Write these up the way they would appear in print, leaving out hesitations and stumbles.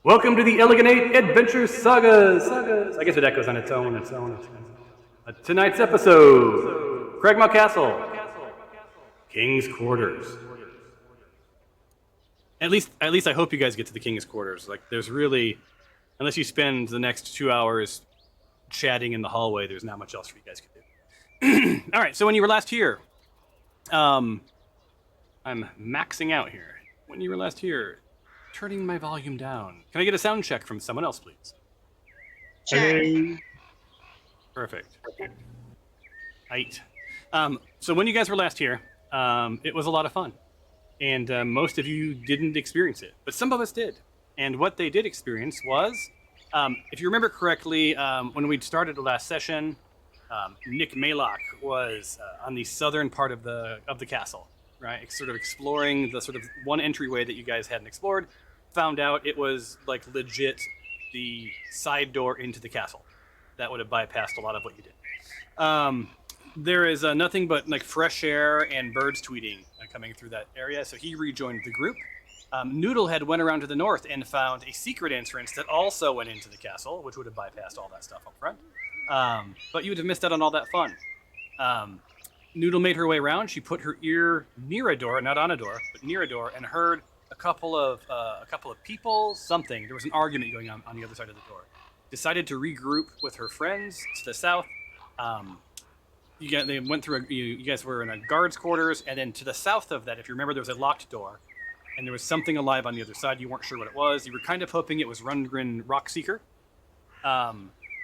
Welcome to the Elegant Eight Adventure Sagas. I guess it echoes on its own. Tonight's episode: Cragmaw Castle, King's Quarters. At least, I hope you guys get to the King's Quarters. Like, there's really, unless you spend the next 2 hours chatting in the hallway, there's not much else for you guys to do. All right. So when you were last here, I'm maxing out here. When you were last here. Turning my volume down. Can I get a sound check from someone else, please? Check. Perfect. Right. So when you guys were last here, it was a lot of fun. And most of you didn't experience it, but some of us did. And what they did experience was, if you remember correctly, when we'd started the last session, Nick Maylock was on the southern part of the castle, right? Sort of exploring the sort of one entryway that you guys hadn't explored. Found out it was like legit the side door into the castle. That would have bypassed a lot of what you did. There is nothing but like fresh air and birds tweeting coming through that area, so he rejoined the group. Noodle had went around to the north and found a secret entrance that also went into the castle, which would have bypassed all that stuff up front. But you would have missed out on all that fun. Noodle made her way around. She put her ear near a door, not on a door, but near a door, and heard a couple of people. Something. There was an argument going on the other side of the door. Decided to regroup with her friends to the south. They went through. You guys were in a guard's quarters, and then to the south of that, if you remember, there was a locked door, and there was something alive on the other side. You weren't sure what it was. You were kind of hoping it was Rundgren Rockseeker.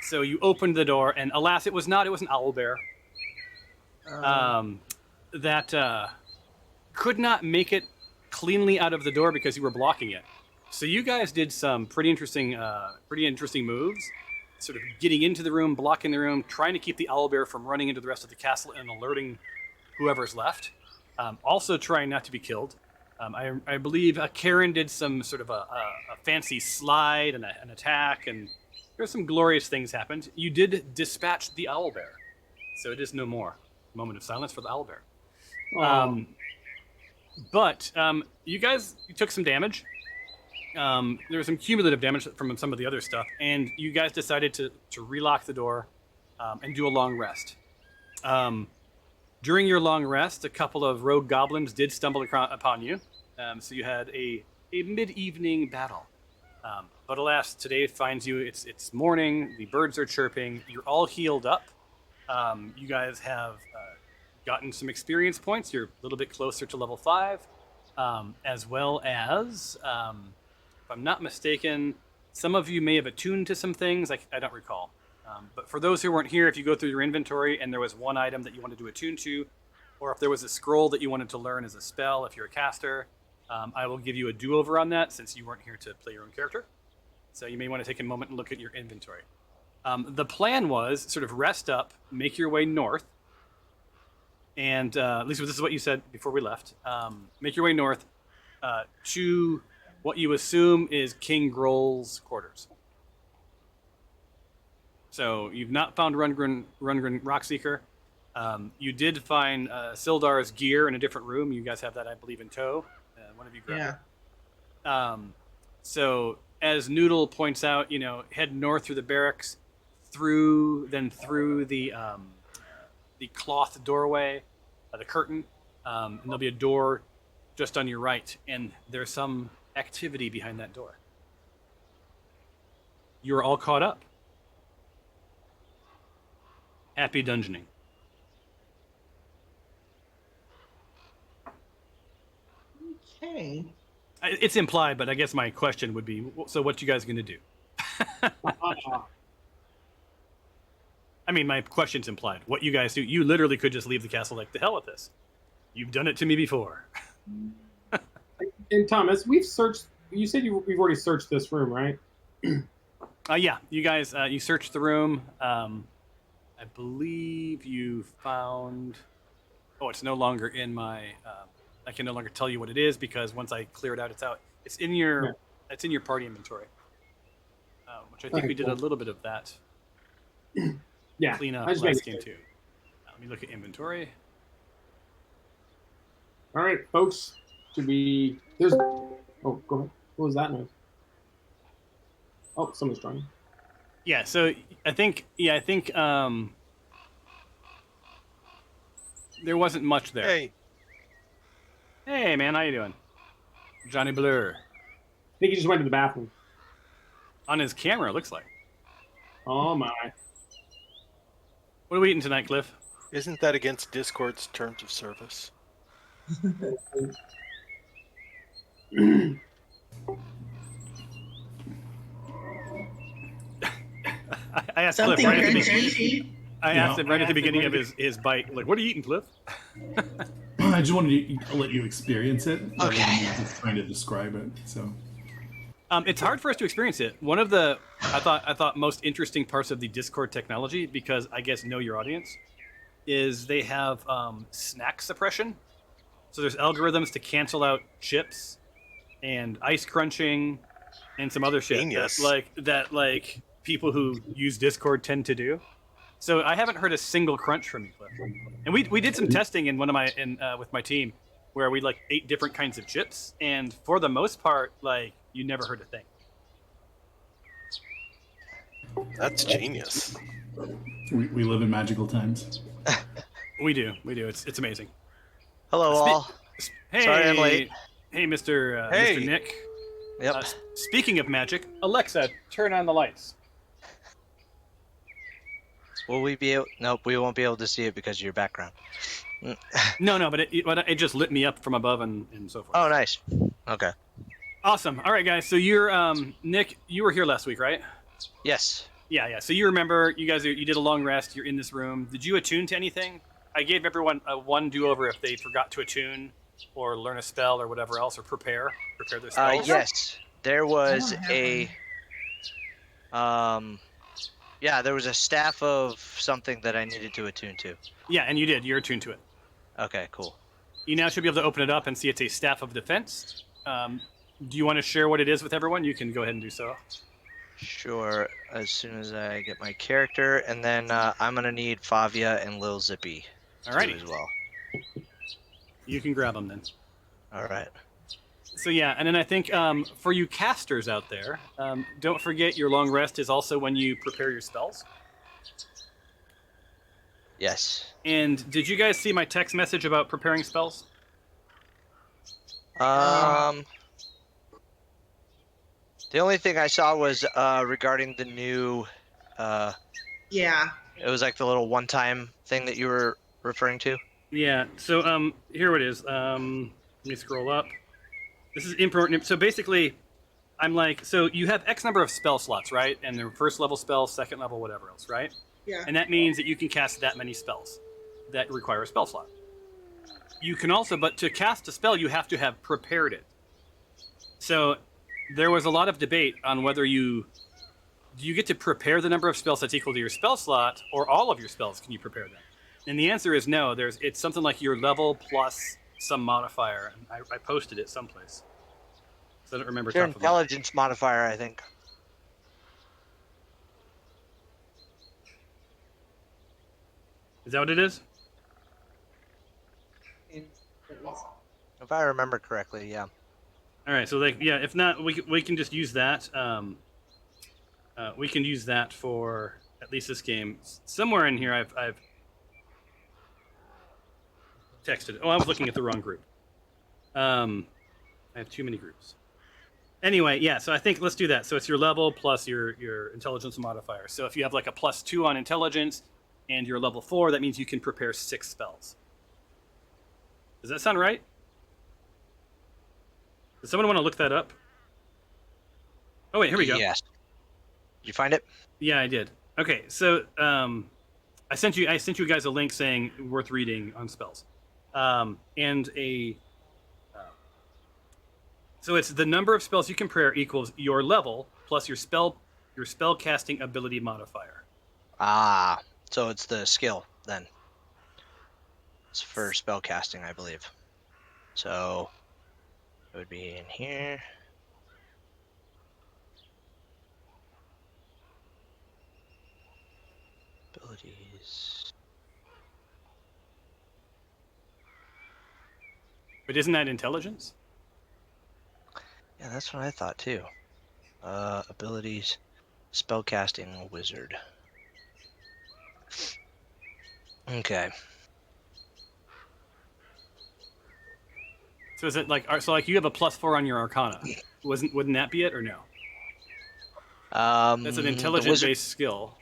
So you opened the door, and alas, it was not. It was an owlbear. That could not make it cleanly out of the door because you were blocking it. So you guys did some pretty interesting moves, sort of getting into the room, blocking the room, trying to keep the owlbear from running into the rest of the castle and alerting whoever's left. Also trying not to be killed. I believe Karen did some sort of a fancy slide and an attack, and there's some glorious things happened. You did dispatch the owlbear, so it is no more. Moment of silence for the owlbear. But you took some damage. There was some cumulative damage from some of the other stuff, and you guys decided to relock the door and do a long rest. During your long rest, a couple of rogue goblins did stumble upon you, so you had a mid-evening battle. But alas, today finds you. It's morning. The birds are chirping. You're all healed up. You guys have gotten some experience points. You're a little bit closer to level 5, as well as, if I'm not mistaken, some of you may have attuned to some things. I don't recall. But for those who weren't here, if you go through your inventory and there was one item that you wanted to attune to, or if there was a scroll that you wanted to learn as a spell, if you're a caster, I will give you a do-over on that since you weren't here to play your own character. So you may want to take a moment and look at your inventory. The plan was sort of rest up, make your way north, and at least this is what you said before we left. Make your way north to what you assume is King Grohl's quarters. So you've not found Rundgren Rockseeker. You did find Sildar's gear in a different room. You guys have that, I believe, in tow. One of you grabbed it. So as Noodle points out, head north through the barracks, through the cloth doorway, the curtain, and there'll be a door just on your right, and there's some activity behind that door. You're all caught up. Happy dungeoning. Okay. It's implied, but I guess my question would be, so what you guys going to do? I mean, my question's implied. What you guys do, you literally could just leave the castle like, the hell with this. You've done it to me before. And Thomas, we've searched, you said we've already searched this room, right? Yeah, you guys, you searched the room. I believe you found, it's no longer in my, I can no longer tell you what it is because once I clear it out, it's out. It's in your party inventory, which I think we did a little bit of that. Yeah, clean up last game too. Let me look at inventory. All right, folks. Go ahead. What was that noise? Oh, someone's joining. Yeah. So I think there wasn't much there. Hey, man, how you doing? Johnny Blur. I think he just went to the bathroom. On his camera, it looks like. Oh my. What are we eating tonight, Cliff? Isn't that against Discord's terms of service? I asked Something Cliff right at the crunchy. I asked him right at the beginning of his bite, like, what are you eating, Cliff? I just wanted to let you experience it. Rather Okay. than me just trying to describe it. So. It's hard for us to experience it. One of the I thought most interesting parts of the Discord technology, because I guess know your audience, is they have snack suppression. So there's algorithms to cancel out chips and ice crunching and some other shit Genius. that people who use Discord tend to do. So I haven't heard a single crunch from you, Cliff. And we did some testing in with my team where we ate different kinds of chips, and for the most part, you never heard a thing. That's genius. We live in magical times. We do. It's amazing. Hello, all. Hey, Sorry I'm late. Hey, Mr. Hey. Mr. Nick. Yep. Speaking of magic, Alexa, turn on the lights. Will we be able? Nope, we won't be able to see it because of your background. No, but it just lit me up from above and so forth. Oh, nice. Okay. Awesome. All right, guys. So you're Nick. You were here last week, right? Yes. Yeah. So you remember you did a long rest. You're in this room. Did you attune to anything? I gave everyone a one do-over if they forgot to attune or learn a spell or whatever else, or prepare their spells. Yes. There was I don't a. Yeah, there was a staff of something that I needed to attune to. Yeah, and you did. You're attuned to it. Okay, cool. You now should be able to open it up and see it's a staff of defense. Do you want to share what it is with everyone? You can go ahead and do so. Sure. As soon as I get my character, and then I'm gonna need Favia and Lil Zippy Alrighty. as well. You can grab them then. All right. So yeah, and then I think for you casters out there, don't forget your long rest is also when you prepare your spells. Yes. And did you guys see my text message about preparing spells? The only thing I saw was regarding the new. Yeah. It was like the little one-time thing that you were referring to. Yeah. So here it is. Let me scroll up. This is important. So basically, I'm like, so you have X number of spell slots, right? And they're first level spells, second level, whatever else, right? Yeah. And that means that you can cast that many spells that require a spell slot. You can also, but to cast a spell, you have to have prepared it. So there was a lot of debate on whether do you get to prepare the number of spells that's equal to your spell slot, or all of your spells can you prepare them? And the answer is no. It's something like your level plus some modifier. I posted it someplace. So I don't remember. Your top of my- intelligence modifier, I think. Is that what it is? If I remember correctly, yeah. All right. So if not, we can just use that. We can use that for at least this game. Somewhere in here, I've texted. Oh, I was looking at the wrong group. I have too many groups. Anyway, yeah. So I think let's do that. So it's your level plus your intelligence modifier. So if you have like a +2 on intelligence and you're level 4, that means you can prepare 6 spells. Does that sound right? Does someone want to look that up? Oh wait, here we go. Yes. Did you find it? Yeah, I did. Okay, so I sent you guys a link saying worth reading on spells, so it's the number of spells you can prepare equals your level plus your spell casting ability modifier. Ah, so it's the skill then. It's for spell casting, I believe. So it would be in here. Abilities. But isn't that intelligence? Yeah, that's what I thought too. Abilities. Spellcasting wizard. Okay. So is it like you have a +4 on your Arcana? Wouldn't that be it or no? That's an The intelligent wizard. based skill.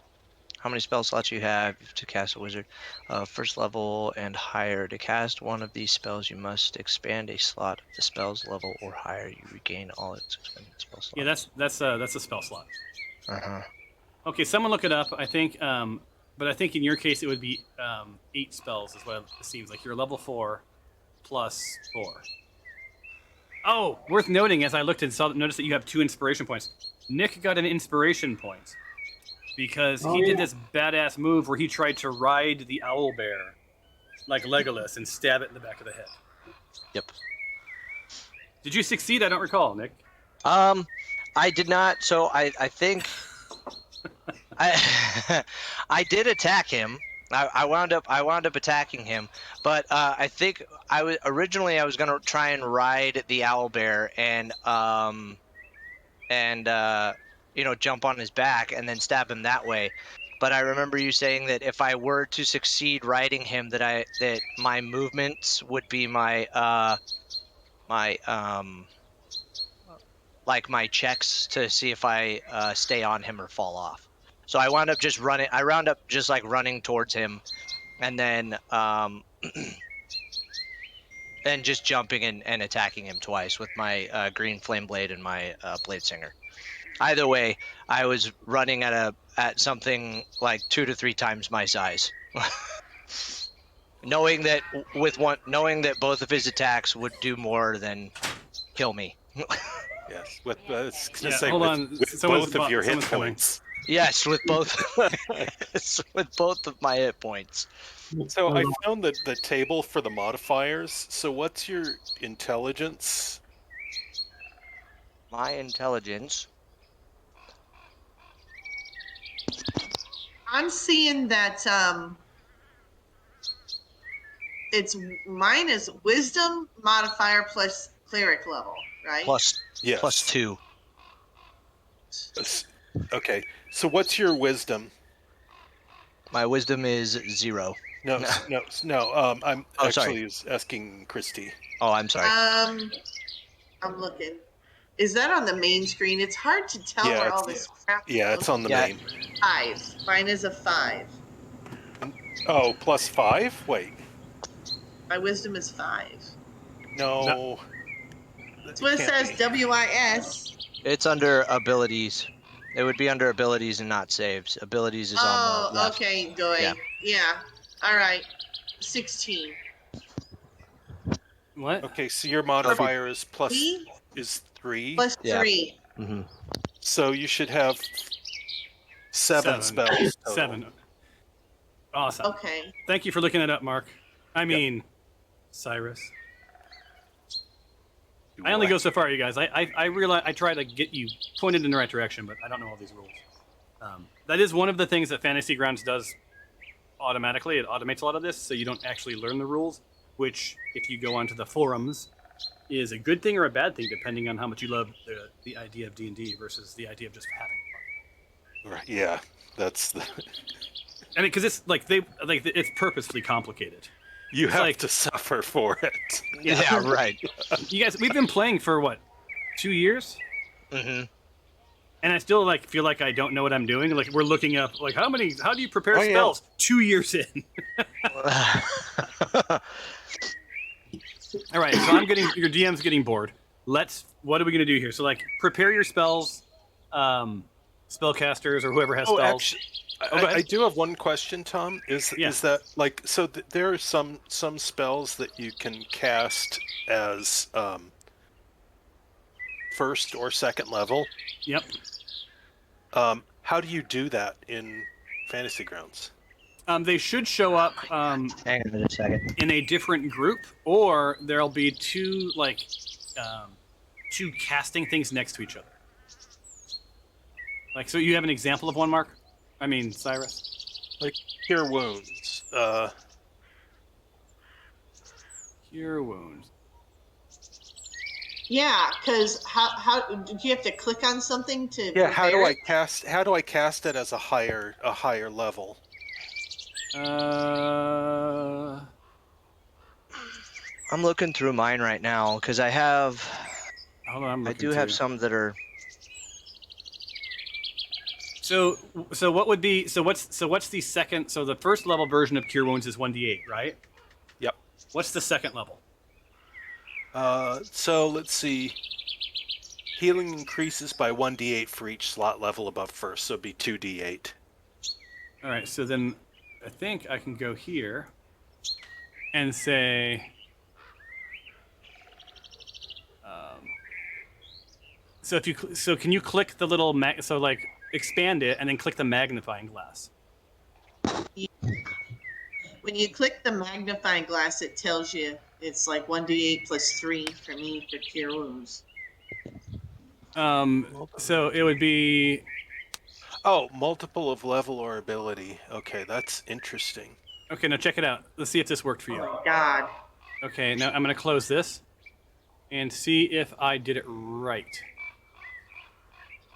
How many spell slots you have to cast a wizard? First level and higher. To cast one of these spells, you must expand a slot of the spell's level or higher. You regain all its expended spell slots. Yeah, that's a spell slot. Uh-huh. Okay, someone look it up. I think, but I think in your case it would be 8 spells is what it seems like. You're level 4 plus 4. Oh, worth noting as I looked and noticed that you have 2 inspiration points. Nick got an inspiration point because he did this badass move where he tried to ride the owl bear like Legolas and stab it in the back of the head. Yep. Did you succeed? I don't recall, Nick. I did not. So I think I did attack him. I wound up attacking him, but I think I was going to try and ride the owl bear and jump on his back and then stab him that way. But I remember you saying that if I were to succeed riding him, that my movements would be my checks to see if I stay on him or fall off. So I wound up just running. I wound up just like running towards him, and then and just jumping and attacking him twice with my green flame blade and my blade singer. Either way, I was running at something like 2 to 3 times my size, knowing that both of his attacks would do more than kill me. Yes, with Hold on. with both of your hit points. Yes, with both with both of my hit points. So I found the table for the modifiers. So what's your intelligence? My intelligence. I'm seeing that it's mine is wisdom modifier plus cleric level, right? Plus 2. Okay. So what's your wisdom? My wisdom is 0. No. I'm sorry. asking Christy. Oh, I'm sorry. I'm looking. Is that on the main screen? It's hard to tell where all this crap goes. Yeah, it's on the main. 5. Mine is a 5. Oh, +5? Wait. My wisdom is 5. No. That's what it says. WIS. It's under abilities. It would be under abilities and not saves. Abilities is on the left. Okay, Doy. Yeah. All right. 16. What? Okay, so your modifier is 3? Plus 3. Mm-hmm. So you should have 7 spells total. 7. Awesome. Okay. Thank you for looking it up, Mark. I mean, Cyrus. I only go so far, you guys. I realize I try to get you pointed in the right direction, but I don't know all these rules. That is one of the things that Fantasy Grounds does automatically. It automates a lot of this, so you don't actually learn the rules, which, if you go onto the forums, is a good thing or a bad thing, depending on how much you love the idea of D&D versus the idea of just having fun. Right, yeah, that's the... I mean, because it's it's purposefully complicated. You it's have to suffer for it. Yeah, right. You guys, we've been playing for what, 2 years? Mm-hmm. And I still feel like I don't know what I'm doing. Like we're looking up how do you prepare spells? 2 years in. All right, so your DM's getting bored. What are we gonna do here? So prepare your spells, spellcasters or whoever has spells. Actually, I do have one question, Tom. Is that there are some spells that you can cast as first or second level? Yep. How do you do that in Fantasy Grounds? They should show up Hang on a second. in a different group, or there'll be two casting things next to each other. So you have an example of one, Mark? I mean, Cyrus? Cure Wounds. Cure Wounds. Yeah, because how do you have to click on something to Yeah, how do prepare I it? cast it as a higher level? Uh, I'm looking through mine right now because I hold on, I'm I looking do have too. some that are. So what would be what's the second? So the first level version of Cure Wounds is 1d8, right? Yep. What's the second level? So let's see. Healing increases by 1d8 for each slot level above first, so it'd be 2d8. All right, so then I think I can go here and say, so if you can you click the little expand it and then click the magnifying glass. When you click the magnifying glass, it tells you it's like 1d8 plus 3 for me for cure wounds. So it would be Oh, multiple of level or ability. Okay, that's interesting. okay. Now check it out. Let's see if this worked for Oh you. my god. Okay, now I'm gonna close this and see if I did it right.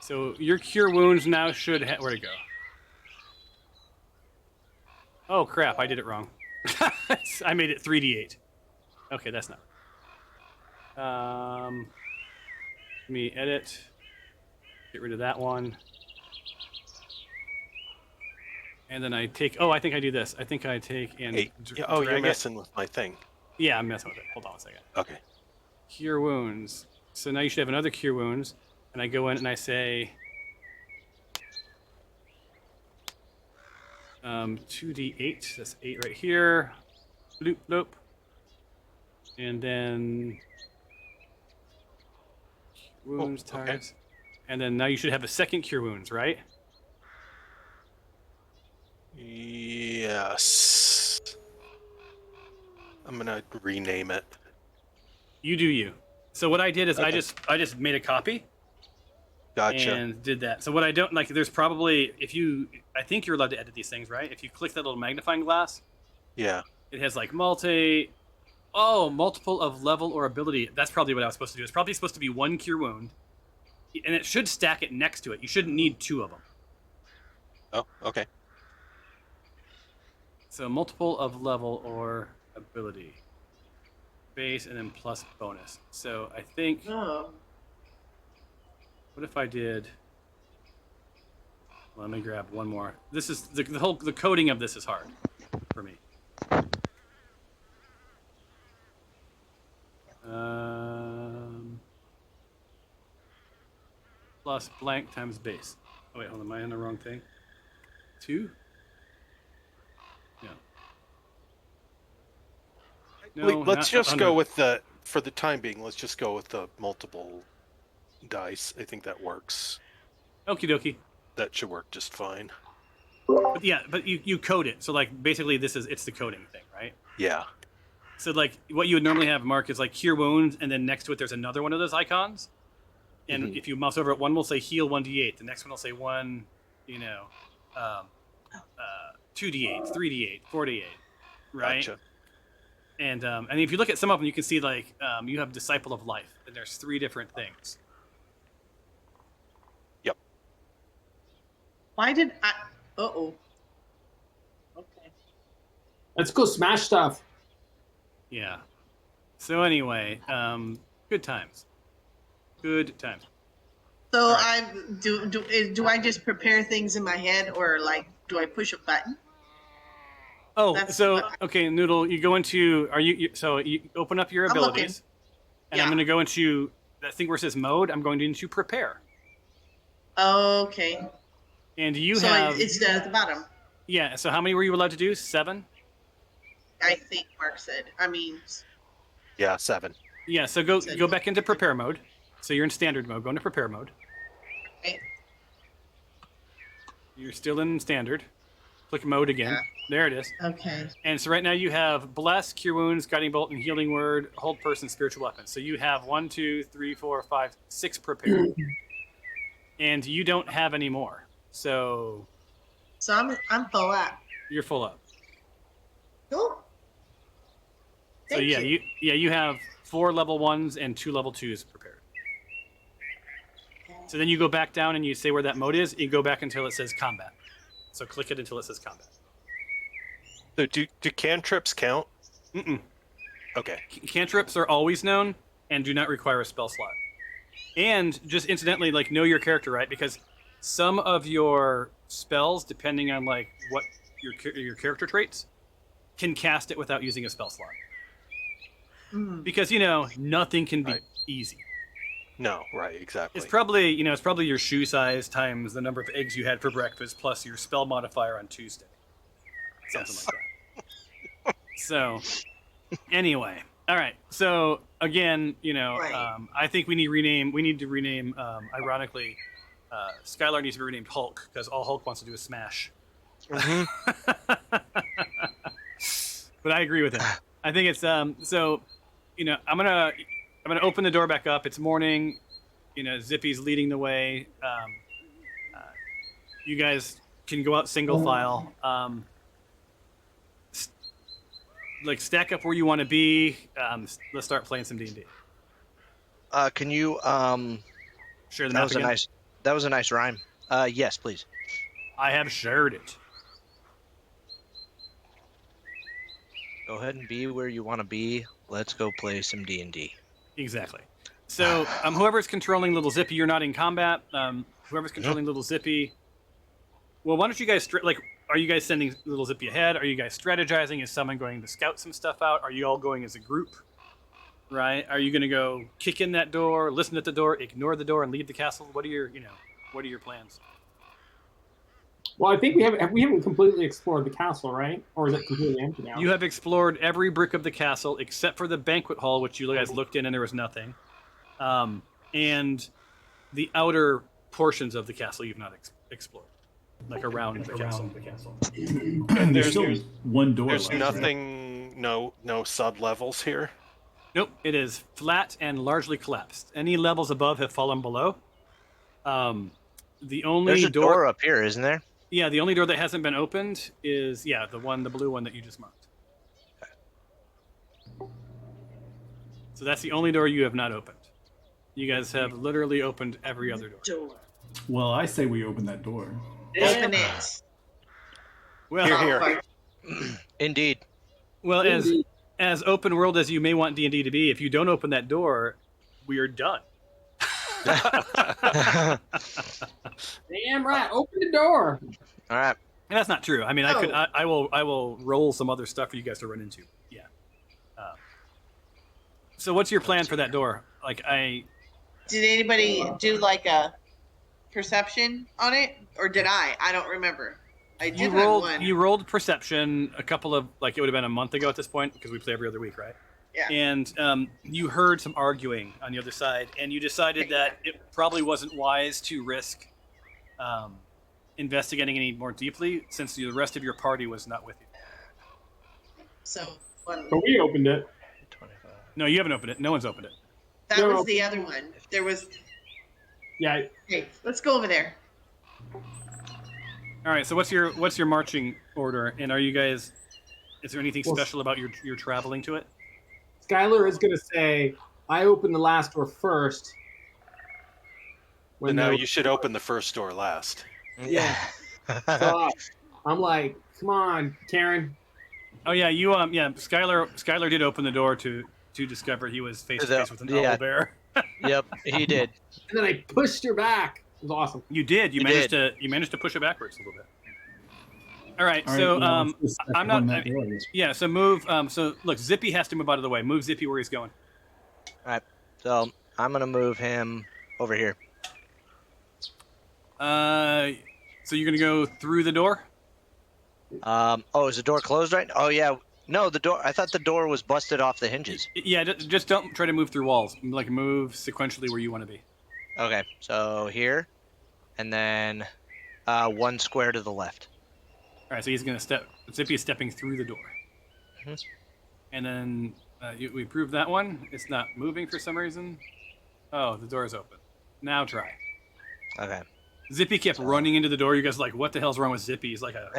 So your cure wounds now should where'd it go? Oh crap! I did it wrong. I made it 3d8. Okay, that's not. Let me edit. Get rid of that one. And then I take. Oh, I think I do this. I think I take and Hey, you're drag it. messing with my thing. Yeah, I'm messing with it. Hold on a second. Okay. Cure wounds. So now you should have another cure wounds, and I go in and I say, 2d8. That's 8 right here. Bloop bloop. And then wounds okay. tires. And then now you should have a second cure wounds, right? Yes. I'm gonna rename it. You do you. So what I did is Okay. I just made a copy Gotcha. and did that. So what I don't like, there's probably I think you're allowed to edit these things, right? If you click that little magnifying glass, Yeah. it has like multiple of level or ability. That's probably what I was supposed to do. It's probably supposed to be one cure wound, and it should stack it next to it. You shouldn't need two of them. Oh, okay. So multiple of level or ability, base, and then plus bonus. So I think. Oh. What if I did? Let me grab one more. This is the coding of this is hard for me. Plus blank times base. Oh wait, hold on. Am I on the wrong thing? 2? No. Let's just go with for the time being, let's just go with the multiple dice. I think that works. Okie dokie. That should work just fine. But yeah, but you code it. So like basically it's the coding thing, right? Yeah. So like what you would normally have, Mark, is like cure wounds, and then next to it there's another one of those icons. And if you mouse over it, one will say heal 1d8. The next one will say 2d8, 3d8, 4d8, right? Gotcha. And if you look at some of them, you can see like you have Disciple of Life, and there's 3 different things. Yep. Why did I? Uh-oh. Okay. Let's go smash stuff. Yeah. So anyway, good times. Good times. So Right. do I just prepare things in my head, or like do I push a button? Oh, That's so what- okay, Noodle, you go into so you open up your I'm looking. abilities, and I'm Yeah. going to go into that thing where it says mode. I'm going into prepare, Okay. and you So have it's down at the bottom. yeah. So how many were you allowed to do? 7. I think Mark said. I mean, Yeah, 7. Yeah. So go back into prepare mode. So you're in standard mode. Go into prepare mode. okay. You're still in standard. Click mode again. Yeah. There it is. Okay. And so right now you have bless, cure wounds, guiding bolt, and healing word, hold person, spiritual weapon. So you have 1, 2, 3, 4, 5, 6 prepared, and you don't have any more. So So I'm full up. you're full up. Cool. So Thank yeah, you. you have 4 level 1s and 2 level 2s prepared. So then you go back down and you say where that mode is. You go back until it says combat. So click it until it says combat. So do cantrips count? Mm-mm. Okay. Cantrips are always known and do not require a spell slot. And just incidentally, like, know your character, right? Because some of your spells, depending on like what your character traits, can cast it without using a spell slot. Because nothing can be Right. easy. No, right, exactly. It's probably your shoe size times the number of eggs you had for breakfast plus your spell modifier on Tuesday. Something Yes. like that. So, anyway, all right. So again, Right. I think we need to rename. Ironically, Skylar needs to be renamed Hulk because all Hulk wants to do is smash. Mhm. But I agree with him. I think it's so. I'm gonna open the door back up. It's morning. Zippy's leading the way. You guys can go out single file. Stack up where you want to be. Let's start playing some D&D. Can you Share the that map was again. that was a nice rhyme. Yes, please. I have shared it. Go ahead and be where you want to be. Let's go play some D&D. Exactly. So whoever's controlling Little Zippy, you're not in combat. Whoever's controlling Little Zippy. Well, why don't you guys are you guys sending Little Zippy ahead? Are you guys strategizing? Is someone going to scout some stuff out? Are you all going as a group? Right? Are you going to go kick in that door, listen at the door, ignore the door, and leave the castle? What are your plans? Well, I think we haven't completely explored the castle, right? Or is it completely empty now? You have explored every brick of the castle except for the banquet hall, which you guys looked in and there was nothing. And the outer portions of the castle you've not explored, like around the castle. And there's still one door There's left. nothing, no sub levels here. Nope, it is flat and largely collapsed. Any levels above have fallen below. The only There's a door up here, isn't there? Yeah, the only door that hasn't been opened is the blue one that you just marked. So that's the only door you have not opened. You guys have literally opened every other door. Door. Well, I say we open that door. Open it. Well, Here. Indeed. well, as open world as you may want D&D to be, if you don't open that door, we are done. Damn right. Open the door. All right. And that's not true. I mean, I will roll some other stuff for you guys to run into. Yeah. So what's your plan for that door? Did anybody do like a perception on it, or did I? I don't remember. I did one. You rolled perception a couple of it would have been a month ago at this point because we play every other week, right? Yeah. And you heard some arguing on the other side, and you decided that it probably wasn't wise to risk investigating any more deeply since the rest of your party was not with you. So one. But we opened it. 25. No, you haven't opened it. No one's opened it. That No. was the other one. There was. Yeah. Hey, let's go over there. All right. So what's your marching order? And are you guys? Is there anything special about your traveling to it? Skylar is going to say, I opened the last door first. But no, you should open the first door last. Yeah. So I'm like, come on, Karen. Oh yeah, Skylar did open the door to discover he was face to face with an owl bear. Yep, he did. And then I pushed her back. It was awesome. You did. You managed to push it backwards a little bit. All right. So I'm not. Yeah. So move. So look, Zippy has to move out of the way. Move Zippy where he's going. All right. So I'm gonna move him over here. So you're gonna go through the door? Oh, is the door closed right now? Oh yeah. No, the door. I thought the door was busted off the hinges. Yeah. Just don't try to move through walls. Move sequentially where you want to be. Okay. So here, and then one square to the left. All right. So he's gonna step. Zippy is stepping through the door. Mhm. And then we proved that one. It's not moving for some reason. Oh, the door is open. Now try. Okay. Zippy kept running into the door. You guys are like, what the hell's wrong with Zippy? He's like a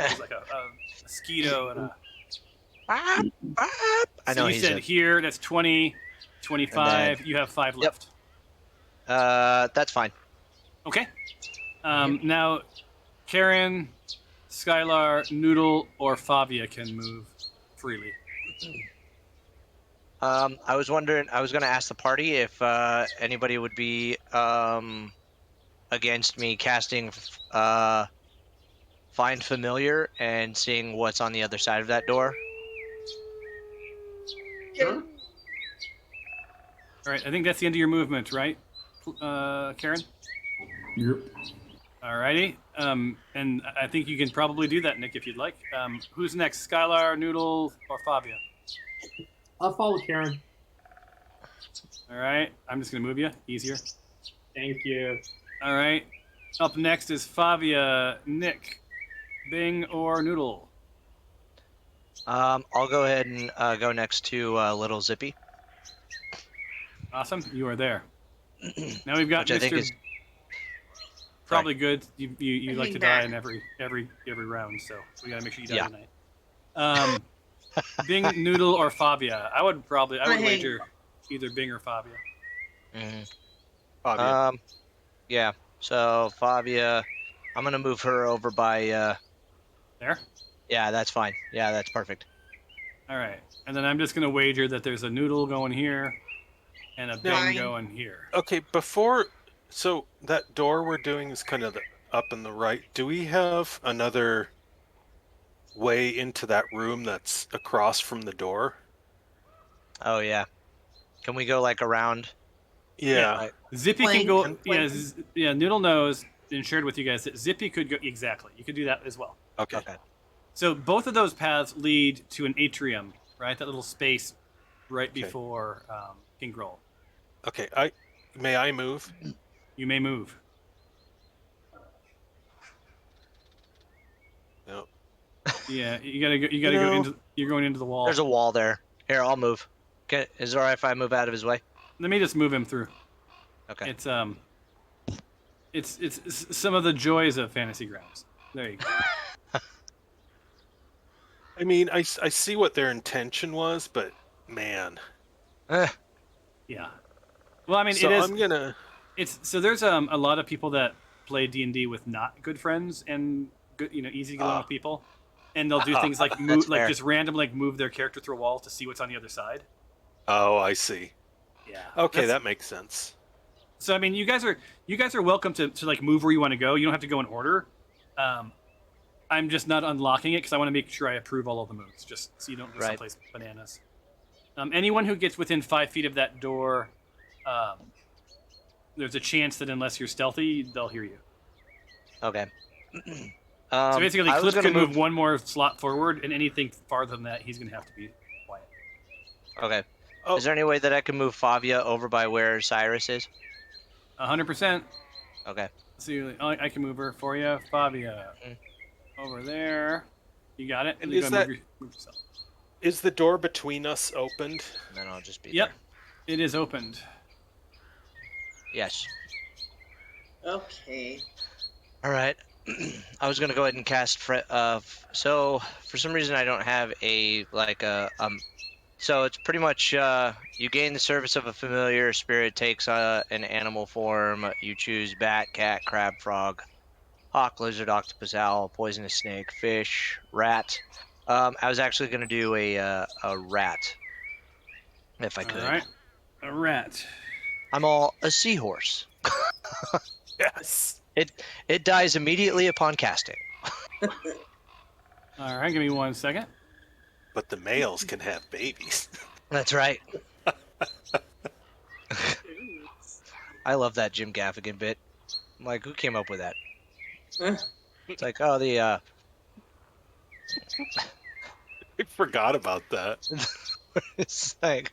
mosquito and a. I know So you said here. That's 20 25. then- You have 5 Yep. left. That's fine. Okay. Now, Karen, Skylar, Noodle, or Favia can move freely. I was wondering. I was going to ask the party if anybody would be against me casting Find Familiar and seeing what's on the other side of that door. Sure. All right. I think that's the end of your movement, right, Karen? Yep. Alrighty. And I think you can probably do that, Nick, if you'd like. Who's next? Skylar, Noodle, or Favia? I'll follow Karen. All right. I'm just going to move you. Easier. Thank you. All right. Up next is Favia, Nick, Bing, or Noodle. I'll go ahead and go next to Little Zippy. Awesome. You are there. Now we've got Which I think Mr. is- Probably good. You like to Back. die in every round, so we got to make sure you die Yeah. tonight. Bing, Noodle, or Favia? I would Hang. wager either Bing or Favia. Fabio. Yeah. So Favia, I'm gonna move her over by. There. Yeah, that's fine. Yeah, that's perfect. All right. And then I'm just gonna wager that there's a Noodle going here, and a Bing Fine. going here. Okay, before, so that door we're doing is kind of up in the right. Do we have another way into that room that's across from the door? Oh yeah. Can we go like around? Yeah. Like- Zippy can Flank. go. Flank. Yeah. Noodle knows and shared with you guys that Zippy could go exactly. You could do that as well. Okay. Okay. So both of those paths lead to an atrium, right? That little space right Okay. before King Groll. Okay. May I move? You may move. No. Yeah, you gotta go. You gotta go No. into. You're going into the wall. There's a wall there. Here, I'll move. Okay, is it alright if I move out of his way? Let me just move him through. Okay. It's some of the joys of Fantasy Grounds. There you go. I mean, I see what their intention was, but man. Yeah. Well, I mean, So it is. I'm gonna. It's so there's a lot of people that play D&D with not good friends and good, easy to get along with people, and they'll do things like move, like fair. just randomly move their character through a wall to see what's on the other side. Oh, I see. Yeah. Okay, That's- that makes sense. So I mean, you guys are welcome to like move where you want to go. You don't have to go in order. I'm just not unlocking it because I want to make sure I approve all of the moves, just so you don't go Right. someplace bananas. Anyone who gets within 5 feet of that door, there's a chance that unless you're stealthy, they'll hear you. Okay. So basically, I was Cliff gonna can move one more slot forward, and anything farther than that, he's going to have to be quiet. Okay. Oh. Is there any way that I can move Favia over by where Cyrus is? 100%. Okay. So I can move her for you, Fabia. Mm. Over there. You got it. And You is go that- move yourself. Is the door between us opened? And then I'll just be Yep. there. It is opened. Yes. Okay. All right. I was gonna go ahead and cast. So for some reason I don't have So it's pretty much you gain the service of a familiar spirit takes an animal form. You choose bat, cat, crab, frog, hawk, lizard, octopus, owl, poisonous snake, fish, rat. I was actually gonna do a rat, if I could. All right. A rat. I'm a seahorse. Yes. It dies immediately upon casting. All right. Give me 1 second. But the males can have babies. That's right. I love that Jim Gaffigan bit. I'm like, who came up with that? It's like, oh, I forgot about that. it's like,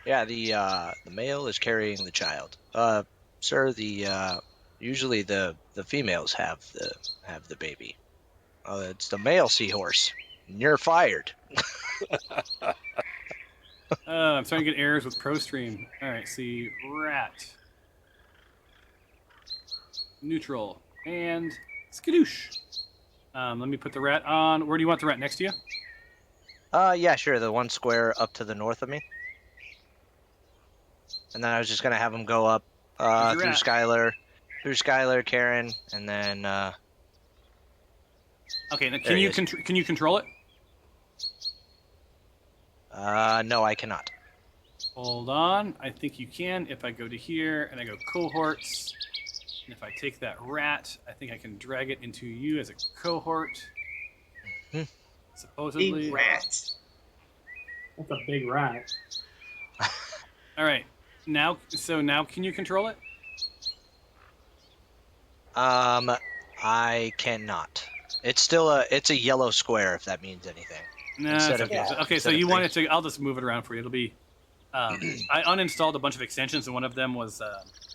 yeah, the male is carrying the child. Sir, usually the females have the baby. It's the male seahorse. You're fired. I'm starting to get errors with ProStream. All right. See, rat. Neutral. And skadoosh. Let me put the rat on. Where do you want the rat? Next to you? Yeah, sure. The one square up to the north of me. And then I was just gonna have him go up Where's your through Skylar, Karen, and then Okay, now There he is. can you control it? no, I cannot. Hold on. I think you can. If I go to here and I go cohorts, and if I take that rat, I think I can drag it into you as a cohort. Mhm. Supposedly. Big rat. That's a big rat. All right. Now can you control it? I cannot. It's still it's a yellow square if that means anything. No. Instead it's of- okay. Okay, so instead of you want green. it to? I'll just move it around for you. It'll be. I uninstalled a bunch of extensions, and one of them was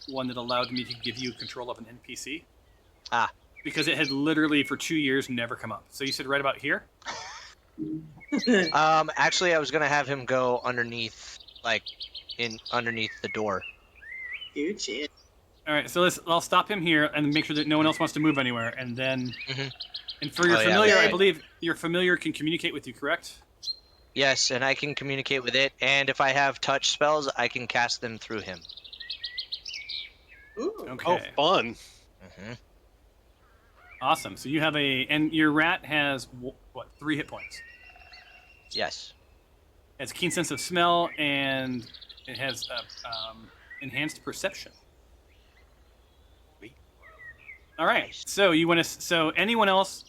one that allowed me to give you control of an NPC. Ah. Because it had literally for 2 years never come up. So you said right about here. Actually, I was gonna have him go underneath, underneath the door. Dude, shit. All right, so I'll stop him here and make sure that no one else wants to move anywhere, and then. Mhm. And for your Oh, yeah, familiar, I that's- believe your familiar can communicate with you, correct? Yes, and I can communicate with it, and if I have touch spells, I can cast them through him. Ooh. Okay. Oh, fun. Mm-hmm. Awesome. So you have and your rat has what 3 hit points. Yes. It has keen sense of smell and it has enhanced perception. Sweet. All right. Nice. So you want to? So anyone else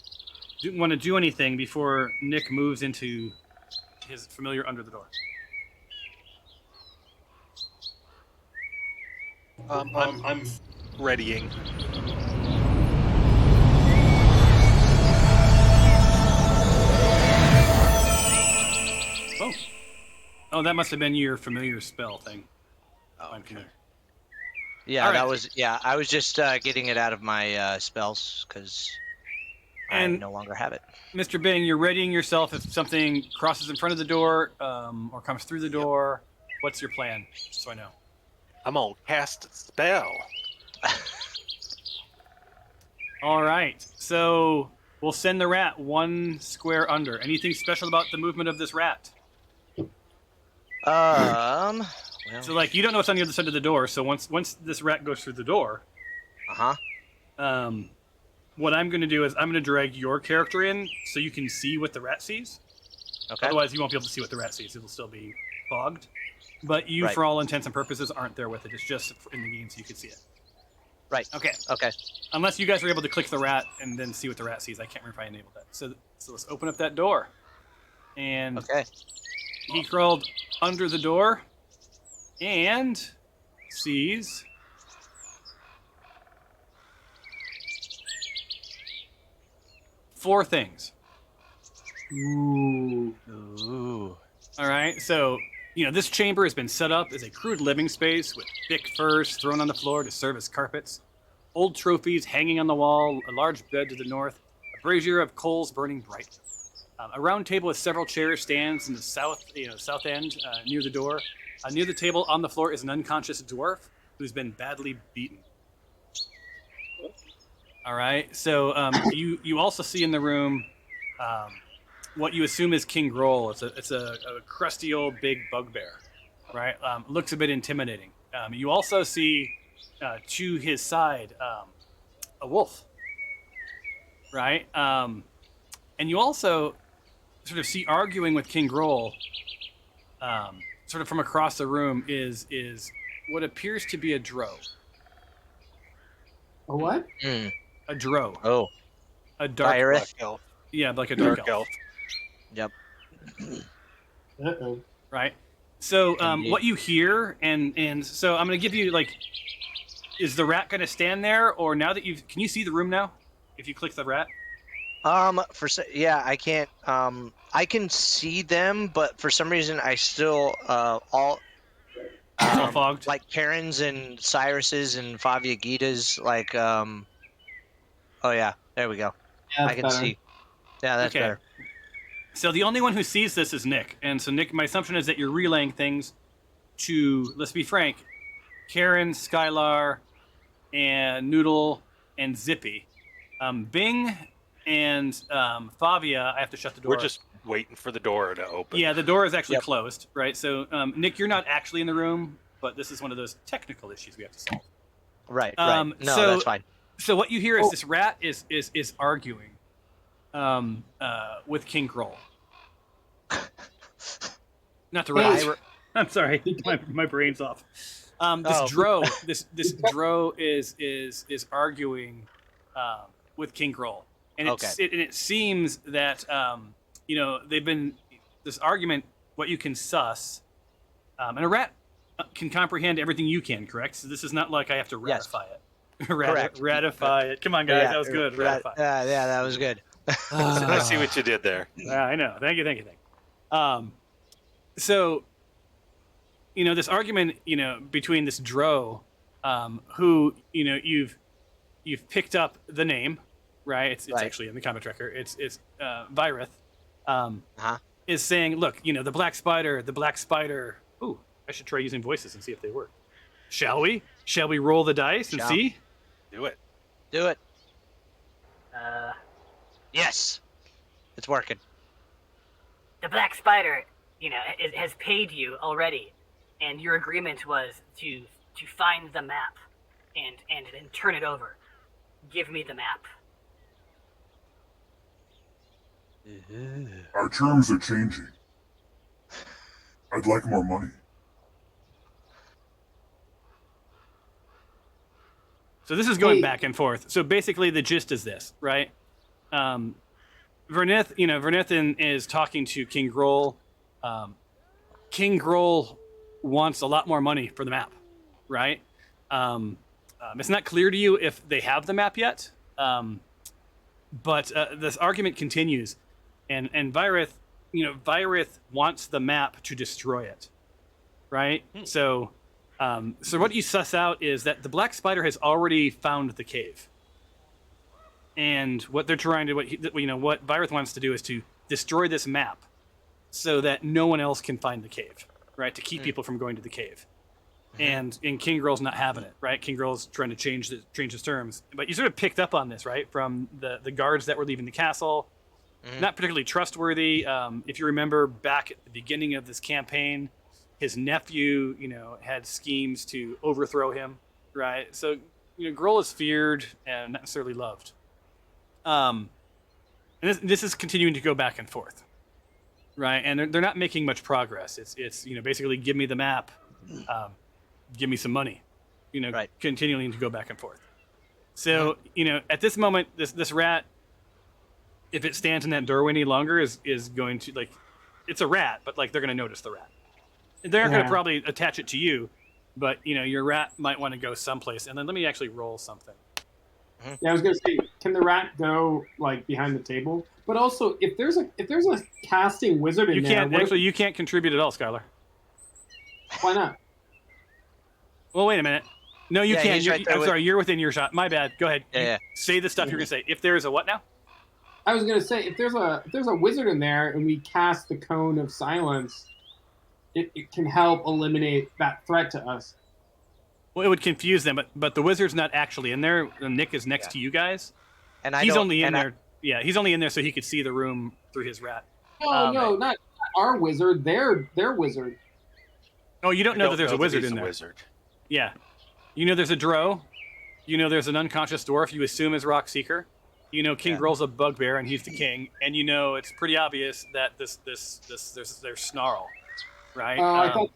want to do anything before Nick moves into his familiar under the door? I'm readying. Oh. Oh, that must have been your familiar spell thing. Oh, I'm okay. familiar. Yeah, All that right. was. Yeah, I was just getting it out of my spells because I And- no longer have it. Mr. Bing, you're readying yourself if something crosses in front of the door or comes through the door. What's your plan? So I know. I'm gonna cast a spell. All right. So we'll send the rat 1 square under. Anything special about the movement of this rat? Well. So, like, you don't know what's on the other side of the door. So once this rat goes through the door, Uh huh. what I'm going to do is I'm going to drag your character in so you can see what the rat sees. Okay. Otherwise, you won't be able to see what the rat sees. It'll still be fogged. But you, Right. for all intents and purposes, aren't there with it. It's just in the game so you can see it. Right. Okay. Okay. Unless you guys are able to click the rat and then see what the rat sees. I can't remember if I enabled that. So let's open up that door. And Okay. he crawled under the door and sees four things. Ooh. Ooh. All right. So, this chamber has been set up as a crude living space with thick furs thrown on the floor to serve as carpets, old trophies hanging on the wall, a large bed to the north, a brazier of coals burning bright. A round table with several chairs stands in the south end near the door. Near the table on the floor is an unconscious dwarf who's been badly beaten. All right. So you also see in the room what you assume is King Groll. It's a crusty old big bugbear, right? Looks a bit intimidating. You also see to his side a wolf, right? And you also sort of see arguing with King Groll, sort of from across the room, is what appears to be a drow. A what? Mm. A drow. Oh. A dark. Fire. Black elf. Yeah, like a dark, elf. Yep. Uh-oh. Right. So Indeed. what you hear, and so I'm going to give you is the rat going to stand there, or now that can you see the room now? If you click the rat. I can't. I can see them, but for some reason, I still all. It's all fogged. Like Karen's and Cyrus's and Favia Gita's, oh yeah, there we go. Yeah, I can see. Yeah, that's Okay. better. So the only one who sees this is Nick, and so Nick, my assumption is that you're relaying things to, let's be frank, Karen, Skylar, and Noodle, and Zippy. Bing and Favia, I have to shut the door. We're just waiting for the door to open. Yeah, the door is actually Yep. closed, right? So, Nick, you're not actually in the room. but this is one of those technical issues we have to solve. Right. No, that's fine. So what you hear is this rat is arguing with King Groll. Not the rat. I'm sorry, my brain's off. This Dro is arguing with King Groll, and it seems that they've been this argument. What you can suss, and a rat can comprehend everything you can. Correct. So this is not like I have to ratify it. Correct. Ratify it. Come on, guys, that was good. Ratify. Yeah, that was good. I see what you did there. I know. Thank you. So, this argument, between this Dro, who, you've picked up the name, right? It's actually in the comment tracker. It's Virith, is saying, look, the black spider. Ooh, I should try using voices and see if they work. Shall we? Shall we roll the dice and see? Do it. Yes, it's working. The black spider, has paid you already, and your agreement was to find the map and then turn it over. Give me the map. Our terms are changing. I'd like more money. So this is going back and forth. So basically the gist is this, right? Vernith is talking to King Groll. King Groll wants a lot more money for the map, right? It's not clear to you if they have the map yet, but this argument continues, and Virith wants the map to destroy it, right? So what you suss out is that the black spider has already found the cave. And what they're trying to, what Virith wants to do is to destroy this map so that no one else can find the cave, right? To keep people from going to the cave. And King Groll's not having it, right? King Groll's trying to change his terms. But you sort of picked up on this, right? From the guards that were leaving the castle. Not particularly trustworthy. If you remember back at the beginning of this campaign, his nephew, had schemes to overthrow him, right? So, Groll is feared and not necessarily loved. And this is continuing to go back and forth, right? And they're not making much progress. It's basically give me the map, give me some money, continuing to go back and forth. So at this moment, this rat, if it stands in that doorway any longer, is going to it's a rat, but they're going to notice the rat. They're going to probably attach it to you, but your rat might want to go someplace. And then let me actually roll something. Yeah, I was gonna say, can the rat go behind the table? But also, if there's a casting wizard in there, you can't contribute at all, Skylar. Why not? Well, wait a minute. No, you can't. I'm sorry, you're within your shot. My bad. Go ahead. Yeah. Say the stuff you're gonna say. If there is a what now? I was gonna say, if there's a wizard in there and we cast the cone of silence, it can help eliminate that threat to us. Well, it would confuse them, but the wizard's not actually in there. Nick is next to you guys, and he's only in there. Yeah, he's only in there so he could see the room through his rat. No, not our wizard. Their wizard. Oh, you don't know that there's a wizard in there. Wizard. Yeah, there's a Dro. There's an unconscious dwarf. You assume is Rock Seeker. King Groll's a bugbear and he's the king, and it's pretty obvious that there's Snarl, right? I thought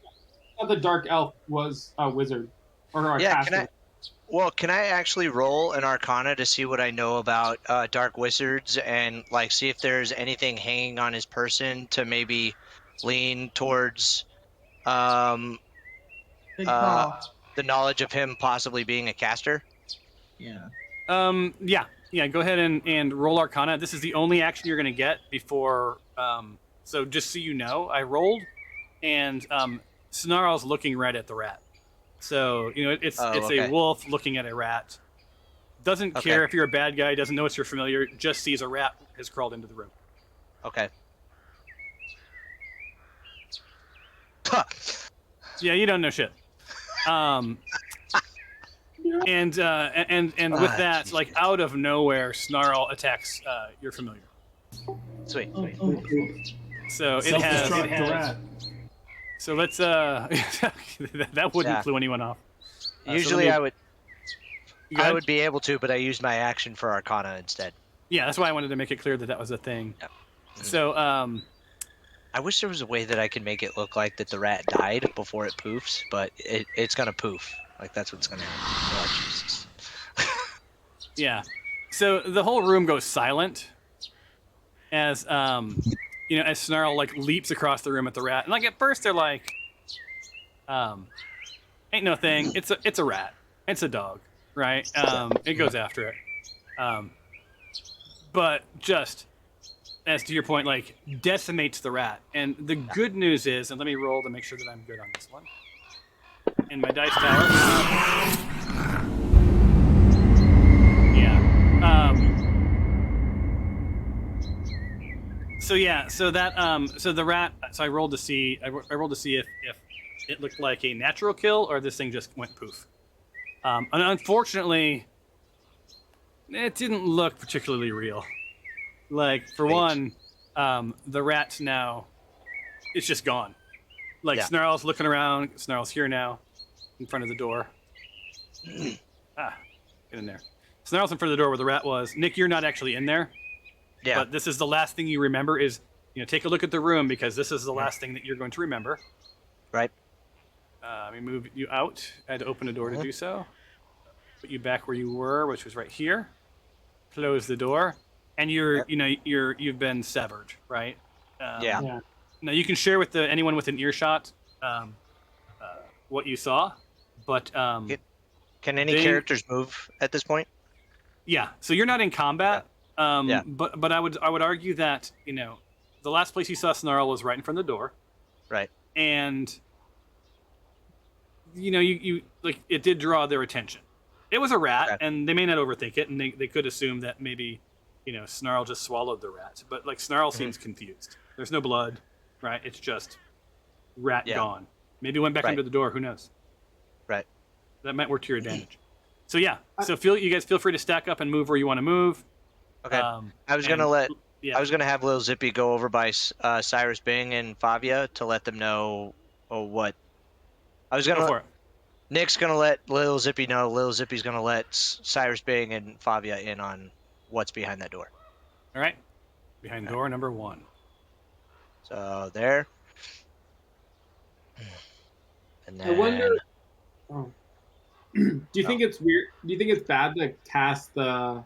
the dark elf was a wizard. Can I actually roll an Arcana to see what I know about dark wizards and see if there's anything hanging on his person to maybe lean towards the knowledge of him possibly being a caster? Yeah. Yeah. Go ahead and roll Arcana. This is the only action you're going to get before. So just so you know, I rolled, and Snarl's looking right at the rat. So it's a wolf looking at a rat. Doesn't care if you're a bad guy. Doesn't know if you're familiar. Just sees a rat has crawled into the room. Okay. Yeah, you don't know shit. And with that, out of nowhere, Snarl attacks your familiar. Sweet. So Self-destruct the rat. So let's that wouldn't Yeah. clue anyone off. Usually I would Go ahead. be able to, but I used my action for Arcana instead. Yeah, that's why I wanted to make it clear that that was a thing. Yep. So I wish there was a way that I could make it look like that the rat died before it poofs, but it's gonna poof. Like that's what's gonna happen. Oh Jesus. yeah, so the whole room goes silent as as Snarl like leaps across the room at the rat, and like at first they're like, ain't no thing. It's a rat. It's a dog, right? It goes after it. But just as to your point, like decimates the rat. And the good news is, and let me roll to make sure that I'm good on this one. In my dice tower. Yeah. So the rat. So I rolled to see. I rolled to see if it looked like a natural kill or this thing just went poof. And unfortunately, it didn't look particularly real. Like, for one, the rat's now, it's just gone. Like, Snarl's looking around. Snarl's here now, in front of the door. Get in there. Snarl's in front of the door where the rat was. Nick, you're not actually in there. Yeah. But this is the last thing you remember is, take a look at the room because this is the last thing that you're going to remember. Right. Let me move you out. I had to open a door to do so. Put you back where you were, which was right here. Close the door, and you've been severed, right? Yeah. Now you can share with anyone with an earshot what you saw, but can any characters move at this point? Yeah. So you're not in combat. Yeah. But I would argue that the last place you saw Snarl was right in front of the door. Right. And you like it did draw their attention. It was a rat, and they may not overthink it, and they could assume that maybe, Snarl just swallowed the rat. But, like, Snarl seems confused. There's no blood, right? It's just rat gone. Maybe went back under the door. Who knows? Right. That might work to your advantage. So, yeah. So, you guys feel free to stack up and move where you want to move. Okay. I was going to have Lil Zippy go over by Cyrus Bing and Favia to let them know what. I was going to... Nick's going to let Lil Zippy know. Lil Zippy's going to let Cyrus Bing and Favia in on what's behind that door. All right. Behind door number 1. So there. And then... I wonder... Oh. Do you think it's weird? Do you think it's bad to cast the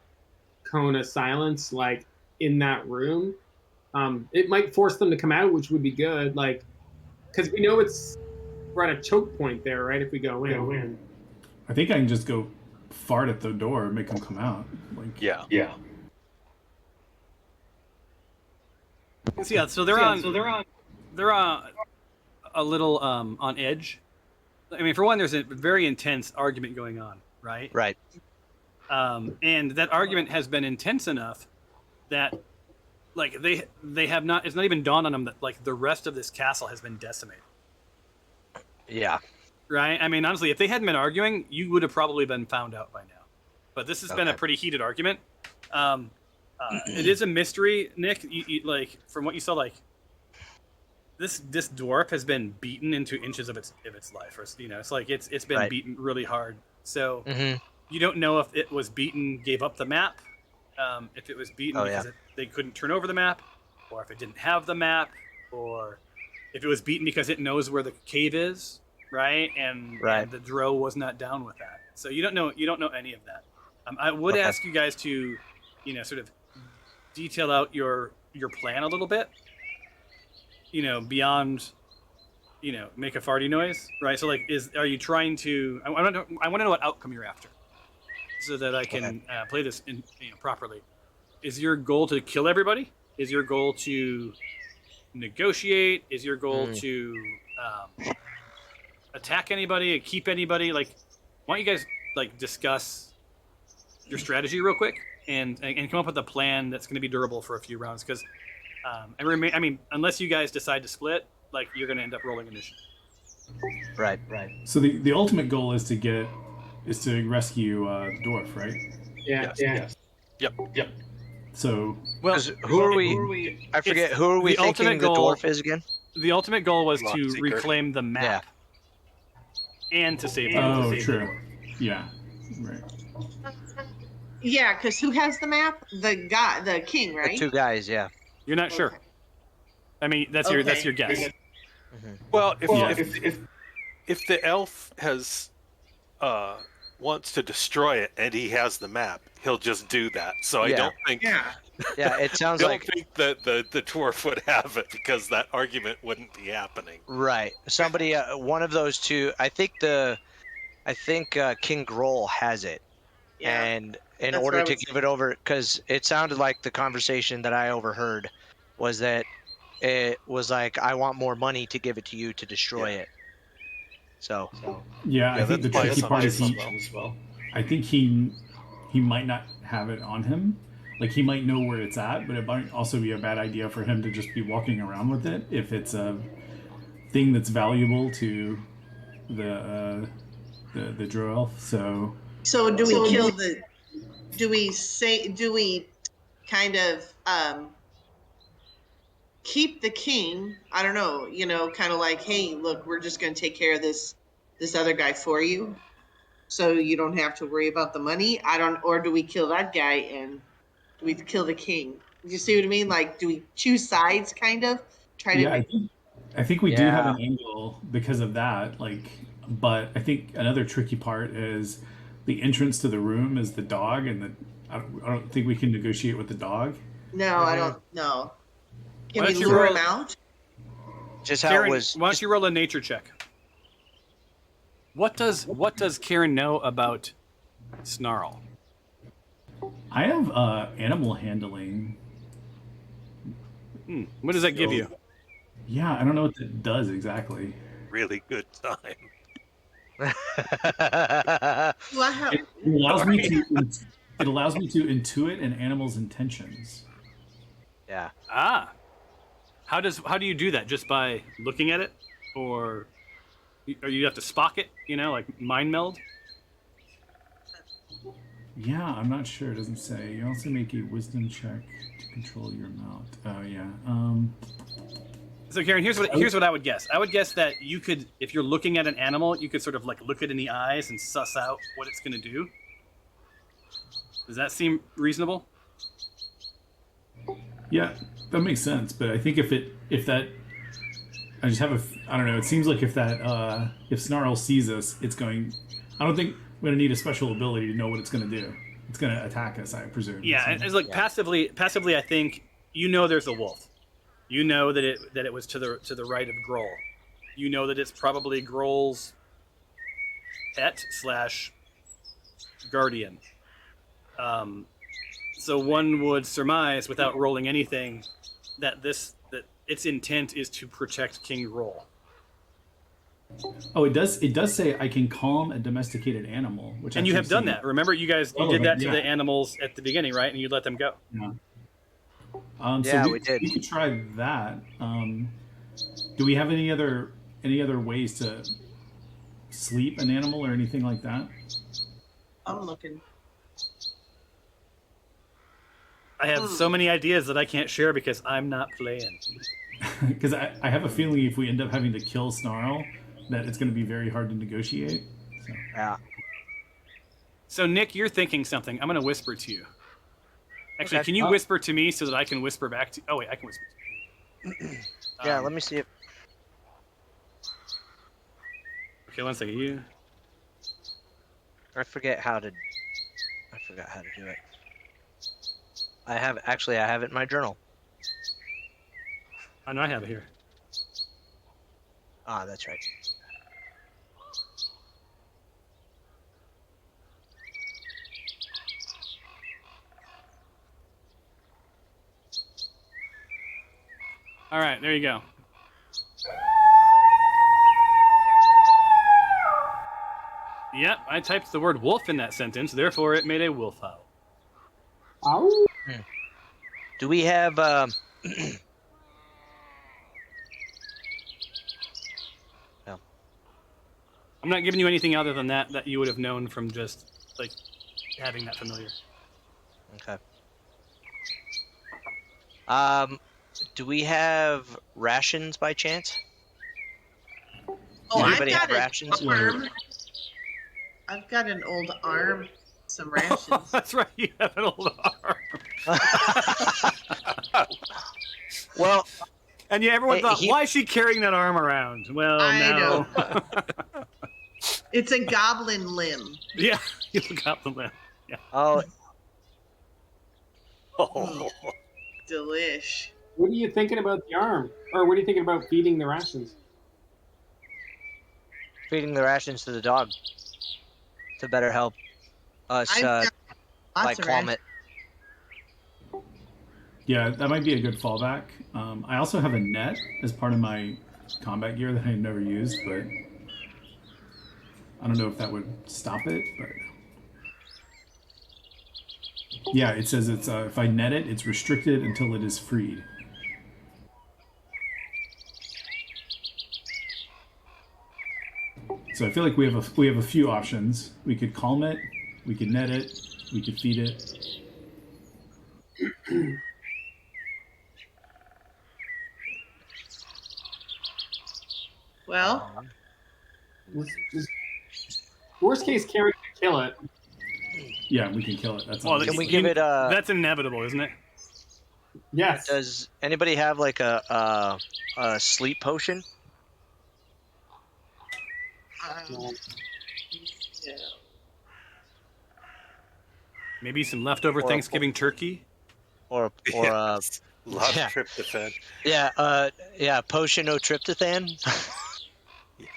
Cone of Silence, like, in that room? It might force them to come out, which would be good. Like, because we know we're at a choke point there, right? If we go in. I think I can just go fart at the door and make them come out. Like, Yeah. So they're on a little on edge. I mean, for one, there's a very intense argument going on, right? Right. And that argument has been intense enough that, like, they have not. It's not even dawned on them that, like, the rest of this castle has been decimated. Yeah. Right? I mean, honestly, if they hadn't been arguing, you would have probably been found out by now. But this has been a pretty heated argument. It is a mystery, Nick. You, like, from what you saw, like, this dwarf has been beaten into inches of its life. Or, it's like it's been beaten really hard. So you don't know if it was beaten, gave up the map, if it was beaten because they couldn't turn over the map, or if it didn't have the map, or if it was beaten because it knows where the cave is, right? And the Drow was not down with that. So you don't know any of that. I would ask you guys to, sort of detail out your plan a little bit. Beyond, make a farty noise, right? So, like, are you trying to? I want to know what outcome you're after, so that I can play this properly. Is your goal to kill everybody? Is your goal to negotiate? Is your goal to attack anybody? Keep anybody? Like, why don't you guys discuss your strategy real quick and come up with a plan that's going to be durable for a few rounds? Because I mean, unless you guys decide to split, like, you're going to end up rolling initiative. Right. So the ultimate goal is to rescue the dwarf, right? Yeah. Yes. Yep. So Who are we? I forget. Who are we thinking the dwarf is again? The ultimate goal was Lock to seeker. reclaim the map and to save the Oh, dwarf. true. Yeah. Right. Yeah, because who has the map? The guy, the king, The right? two guys, yeah. You're not sure. Okay. I mean, that's your guess. Mhm. Well, Yeah. if the elf has wants to destroy it and he has the map, he'll just do that. So I Yeah. don't think Yeah. Yeah, it sounds don't like think that the dwarf would have it because that argument wouldn't be happening. right. Somebody, one of those two. I think King Groll has it, Yeah. and in That's order what I to would give it over, because it sounded like the conversation that I overheard was that it was like, I want more money to give it to you to destroy it. So Yeah, I think that's the my tricky part is assumption as well. I think he might not have it on him. Like he might know where it's at, but it might also be a bad idea for him to just be walking around with it if it's a thing that's valuable to the drow elf. So So do we kill the? Do we say? Do we kind of keep the king? I don't know. You know, kind of like, hey, look, we're just going to take care of this other guy for you, so you don't have to worry about the money. I don't. Or do we kill that guy and do we kill the king? You see what I mean? Like, do we choose sides? Kind of try yeah, to. I think we do have Yeah. an angle because of that. Like, but I think another tricky part is the entrance to the room is the dog, and I don't think we can negotiate with the dog. No, I don't know. Can Why we don't you lure roll- him out? just how Karen, it was. why don't you roll a nature check? What does Karen know about Snarl? I have animal handling. What does that give you? Yeah, I don't know what that does exactly. Really good time. Do I have? It allows me to. It allows me to intuit an animal's intentions. Yeah. Ah, how do you do that? Just by looking at it, or you have to Spock it? You know, like mind meld. Yeah, I'm not sure. It doesn't say. You also make a wisdom check to control your mount. Oh yeah. So Karen, here's what I would guess. I would guess that you could, if you're looking at an animal, you could sort of like look it in the eyes and suss out what it's going to do. Does that seem reasonable? Yeah, that makes sense. But I think if that, I just have I don't know. It seems like if Snarl sees us, it's going. I don't think we're gonna need a special ability to know what it's gonna do. It's gonna attack us, I presume. Yeah, it's like passively. I think you know there's a wolf. You know that it was to the right of Groll. You know that it's probably Groll's pet / guardian. So one would surmise, without rolling anything, that its intent is to protect King Groll. Oh, it does. It does say I can calm a domesticated animal, which And you have done that. Remember, you guys you did that to yeah. the animals at the beginning, right? And you let them go. Yeah. Yeah, so we did. We could try that. Do we have any other ways to sleep an animal or anything like that? I'm looking. I have so many ideas that I can't share because I'm not playing. Because I have a feeling if we end up having to kill Snarl, that it's going to be very hard to negotiate. So. Yeah. So Nick, you're thinking something. I'm going to whisper to you. Actually, Okay. can you whisper to me so that I can whisper back to you? Oh, wait, I can whisper to you. Yeah. Let me see if. Okay, one second. You. I forgot how to do it. I have it in my journal. I know I have it here. Ah, that's right. All right, there you go. Yep, I typed the word wolf in that sentence, therefore it made a wolf howl. Ow. Do we have? I'm not giving you anything other than that you would have known from just like having that familiar. Okay. Do we have rations by chance? Oh, Does I've anybody got have an rations? arm. I've got an old arm. Some rations. That's right. You have an old arm. Well, And yeah, everyone Hey, thought, he- why is she carrying that arm around? Well, I now. It's a goblin limb. Yeah, you got them there. oh, Delish. What are you thinking about the arm? Or what are you thinking about feeding the rations? feeding the rations to the dog to better help us, I've got lots like of calm rations. it. Yeah, that might be a good fallback. I also have a net as part of my combat gear that I never used, but I don't know if that would stop it. But yeah, it says it's if I net it, it's restricted until it is freed. So I feel like we have a few options. We could calm it, we could net it, we could feed it. Well, Worst case, Carrie can kill it. Yeah, we can kill it. That's Well, obvious. Can we give it a? That's inevitable, isn't it? Yes. Does anybody have like a sleep potion? yeah. Maybe some leftover Or a- Thanksgiving turkey? Or Yes. Lot yeah. of tryptophan. yeah, potion o tryptophan. Yes.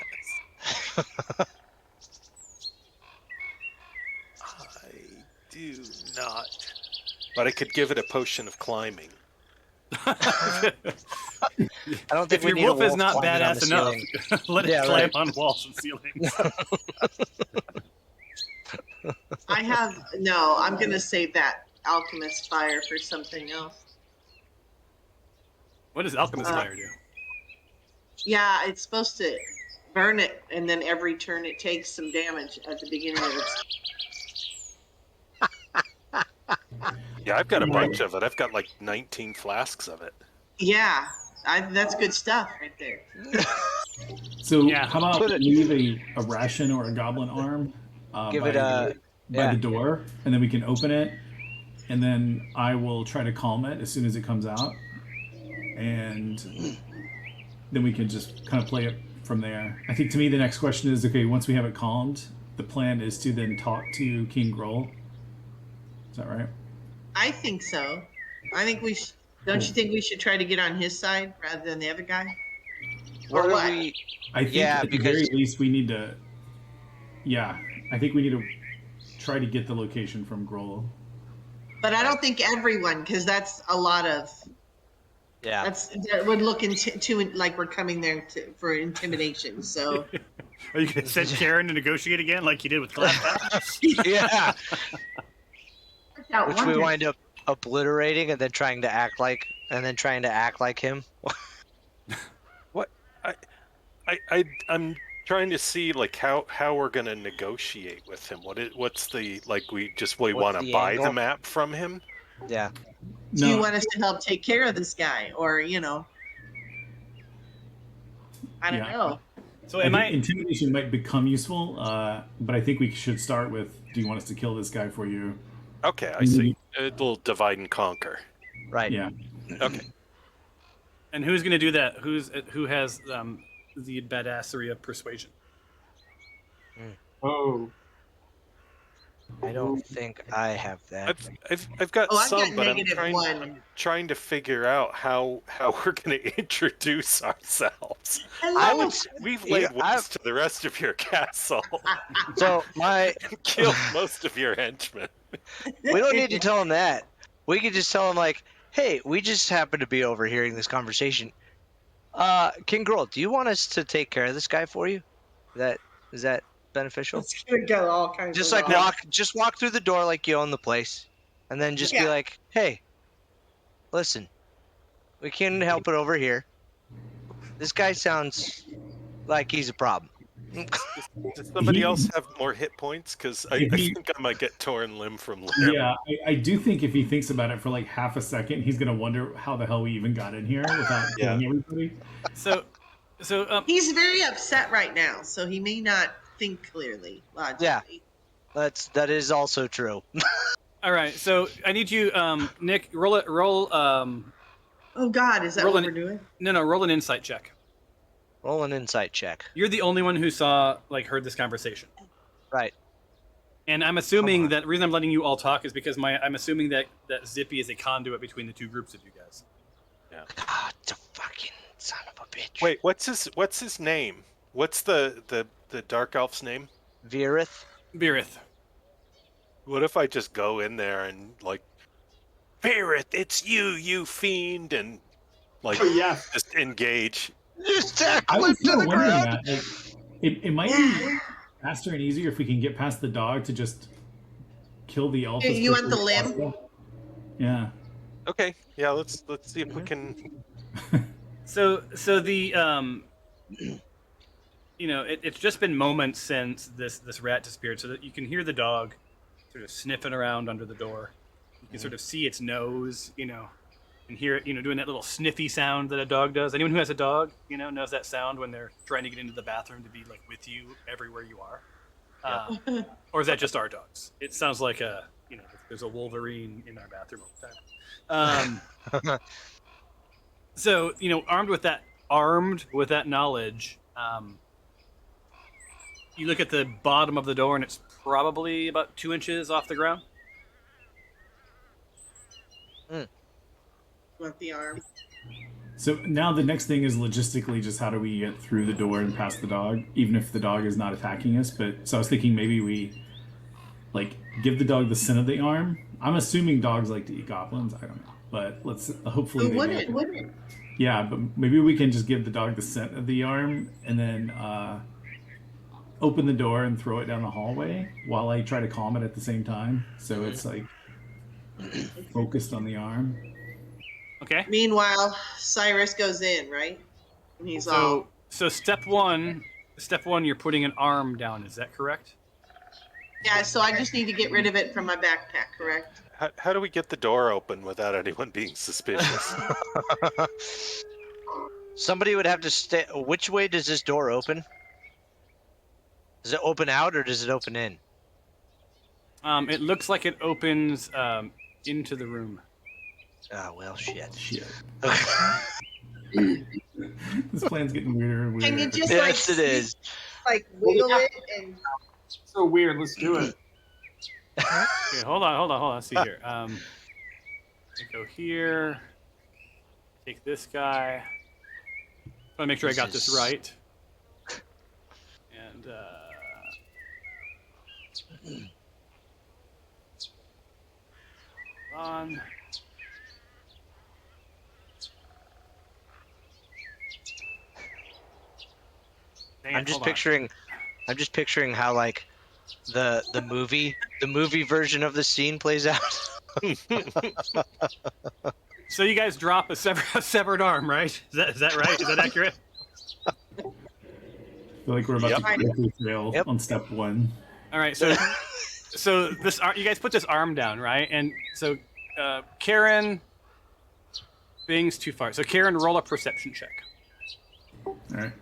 I do not. But I could give it a potion of climbing. I don't think If we your need wolf a is wolf not climbing on the badass enough, ceiling. let it Yeah, climb right. on walls and ceilings. I have no. I'm gonna save that alchemist fire for something else. What does alchemist fire do? Yeah, it's supposed to burn it, and then every turn it takes some damage at the beginning of its. Yeah, I've got a bunch of it. I've got like 19 flasks of it. Yeah, that's good stuff right there. So Yeah. how about Put it- leave a ration or a goblin arm Give by, it a- by yeah. the door, and then we can open it, and then I will try to calm it as soon as it comes out, and then we can just kind of play it from there. I think to me the next question is, okay, once we have it calmed, the plan is to then talk to King Groll. Is that right? I think so. I think we should. Don't you think we should try to get on his side rather than the other guy? What Or are what? we? I think Yeah, at the very because- least we need to. Yeah, I think we need to try to get the location from Groll. But I don't think everyone, because that's a lot of. Yeah. That would look too like we're coming there for intimidation. So Are you going to send Karen to negotiate again like you did with Glass? Yeah. That Which we wonder- wind up obliterating and then trying to act like him. I'm trying to see like how we're gonna negotiate with him. What's the like we What's want to the buy angle? the map from him? Yeah. Do you want us to help take care of this guy, or I don't Yeah. know. So I am think I? intimidation might become useful, but I think we should start with, do you want us to kill this guy for you? Okay, I see. A little divide and conquer. Right. Yeah. Okay. And who's going to do that? Who has the badassery of persuasion? Oh. I don't think I have that. I've got Oh, I've some, got but I'm -1. trying to figure out how we're going to introduce ourselves. I would. s- We've Yeah, laid I- waste to the rest of your castle So my and killed most of your henchmen. we don't need to tell him that. We could just tell him like, hey, we just happen to be overhearing this conversation. King Groll, do you want us to take care of this guy for you? Is that beneficial? It's gonna go all kinds Just of like wrong. walk through the door like you own the place, and then just be Yeah. like, hey, listen, we can help it over here. This guy sounds like he's a problem. Does somebody He- else have more hit points? Because I think I might get torn limb from limb. Yeah, I do think if he thinks about it for like half a second, he's gonna wonder how the hell we even got in here without Yeah. killing everybody. So He's very upset right now, so he may not think clearly, logically. That is also true. all right. So I need you, Nick, roll. Oh God, is that Roll what an- we're doing? No, roll an insight check. Roll an insight check. You're the only one who heard this conversation. Right. And I'm assuming that the reason I'm letting you all talk is because I'm assuming that Zippy is a conduit between the two groups of you guys. God, the fucking son of a bitch. Wait, what's his name? What's the dark elf's name? Virith. Beerith. What if I just go in there and like, Virith, it's you fiend, and like Yeah. just engage? Just I tackle was him to kind the of wondering ground. that. Like, it might be faster and easier if we can get past the dog to just kill the elf. as You want quickly the as limb? possible. Yeah. Okay, yeah, let's see if we can. So the it's just been moments since this rat disappeared, so that you can hear the dog sort of sniffing around under the door. You can sort of see its nose, and hear it, doing that little sniffy sound that a dog does. Anyone who has a dog, knows that sound when they're trying to get into the bathroom to be like with you everywhere you are. Or is that just our dogs? It sounds like there's a Wolverine in our bathroom all the time. So, armed with that knowledge, you look at the bottom of the door and it's probably about 2 inches off the ground. Want the arm? So now the next thing is logistically just how do we get through the door and past the dog, even if the dog is not attacking us. But so I was thinking maybe we like give the dog the scent of the arm. I'm assuming dogs like to eat goblins. I don't know, but let's hopefully. Who wouldn't? Yeah, but maybe we can just give the dog the scent of the arm and then open the door and throw it down the hallway while I try to calm it at the same time. So it's like focused on the arm. Okay. Meanwhile, Cyrus goes in, right? And he's all. So step one, you're putting an arm down. Is that correct? Yeah, so I just need to get rid of it from my backpack, correct? How do we get the door open without anyone being suspicious? Somebody would have to stay. Which way does this door open? Does it open out or does it open in? It looks like it opens into the room. Oh, well, shit. Shit. This plan's getting weirder and weirder. Can you just Yes, it is. like wiggle it and So weird. Let's do it. Okay, hold on. Let's see here. Go here. Take this guy. I want to make sure I got this right. And on. I'm just picturing how like the movie version of the scene plays out. So you guys drop a severed arm, right? Is that right? Is that accurate? I feel like we're about Yep. to quickly fail Yep. on step one. All right. So this you guys put this arm down, right? And so Karen, Bing's too far. So Karen, roll a perception check. All right.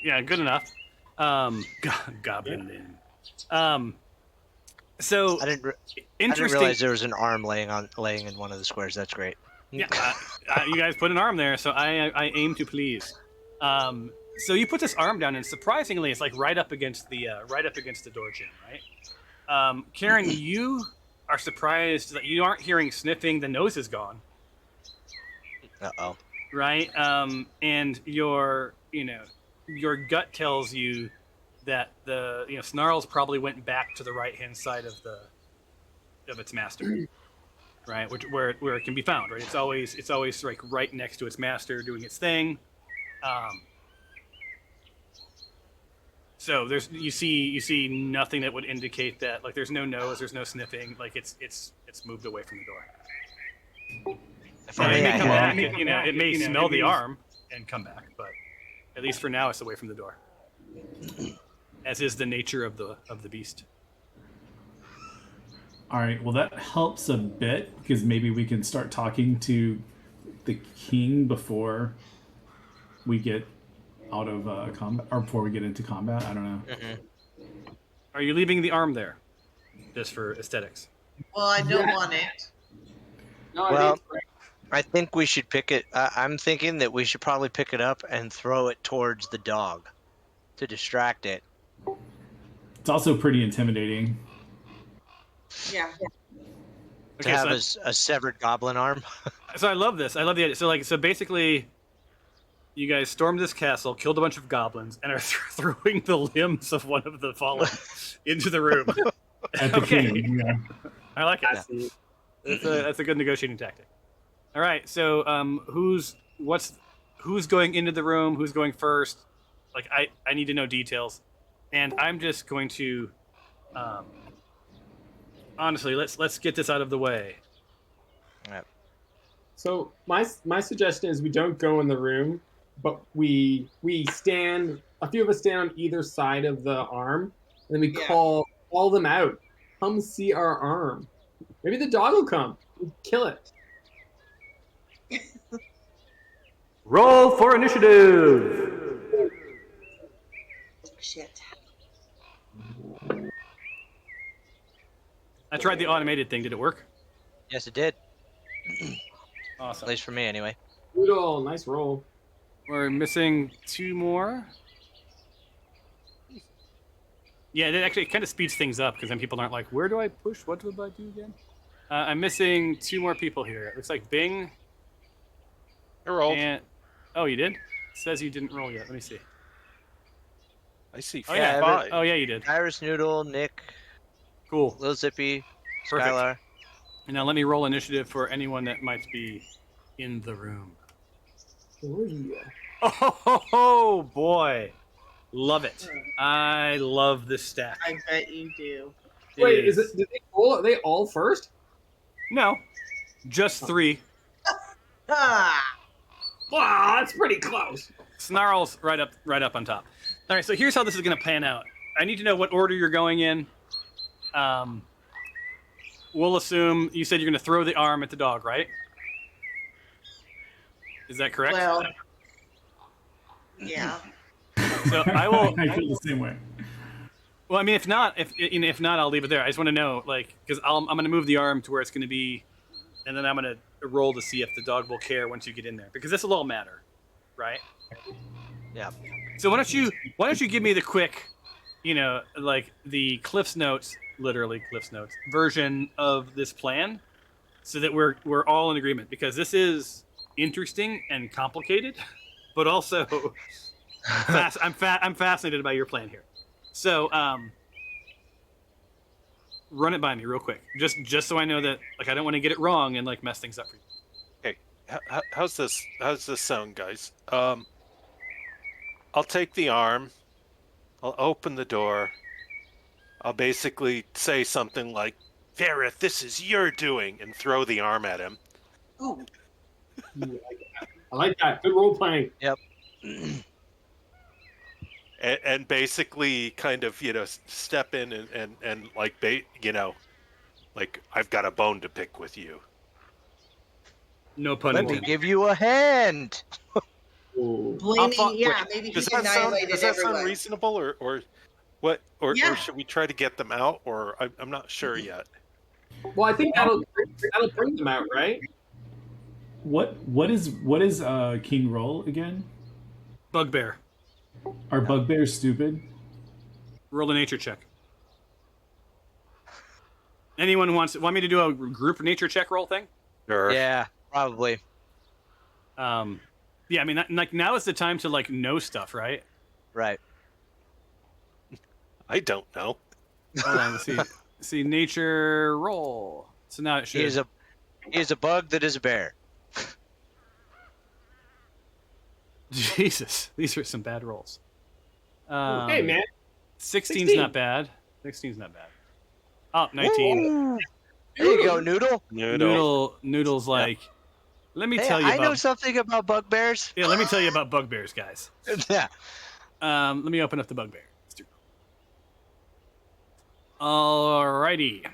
Yeah, good enough. Goblin in. So I didn't interesting. realize there was an arm laying in one of the squares. That's great. Yeah, you guys put an arm there, so I aim to please. So you put this arm down, and surprisingly, it's like right up against the door jamb, right? Karen, you are surprised that you aren't hearing sniffing. The nose is gone, Uh-oh. right? And your gut tells you that the Snarls probably went back to the right hand side of its master, right? Where it can be found, right? It's always like right next to its master doing its thing. So you see nothing that would indicate that, like, there's no nose, there's no sniffing, like it's moved away from the door. Yeah, it may Yeah, come yeah. back. It may smell the arm and come back, but at least for now, it's away from the door. As is the nature of the beast. All right. Well, that helps a bit because maybe we can start talking to the king before we get out of combat, or before we get into combat. I don't know. Are you leaving the arm there, just for aesthetics? Well, I don't Yeah. want it. No, Well, I think it's great. I think we should pick it. I'm thinking that we should probably pick it up and throw it towards the dog to distract it. It's also pretty intimidating. Yeah. To Okay, have so a severed goblin arm. So I love this. I love the idea. So basically, you guys stormed this castle, killed a bunch of goblins, and are throwing the limbs of one of the fallen into the room. At the Okay. king. Yeah. I like it. That's a good negotiating tactic. All right. So who's going into the room? Who's going first? Like I need to know details, and I'm just going to honestly let's get this out of the way. So my suggestion is we don't go in the room, but we stand. A few of us stand on either side of the arm, and then we Yeah. call them out. Come see our arm. Maybe the dog will come. We'll kill it. Roll for initiative. Shit. I tried the automated thing. Did it work? Yes, it did. At Awesome. least for me, anyway. Noodle, nice roll. We're missing 2 more. Yeah, it actually kind of speeds things up because then people aren't like, where do I push? What do I do again? I'm missing 2 more people here. It looks like Bing I rolled. and... Oh, you did? It says you didn't roll yet. Let me see. I see Oh, yeah. 5. Oh, yeah, you did. Iris Noodle, Nick, Cool. Lil Zippy, Perfect. Skylar. And now let me roll initiative for anyone that might be in the room. Oh, yeah. Oh, boy. Love it. I love this stack. I bet you do. Wait, is it? Did they roll? Are they all first? No. Just 3. Ah. Wow, that's pretty close. Snarl's right up on top. All right, so here's how this is going to pan out. I need to know what order you're going in. We'll assume you said you're going to throw the arm at the dog, right? Is that correct? Well. Yeah. So I will. I feel the same way. Well, I mean, if not, I'll leave it there. I just want to know, like, because I'm going to move the arm to where it's going to be, and then I'm going to roll to see if the dog will care once you get in there, because this will all matter, right? Yeah. So why don't you give me the quick, like the Cliff's Notes, literally Cliff's Notes version of this plan, so that we're all in agreement, because this is interesting and complicated, but also I'm fascinated by your plan here. So run it by me real quick, just so I know that, like, I don't want to get it wrong and like mess things up for you. Okay, how's this sound, guys? I'll take the arm. I'll open the door. I'll basically say something like, "Vareth, this is your doing," and throw the arm at him. Oh. I like that. Good role playing. Yep. And basically kind of, step in and like, like, I've got a bone to pick with you. No pun Let me intended. give you a hand. Ooh. Blaming, yeah, maybe he Does that annihilated sound everyone. reasonable, or what? Or Yeah. should we try to get them out? Or I'm not sure yet. Well, I think that'll bring them out, right? What is king roll again? Bugbear. Are bugbears stupid? Roll a nature check. Anyone want me to do a group nature check roll thing? Sure. Yeah, probably. Yeah, I mean, like, now is the time to, like, know stuff, right? Right. I don't know. Hold on, let's see. See, nature roll. So now it should. He is a bug that is a bear. Jesus, these are some bad rolls. Hey, man. 16's 16. not bad. 16's not bad. Oh, 19. There you go, Noodle. Noodle. Noodle's like, Let me Hey, tell you I know about. something about bugbears. Yeah, let me tell you about bugbears, guys. Yeah. Let me open up the bugbear. Alrighty.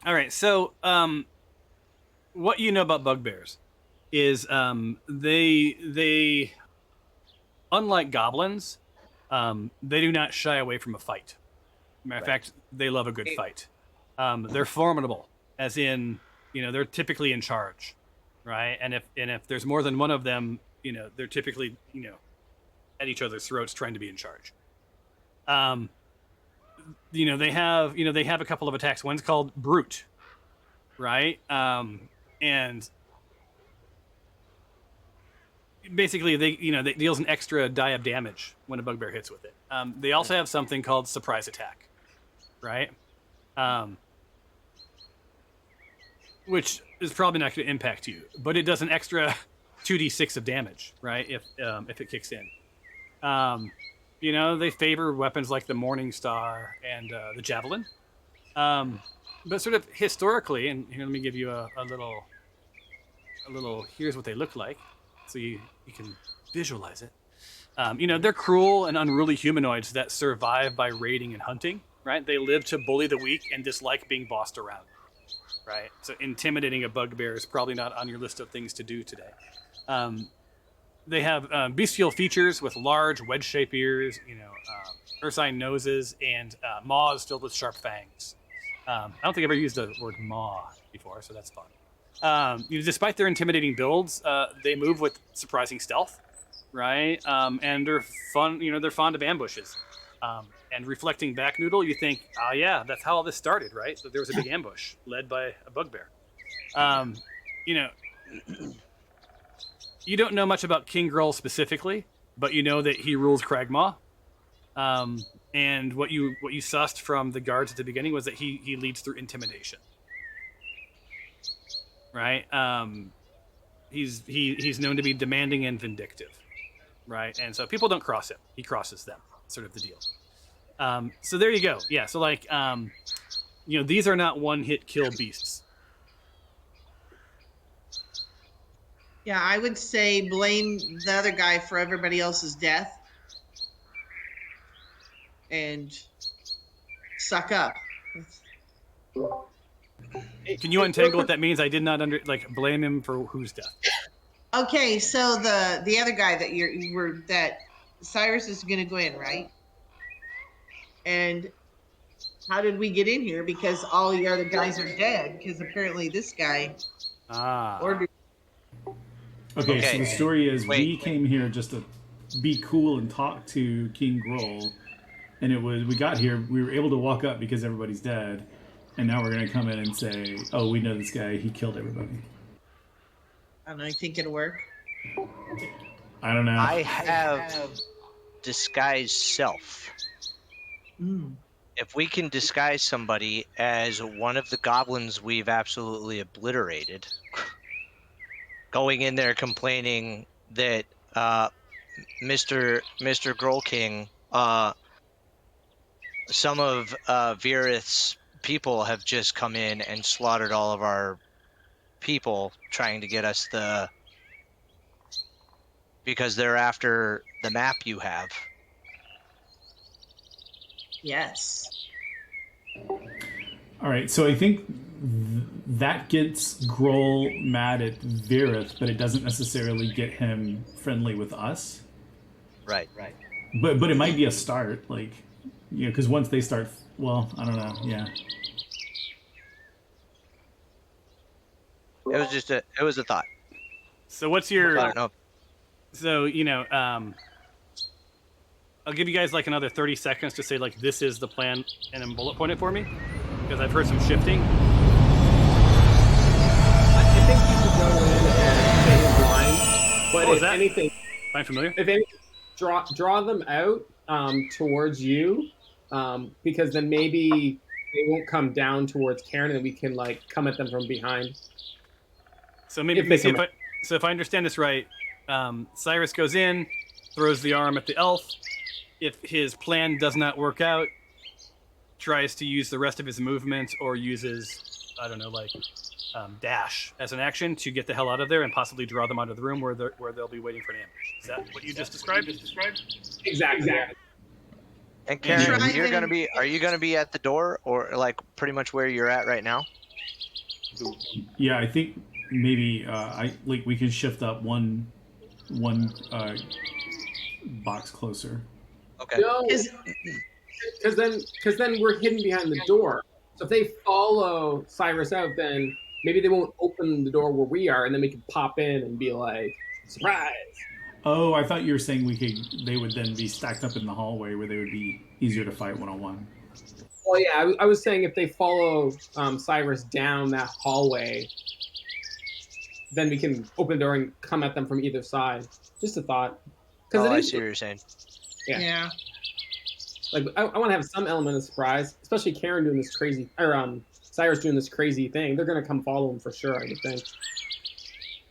All right. So, what you know about bugbears is they unlike goblins, they do not shy away from a fight. Matter of fact, they love a good fight. They're formidable, as in, they're typically in charge, right? And if there's more than one of them, they're typically, at each other's throats trying to be in charge. They have a couple of attacks. One's called Brute, right? And basically they deals an extra die of damage when a bugbear hits with it. They also have something called Surprise Attack, right? Which is probably not going to impact you, but it does an extra 2d6 of damage, right? If it kicks in. They favor weapons like the Morning Star and the Javelin. But sort of historically, and here, let me give you a little. Here's what they look like, so you can visualize it. They're cruel and unruly humanoids that survive by raiding and hunting. Right? They live to bully the weak and dislike being bossed around. Right? So intimidating a bugbear is probably not on your list of things to do today. They have bestial features with large wedge-shaped ears, ursine noses, and maws filled with sharp fangs. I don't think I've ever used the word maw before, so that's fun. Despite their intimidating builds, they move with surprising stealth, right? And they're fun. They're fond of ambushes. And reflecting back, Noodle, you think, yeah, that's how all this started, right? So there was a big ambush led by a bugbear. You don't know much about King Grull specifically, but you know that he rules Cragmaw. And what you sussed from the guards at the beginning was that he leads through intimidation. Right? He's known to be demanding and vindictive. Right? And so people don't cross him. He crosses them. Sort of the deal. So there you go. Yeah, so these are not one-hit kill beasts. Yeah, I would say blame the other guy for everybody else's death. And suck up. Can you untangle what that means? I did not blame him for whose death. Okay, so the other guy that Cyrus is going to go in, right? And how did we get in here? Because all the other guys are dead. Because apparently this guy ordered. Okay, so the story is we came here just to be cool and talk to King Grull, and we got here, we were able to walk up because everybody's dead, and now we're going to come in and say, oh, we know this guy, he killed everybody. I don't know, you think it'll work? I don't know. I have disguise self. If we can disguise somebody as one of the goblins we've absolutely obliterated, going in there complaining that Mr. Grohl King, some of Virith's people have just come in and slaughtered all of our people, trying to get us because they're after the map you have. Yes. All right, so I think that gets Grohl mad at Virith, but it doesn't necessarily get him friendly with us. Right. But it might be a start, because once they start, well, I don't know, yeah. It was a thought. So what's your? I don't know. So I'll give you guys another 30 seconds to say this is the plan, and then bullet point it for me, because I've heard some shifting. I think you should go in and stay blind. But if anything, find familiar. If anything, draw them out towards you, because then maybe they won't come down towards Karen, and we can come at them from behind. So if I understand this right, Cyrus goes in, throws the arm at the elf. If his plan does not work out, tries to use the rest of his movement, or uses, I don't know, dash as an action to get the hell out of there and possibly draw them out of the room where they'll be waiting for an ambush. Is that what you just described? Exactly. And Karen, Try you're gonna then- be. Are you gonna be at the door, or like pretty much where you're at right now? Yeah, I think maybe we can shift up one box closer. Okay. No, because then we're hidden behind the door. So if they follow Cyrus out, then maybe they won't open the door where we are, and then we can pop in and be like, surprise. Oh, I thought you were saying they would then be stacked up in the hallway where they would be easier to fight one-on-one. Well, yeah, I was saying if they follow Cyrus down that hallway, then we can open the door and come at them from either side. Just a thought. Oh, I see what you're saying. Yeah. Like I want to have some element of surprise, especially Karen doing this crazy, or Cyrus doing this crazy thing. They're gonna come follow him for sure, I would think.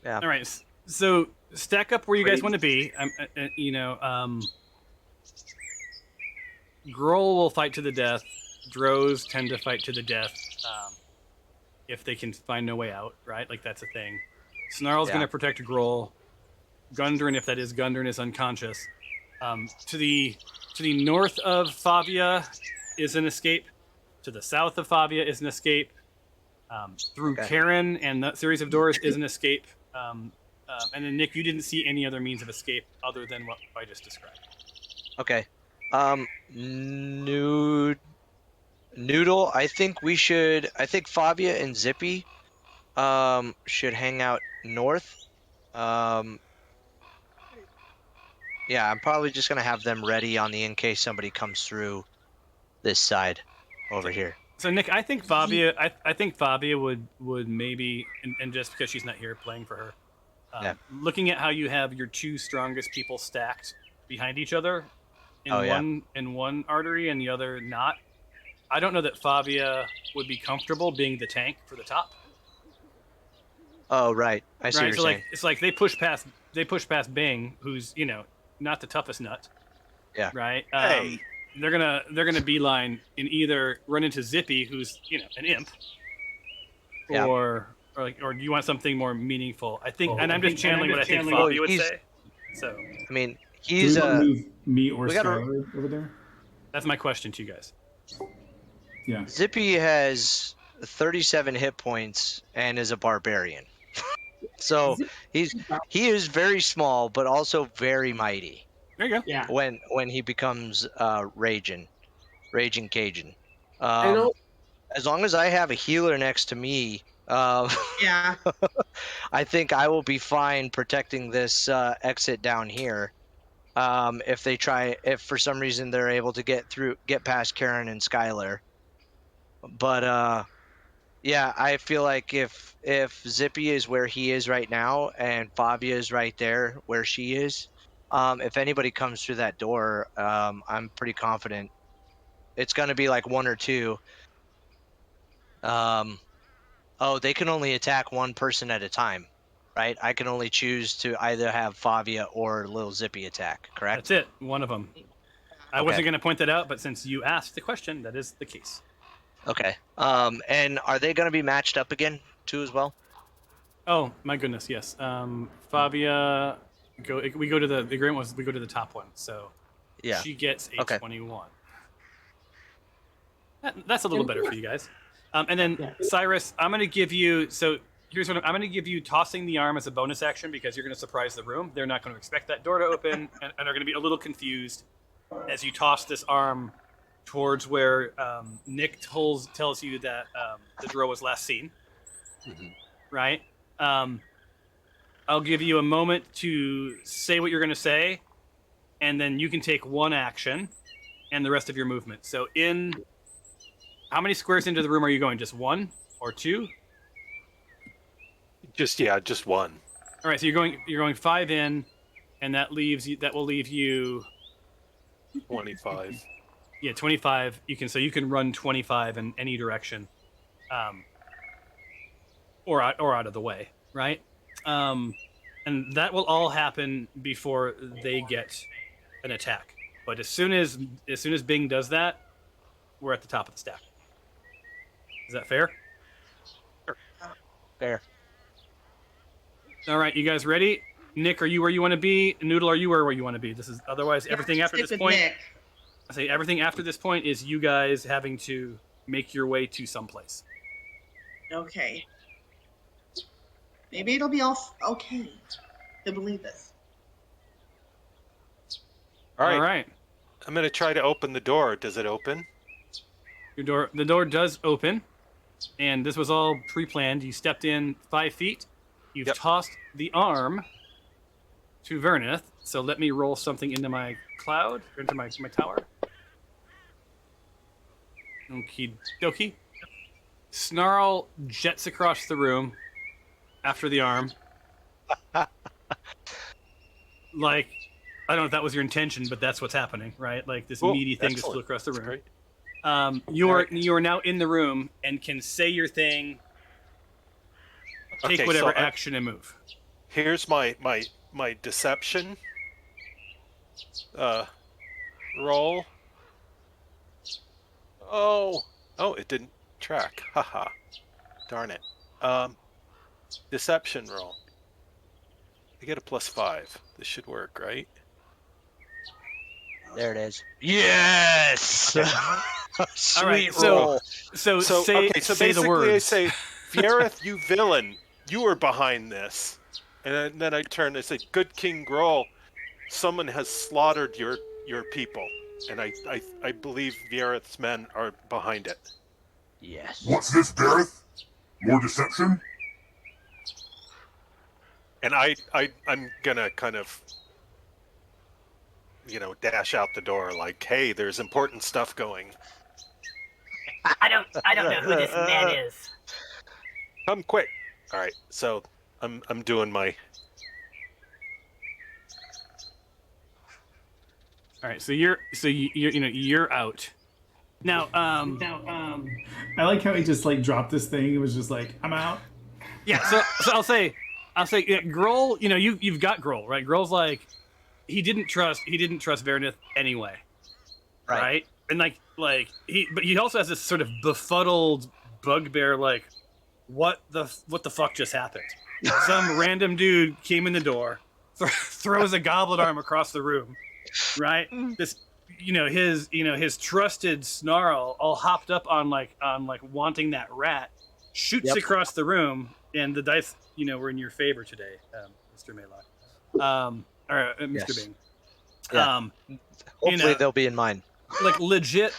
Yeah. All right. So stack up where you guys want to be. Grohl will fight to the death. Drows tend to fight to the death if they can find no way out, right? Like that's a thing. Snarl's going to protect Grohl. Gundren, if that is Gundren, is unconscious. To the north of Favia is an escape. To the south of Favia is an escape. Through Karen and that series of doors is an escape. And then Nick, you didn't see any other means of escape other than what I just described. Okay. Noodle, I think Favia and Zippy should hang out north. Yeah, I'm probably just gonna have them ready in case somebody comes through this side over here. So Nick, I think Favia would maybe, and just because she's not here playing for her, looking at how you have your two strongest people stacked behind each other in one artery and the other not, I don't know that Favia would be comfortable being the tank for the top. Oh, right. I see what you're saying. It's like they push past Bing, who's not the toughest nut. Yeah. Right. Hey. They're gonna beeline and either run into Zippy, who's an imp, or do you want something more meaningful? I think, and I'm just channeling what I think Favia would say. So I mean, he's move me or we gotta- Skylar over there. that's my question to you guys. Yeah. Zippy has 37 hit points and is a barbarian. So he is very small, but also very mighty. There you go. Yeah. When he becomes Raging Cajun. I know. As long as I have a healer next to me, Yeah. I think I will be fine protecting this exit down here. If for some reason they're able to get past Karen and Skylar. But yeah, I feel like if Zippy is where he is right now and Favia is right there where she is, if anybody comes through that door, I'm pretty confident it's going to be like one or two. They can only attack one person at a time, right? I can only choose to either have Favia or Little Zippy attack, correct? That's it. One of them. I wasn't going to point that out, but since you asked the question, that is the case. Okay. And are they going to be matched up again too as well? Oh my goodness, yes. Favia, we go to the agreement was we go to the top one, so Yeah. she gets a Okay. 21. That's a little better for you guys. And then Cyrus, I'm going to give you. So here's what I'm going to give you: tossing the arm as a bonus action because you're going to surprise the room. They're not going to expect that door to open and are going to be a little confused as you toss this arm towards where Nick tells you that the drow was last seen. Mm-hmm. Right. I'll give you a moment to say what you're going to say, and then you can take one action and the rest of your movement. So how many squares into the room are you going? Just one or two? Just one. All right, so you're going 5 in, and that will leave you 25. Yeah, 25. You can run 25 in any direction, or out of the way, right? And that will all happen before they get an attack. But as soon as Bing does that, we're at the top of the stack. Is that fair? Fair. All right, you guys ready? Nick, are you where you want to be? Noodle, are you where you want to be? This is otherwise everything after Stick this with point. Nick. I say everything after this point is you guys having to make your way to someplace. Okay. Maybe it'll be all okay. He'll believe us. All right. All right. I'm going to try to open the door. Does it open? The door does open, and this was all pre-planned. You stepped in 5 feet. You've Yep. tossed the arm to Verneth. So let me roll something into my cloud, or into my tower. Okie dokie. Snarl jets across the room after the arm. Like, I don't know if that was your intention, but that's what's happening, right? Like this Cool. meaty thing just Excellent. flew across the That's room. great. You are now in the room and can say your thing, take Okay, whatever so action and move. here's my deception roll. Oh, it didn't track. Haha. Darn it. Deception roll. I get a +5. This should work, right? There it is. Yes. Sweet All right, so- roll. So So say basically the words. I say, Viereth, you villain, you were behind this. And then I turn and say, good King Grohl, someone has slaughtered your people. And I believe Viereth's men are behind it. Yes. What's this, Gareth? More deception? And I'm gonna kind of, dash out the door like, hey, there's important stuff going. I don't know who this man is. Come quick. All right, so I'm doing my. All right, so you're out. Now, I like how he just like dropped this thing. It was just like, I'm out. yeah. So I'll say, yeah, Grohl. You've got Grohl, right? Grohl's like, he didn't trust Verneth anyway, right? And but he also has this sort of befuddled bugbear, like, what the fuck just happened? Some random dude came in the door, throws a goblet arm across the room, right? This, his trusted Snarl, all hopped up on wanting that rat, shoots across the room, and the dice, were in your favor today, Mr. Maylock, or Mr. Yes. Bing. Yeah. Hopefully they'll be in mine. legit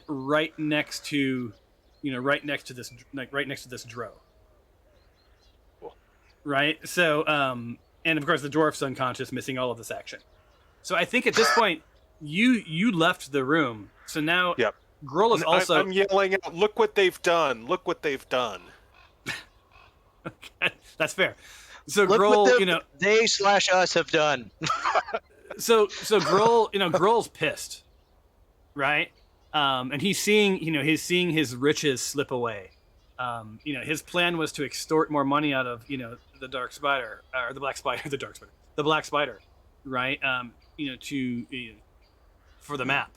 right next to this dro. Cool. Right? So and of course the dwarf's unconscious, missing all of this action. So I think at this point you left the room. So now Yep. Grohl is also I'm yelling out, look what they've done. Look what they've done. that's fair. So Look Grohl, what they/us have done. so Grohl, Grohl's pissed, right? And he's seeing his riches slip away. His plan was to extort more money out of the dark spider or the black spider, the black spider, right? For the map,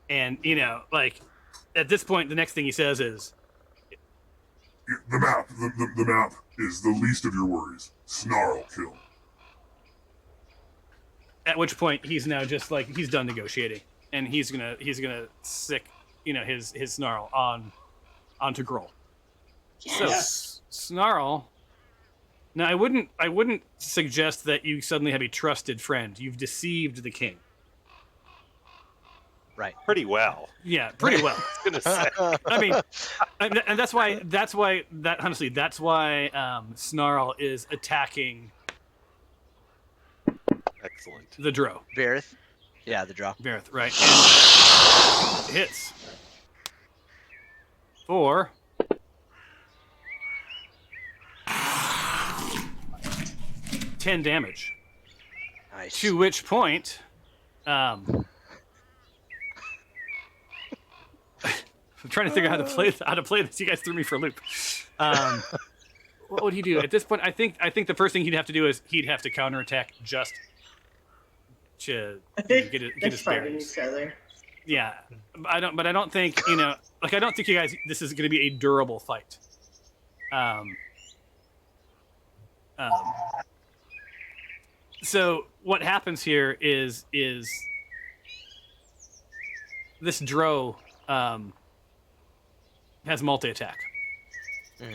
and at this point, the next thing he says is, The map. The map is the least of your worries. Snarl kill. at which point he's now just like he's done negotiating, and he's gonna sick his Snarl onto Grohl. Yes. So Snarl. Now I wouldn't suggest that you suddenly have a trusted friend. You've deceived the king. Right. Pretty well. Yeah, pretty well. I was gonna say. I mean, and that's why Snarl is attacking Excellent. the Dro. Varith. Yeah, the draw. Varith, right? And hits for 10 damage. Nice. To which point, I'm trying to figure out how to play this. You guys threw me for a loop. What would he do at this point? I think the first thing he'd have to do is he'd have to counterattack just to get his They're fighting bearings. each other. Yeah, I don't think I don't think you guys. This is going to be a durable fight. So what happens here is this Dro has multi-attack,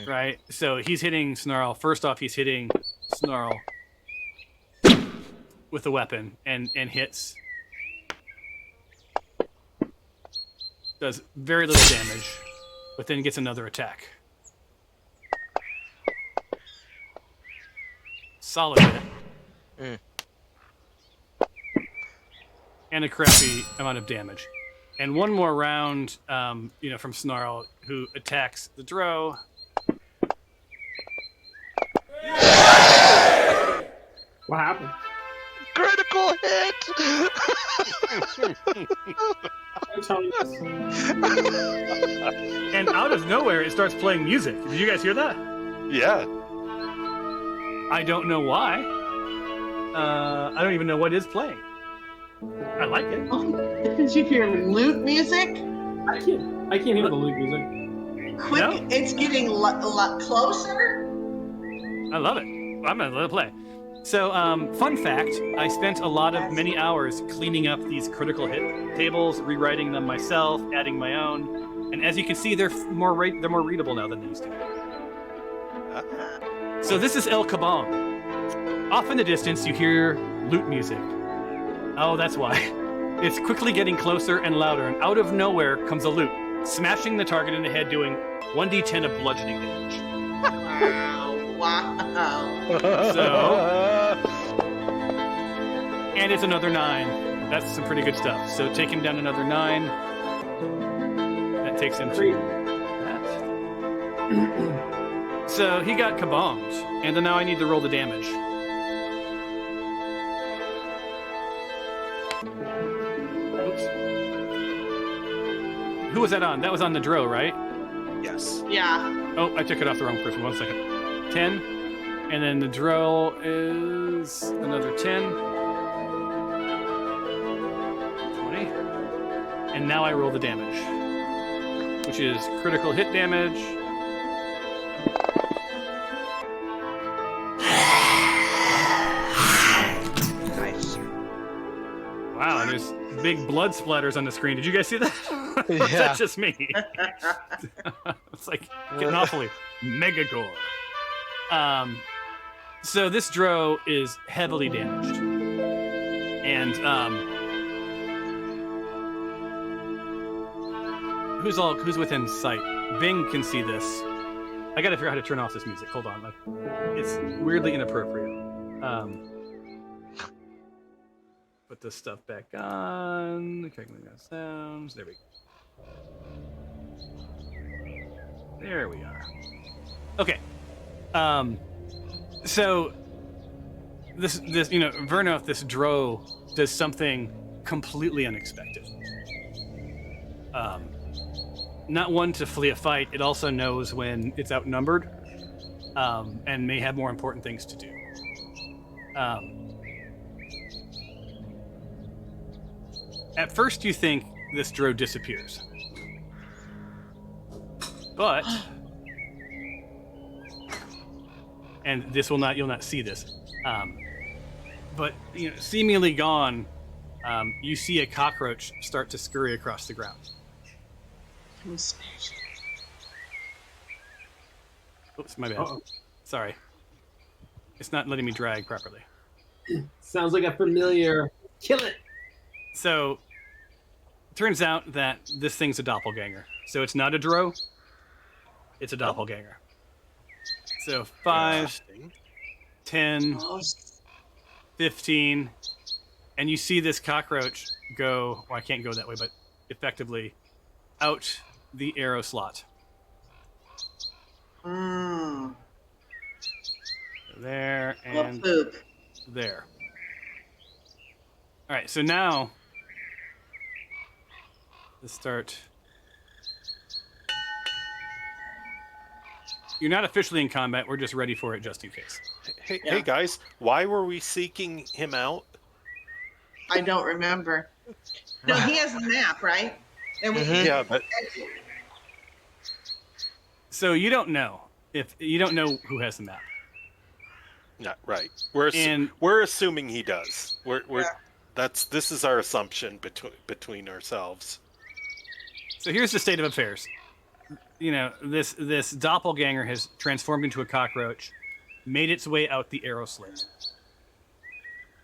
right? So he's hitting Snarl. First off, he's hitting Snarl with a weapon and hits. Does very little damage, but then gets another attack. Solid hit. And a crappy amount of damage. And one more round, from Snarl, who attacks the Dro. What happened? Critical hit! And out of nowhere, it starts playing music. Did you guys hear that? Yeah. I don't know why. I don't even know what is playing. I like it. Did you hear loot music? I can't hear the loot music. Quick, No? it's getting a lot closer. I love it. I'm gonna let it play. So, fun fact: I spent many hours cleaning up these critical hit tables, rewriting them myself, adding my own, and as you can see, they're more readable now than they used to be. So this is El Kabong. Off in the distance, you hear loot music. Oh, that's why. It's quickly getting closer and louder, and out of nowhere comes a loot, smashing the target in the head, doing 1d10 of bludgeoning damage. Wow. So, and it's another 9. That's some pretty good stuff. So take him down another 9. That takes him to that. So he got kabombed, and then now I need to roll the damage. Oops. Who was that on? That was on the Dro, right? Yes. Yeah. Oh, I took it off the wrong person. 1 second. 10. And then the Dro is another 10. 20. And now I roll the damage, which is critical hit damage. Nice. Wow, and there's big blood splatters on the screen. Did you guys see that? Or is Yeah. that just me? It's like getting awfully mega gore. So this Dro is heavily damaged. And who's within sight? Bing can see this. I gotta figure out how to turn off this music. Hold on. It's weirdly inappropriate. Put this stuff back on. Okay, sounds. There we go. There we are. Okay. So this Vernoth, this Dro, does something completely unexpected. Not one to flee a fight. It also knows when it's outnumbered, and may have more important things to do. At first, you think this Dro disappears, but and this will not, you'll not see this, but seemingly gone, you see a cockroach start to scurry across the ground. Oops, my bad. Uh-oh. Sorry, it's not letting me drag properly. Sounds like a familiar. Kill it. So, turns out that this thing's a doppelganger. So it's not a Dro, it's a doppelganger. So 5, 10, 15, and you see this cockroach go, well, I can't go that way, but effectively out the arrow slot. There and there. All right, so now let's start. You're not officially in combat. We're just ready for it, just in case. Hey guys, why were we seeking him out? I don't remember. No, he has a map, right? And we Yeah, but So you don't know who has the map. Yeah, right. We're assuming he does. This is our assumption between ourselves. So here's the state of affairs. You know, this doppelganger has transformed into a cockroach, made its way out the arrow slit.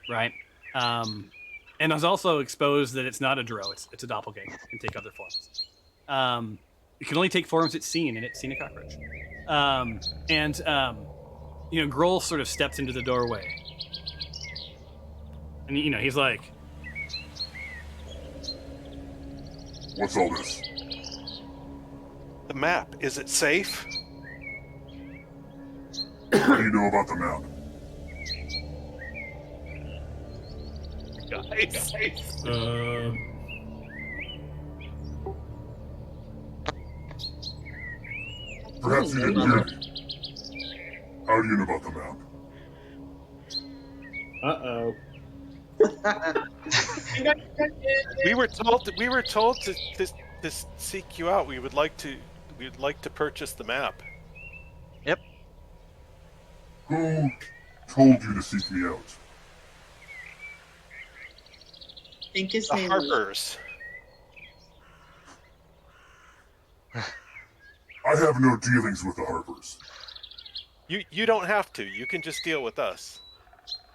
Right? And has also exposed that it's not a Drow, it's a doppelganger. It can take other forms. It can only take forms it's seen, and it's seen a cockroach. You know, Grohl sort of steps into the doorway. And, you know, he's like, What's all this? The map, is it safe? What do you know about the map? Guys. Perhaps you didn't hear me. How do you know about the map? Uh-oh. We were told to seek you out. We'd like to purchase the map. Who told you to seek me out? I think his The name was... Harpers. I have no dealings with the Harpers. You don't have to. You can just deal with us.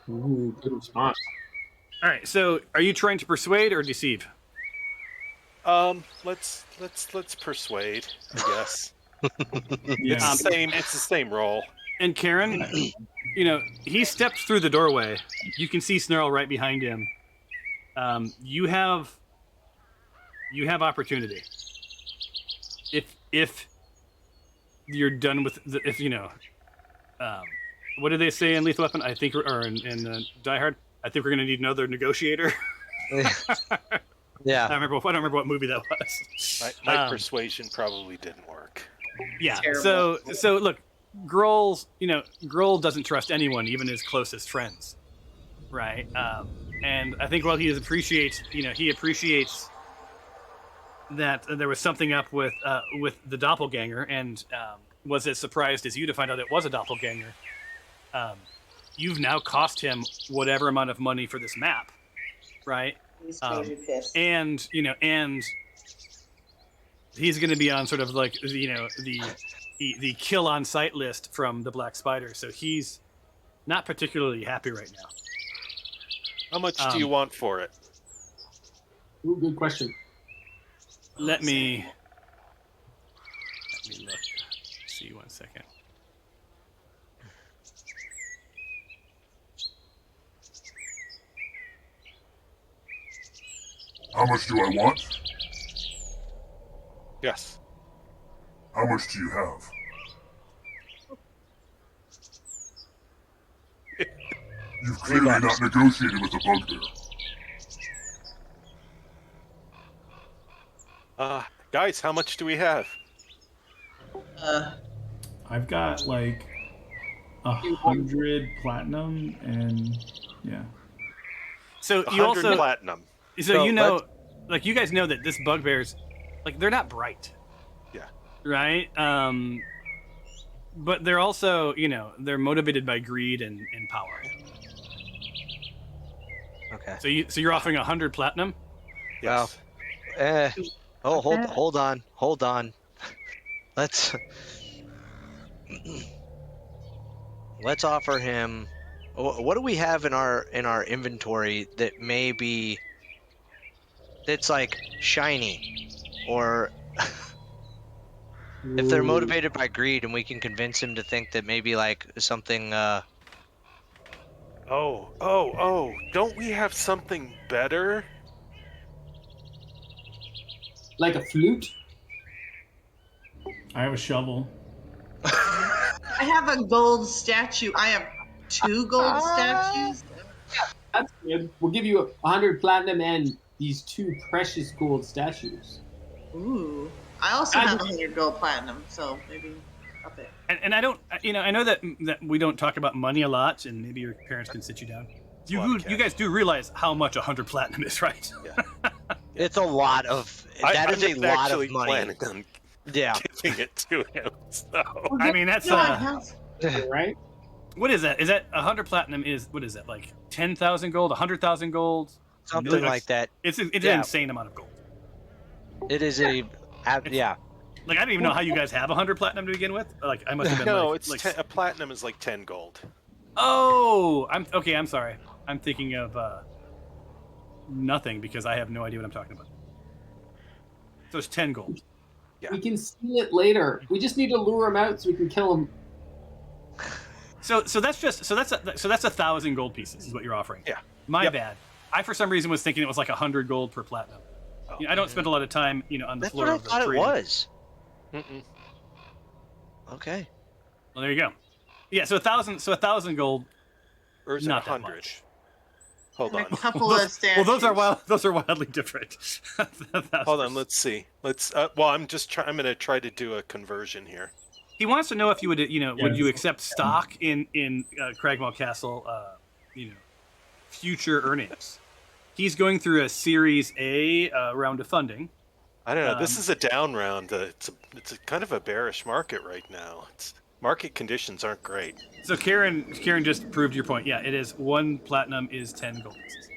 Ooh, good response. all right, so are you trying to persuade or deceive? Let's persuade, I guess. Yeah. It's the same role. And Karen, you know, he steps through the doorway. You can see Snarl right behind him. You have opportunity. If you're done with if you know, what did they say in Lethal Weapon? I think, or in Die Hard, I think we're going to need another negotiator. Yeah. I don't remember what movie that was. My persuasion probably didn't work. Yeah. Terrible. So look, Grohl doesn't trust anyone, even his closest friends, right? And I think while he appreciates that there was something up with the doppelganger, and was as surprised as you to find out it was a doppelganger. You've now cost him whatever amount of money for this map, right? He's totally pissed. And he's going to be on sort of like the kill on sight list from the Black Spider, so he's not particularly happy right now. How much do you want for it? Ooh, good question. Let me look. See, 1 second. How much do I want? Yes. How much do you have? You've clearly not negotiated with the bugbear. Guys, how much do we have? I've got like 100 platinum and yeah. So 100 you also platinum. so you know, like you guys know that this bugbear's like they're not bright. Yeah. Right. But they're also they're motivated by greed and power. Okay. So you're offering 100 platinum. Yes. Hold on. Let's offer him. What do we have in our inventory that may be that's like shiny, or if they're motivated by greed and we can convince him to think that maybe like something. Don't we have something better? Like a flute? I have a shovel. I have a gold statue. I have 2 gold statues. That's good. We'll give you 100 platinum and these 2 precious gold statues. Ooh. I also have 100 gold platinum, so maybe up it. And I don't, I know that we don't talk about money a lot, and maybe your parents can sit you down. You guys do realize how much 100 platinum is, right? Yeah. It's a lot of. That is a lot of money. Planning on Yeah. giving it to him. So I mean, that's Right? What is that? Is that 100 platinum? What is that, like 10,000 gold, 100,000 gold? Something like that. It's an Yeah. insane amount of gold. It is a yeah. Like I don't even know how you guys have 100 platinum to begin with. Like I must have been No, like, it's like a platinum is like 10 gold. Oh, I'm sorry. I'm thinking of nothing because I have no idea what I'm talking about. So it's 10 gold. Yeah. We can steal it later. We just need to lure him out so we can kill him. So that's 1,000 gold pieces is what you're offering. Yeah. My bad. I for some reason was thinking it was like 100 gold per platinum. Oh. You know, I don't spend a lot of time, on the That's floor what I of the thought it trading. was. Mm-mm. Okay. Well, there you go. Yeah, so 1,000 gold. Or is it Not that 100? much. Hold And on. a couple of statues. Well, those are wildly different. Hold on, let's see. Well, I'm going to try to do a conversion here. He wants to know if you would, would you accept stock in Cragmaw Castle, future earnings. He's going through a Series A round of funding. I don't know. This is a down round. It's a kind of a bearish market right now. Market conditions aren't great. So Karen just proved your point. Yeah, it is 1 platinum is 10 gold pieces.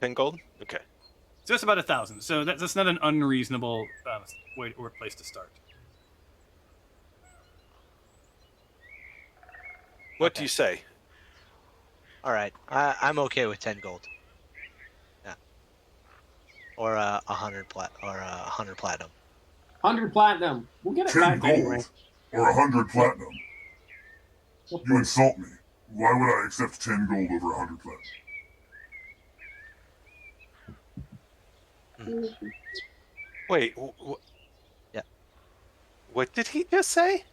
10 gold? Okay. So it's about 1,000. So that's not an unreasonable way or place to start. What do you say? All right. I'm okay with 10 gold. Yeah. Or 100 platinum. 100 platinum. We'll get it 10 back gold anyway. or 100 platinum. You insult me. Why would I accept 10 gold over 100 platinum? Wait. Yeah. What did he just say?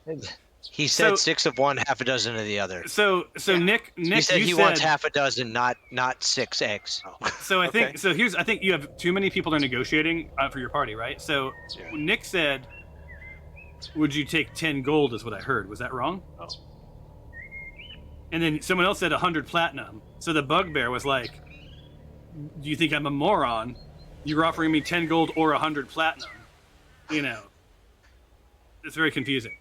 He said So- 6 of one, half a dozen of the other. So Nick, He said you he wants half a dozen, not 6 eggs. So I think Okay. I think you have too many people are negotiating for your party, right? So Yeah. Nick said, "Would you take 10 gold?" Is what I heard. Was that wrong? Oh. And then someone else said 100 platinum. So the bugbear was like, "Do you think I'm a moron? You're offering me 10 gold or 100 platinum." It's very confusing.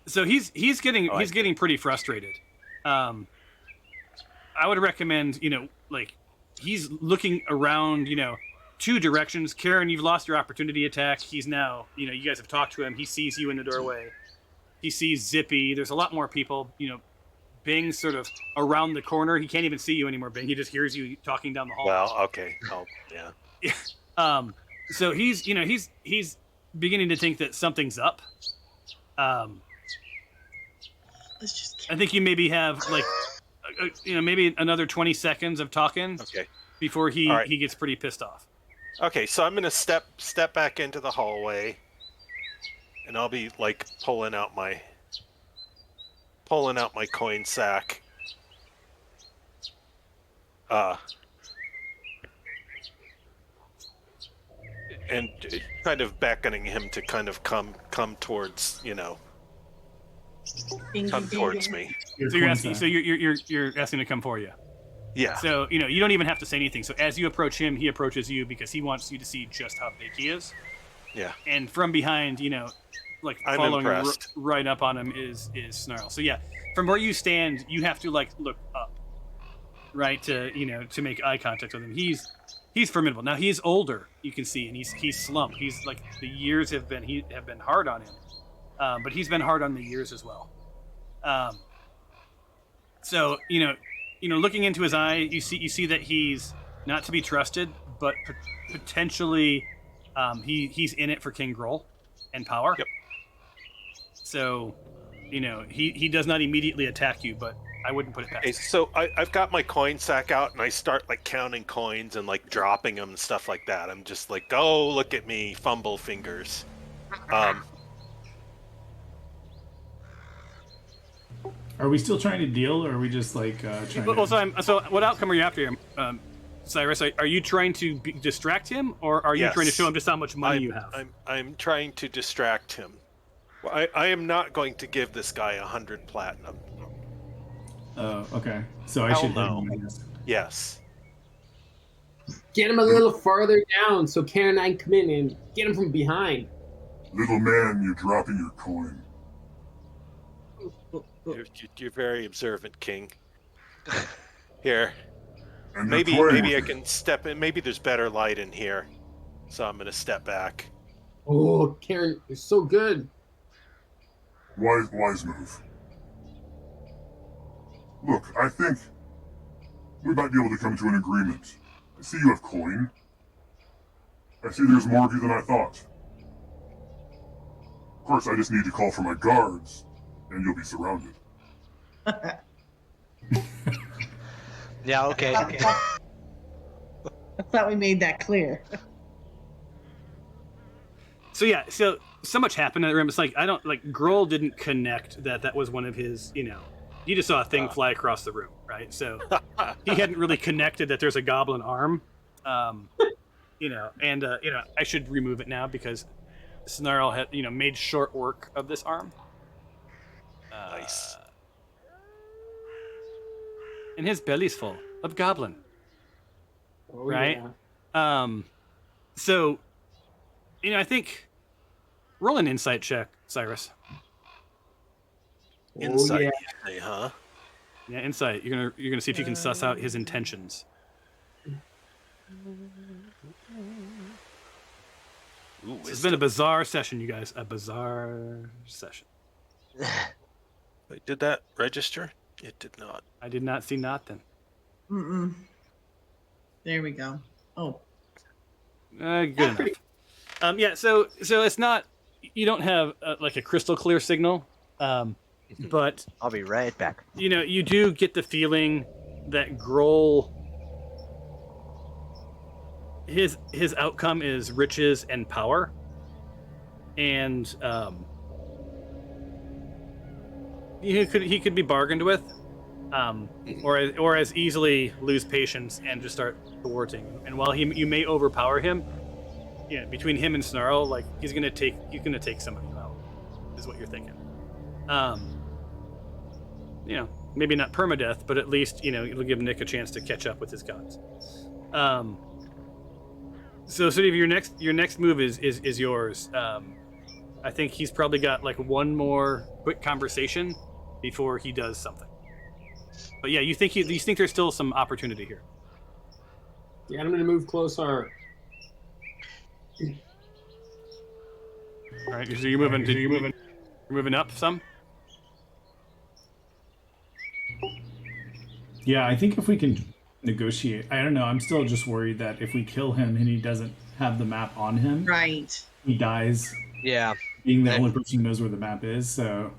So he's getting pretty frustrated. I would recommend, he's looking around, 2 directions. Karen, you've lost your opportunity attack. He's now, you guys have talked to him. He sees you in the doorway. He sees Zippy. There's a lot more people, Bing's sort of around the corner. He can't even see you anymore, Bing. He just hears you talking down the hall. Well, okay. Oh, yeah. So he's beginning to think that something's up. Let's just I think you maybe have maybe another 20 seconds of talking Okay. before he All right. he gets pretty pissed off. Okay, so I'm going to step back into the hallway, and I'll be like pulling out my coin sack. And kind of beckoning him to kind of come towards, come towards me. So you're asking. So you're asking to come for you. Yeah. So you don't even have to say anything. So as you approach him, he approaches you because he wants you to see just how big he is. Yeah. And from behind, like I'm following impressed. right up on him is Snarl. So yeah, from where you stand, you have to look up, right, to make eye contact with him. He's formidable. Now he's older, you can see, and he's slumped. He's like the years have been hard on him, but he's been hard on the years as well. So looking into his eye, you see that he's not to be trusted, but potentially he's in it for King Groll and power. Yep. So he does not immediately attack you, but I wouldn't put it past Okay, him. so I've got my coin sack out, and I start like counting coins and like dropping them and stuff like that. I'm just like, oh, look at me, fumble fingers. Are we still trying to deal, or are we just like trying Well, to... so what outcome are you after him, Cyrus? Are you trying to distract him, or are you Yes. trying to show him just how much money you have? I'm trying to distract him. Well, I am not going to give this guy 100 platinum. Oh, okay. So I Hell should hit no. him, I guess. Yes. Get him a little farther down so Karen and I can come in and get him from behind. Little man, you're dropping your coin. You're very observant, King. Here, And maybe you're playing I with me. can step in. Maybe there's better light in here, so I'm gonna step back. Oh, Karen, you're so good. Wise move. Look, I think we might be able to come to an agreement. I see you have coin. I see there's more of you than I thought. Of course, I just need to call for my guards, and you'll be surrounded. Yeah, okay. I thought we made that clear. So yeah, so much happened in the room. It's like I don't like Grohl didn't connect that was one of his. You just saw a thing fly across the room, right? So he hadn't really connected that there's a goblin arm. And I should remove it now because Snarl had made short work of this arm. Nice. And his belly's full of goblin. Oh, Right? Yeah. So, I think roll an insight check, Cyrus. Insight, yeah. you say, huh? Yeah, insight. You're gonna see if you can suss out his intentions. Ooh, It's been a bizarre session, you guys. A bizarre session. Wait, did that register? It did not. I did not see nothing. Mm-mm. There we go. Oh, Good enough. Yeah. So it's not. You don't have like a crystal clear signal, but I'll be right back. you do get the feeling that Grohl. His outcome is riches and power, and he could be bargained with, or as easily lose patience and just start thwarting. And while you may overpower him, between him and Snarl, like he's gonna take some of you out, is what you're thinking. Maybe not permadeath, but at least it'll give Nick a chance to catch up with his gods. So sort of your next move is yours. I think he's probably got like one more quick conversation before he does something. But yeah, you think there's still some opportunity here. Yeah, I'm gonna move closer. All right, so you're moving up some. Yeah, I think if we can negotiate, I don't know. I'm still just worried that if we kill him and he doesn't have the map on him, right. he dies. Yeah. Being the only person who knows where the map is, so.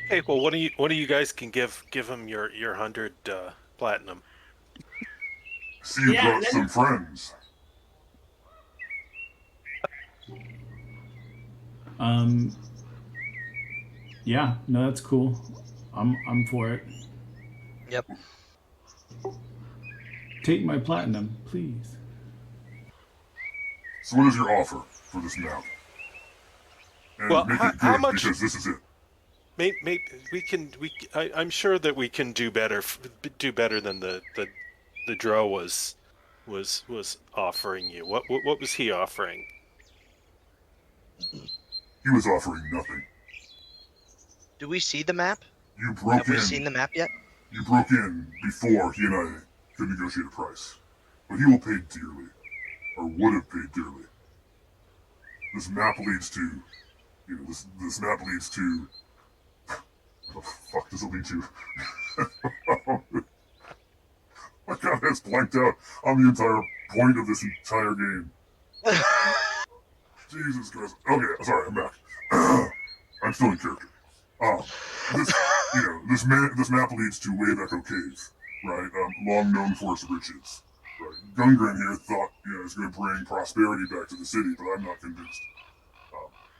Hey, well, one of you guys can give him your 100 platinum. See, you brought some friends. Yeah, no, that's cool. I'm for it. Yep. Take my platinum, please. So what is your offer for this map? And Well, make it good, how much- because this is it. Maybe I'm sure that we can do better than the Drow was offering you. What was he offering? He was offering nothing. Do we see the map? You broke Have we in. seen the map yet? You broke in before he and I could negotiate a price. But he will pay dearly. Or would have paid dearly. This map leads to... this map leads to... What the fuck does it lead to? My god, that's blanked out on the entire point of this entire game. Jesus Christ. Okay, sorry, I'm back. I'm still in character. This map leads to Wave Echo Cave, right? Long known for its riches. Right. Gungren here thought, it's going to bring prosperity back to the city, but I'm not convinced.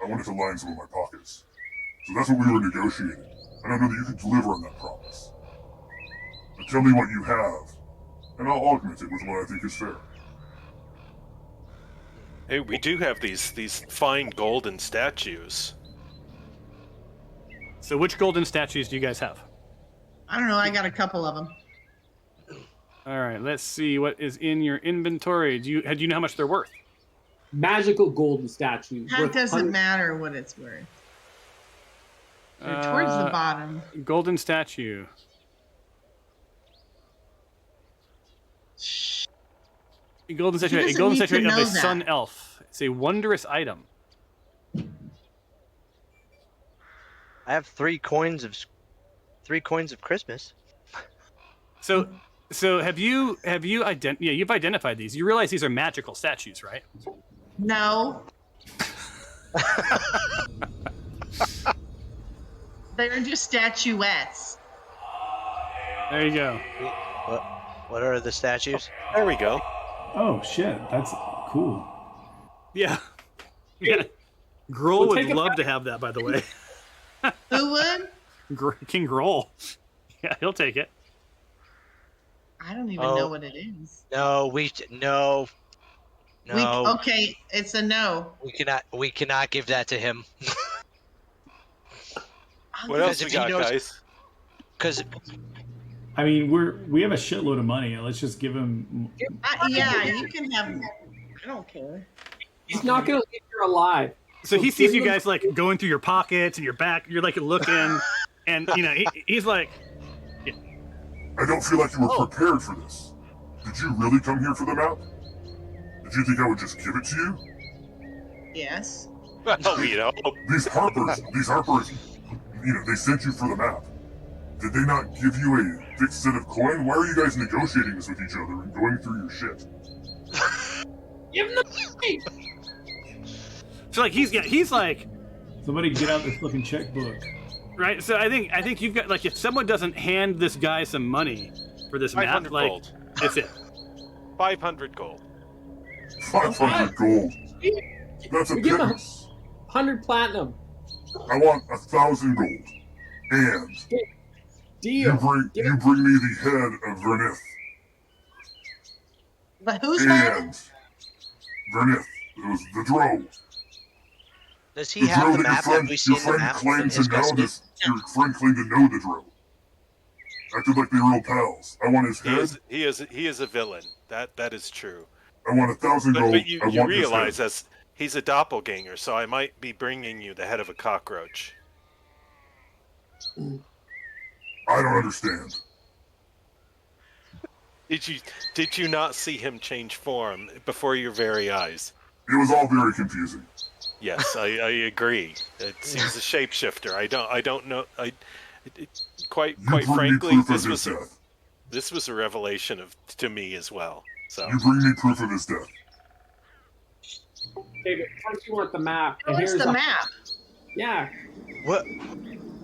I wanted to line some of my pockets. So that's what we were negotiating. I don't know that you can deliver on that promise. But tell me what you have, and I'll augment it with what I think is fair. Hey, we do have these fine golden statues. So which golden statues do you guys have? I don't know. I got a couple of them. All right, let's see what is in your inventory. Do you know how much they're worth? Magical golden statues. That worth doesn't 100 matter what it's worth. They're towards the bottom. Golden statue. A golden statue. A doesn't golden need to statue of know a that. sun elf. It's a wondrous item. I have 3 coins of Christmas. So have you you've identified these. You realize these are magical statues, right? No. They're just statuettes. There you go. What are the statues? There we go. Oh shit, that's cool. Yeah. Yeah. Grohl We'll would take it love back. to have that, by the way. Who would? King Grohl. Yeah, he'll take it. I don't even Oh. know what it is. No. Okay, it's a no. We cannot give that to him. What else Because we if he got, knows- guys? Because I mean, we have a shitload of money. Let's just give him. Yeah, you can have. I don't care. He's not gonna leave you alive. So he sees you guys like going through your pockets and your back. You're like looking, and he's like, I don't feel like you were prepared for this. Did you really come here for the map? Did you think I would just give it to you? Yes. Well, These Harpers, they sent you for the map. Did they not give you a fixed set of coin? Why are you guys negotiating this with each other and going through your shit? Give him the money. so like he's like, Somebody get out this fucking checkbook. right. So I think you've got like if someone doesn't hand this guy some money for this map, 500 like gold. it's it. 500 gold. 500 gold. That's a We give him pittance. 100 platinum. I want 1,000 gold. And Deal. you bring me the head of Vernith. But who's that? And Vernith. It was the Drow. does he The have Drow the that map? Have we your seen the friend map? claimed to His know custody? this. Your friend claimed to know the Drow. Acted like they were real pals. I want his head. He is a villain. That is true. I want 1,000 gold. But you I want realize his head. that he's a doppelganger, so I might be bringing you the head of a cockroach. I don't understand. Did you not see him change form before your very eyes? It was all very confusing. Yes, I agree. He's a shapeshifter. I don't know. Quite You bring frankly, me proof of his death. this was a revelation to me as well. So You bring me proof of his death. David, first you want the map. And Where's here's the a- map? Yeah. What?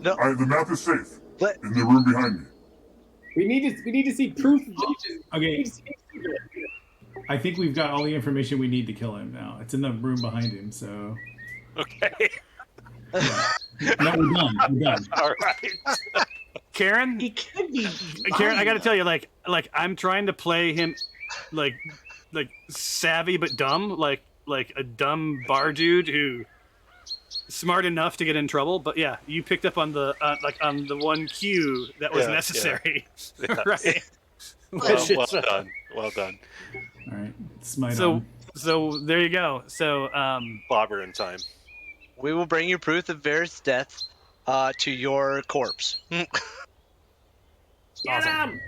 No. The map is safe. What? In the room behind me. We need to see proof of this. We Okay, need to see- I think we've got all the information we need to kill him now. It's in the room behind him, so. okay, No, we're done. We're done. all right. Karen, He could be. Karen, I got to lying. tell you, like I'm trying to play him, like savvy but dumb, like a dumb bar dude who smart enough to get in trouble. But yeah, you picked up on the on the one cue that was Yeah, necessary, yeah. right? Well, Which is, well done. Well done. All right, smite So on. so there you go. So Clobber in time. We will bring you proof of Varys' death to your corpse. Get him!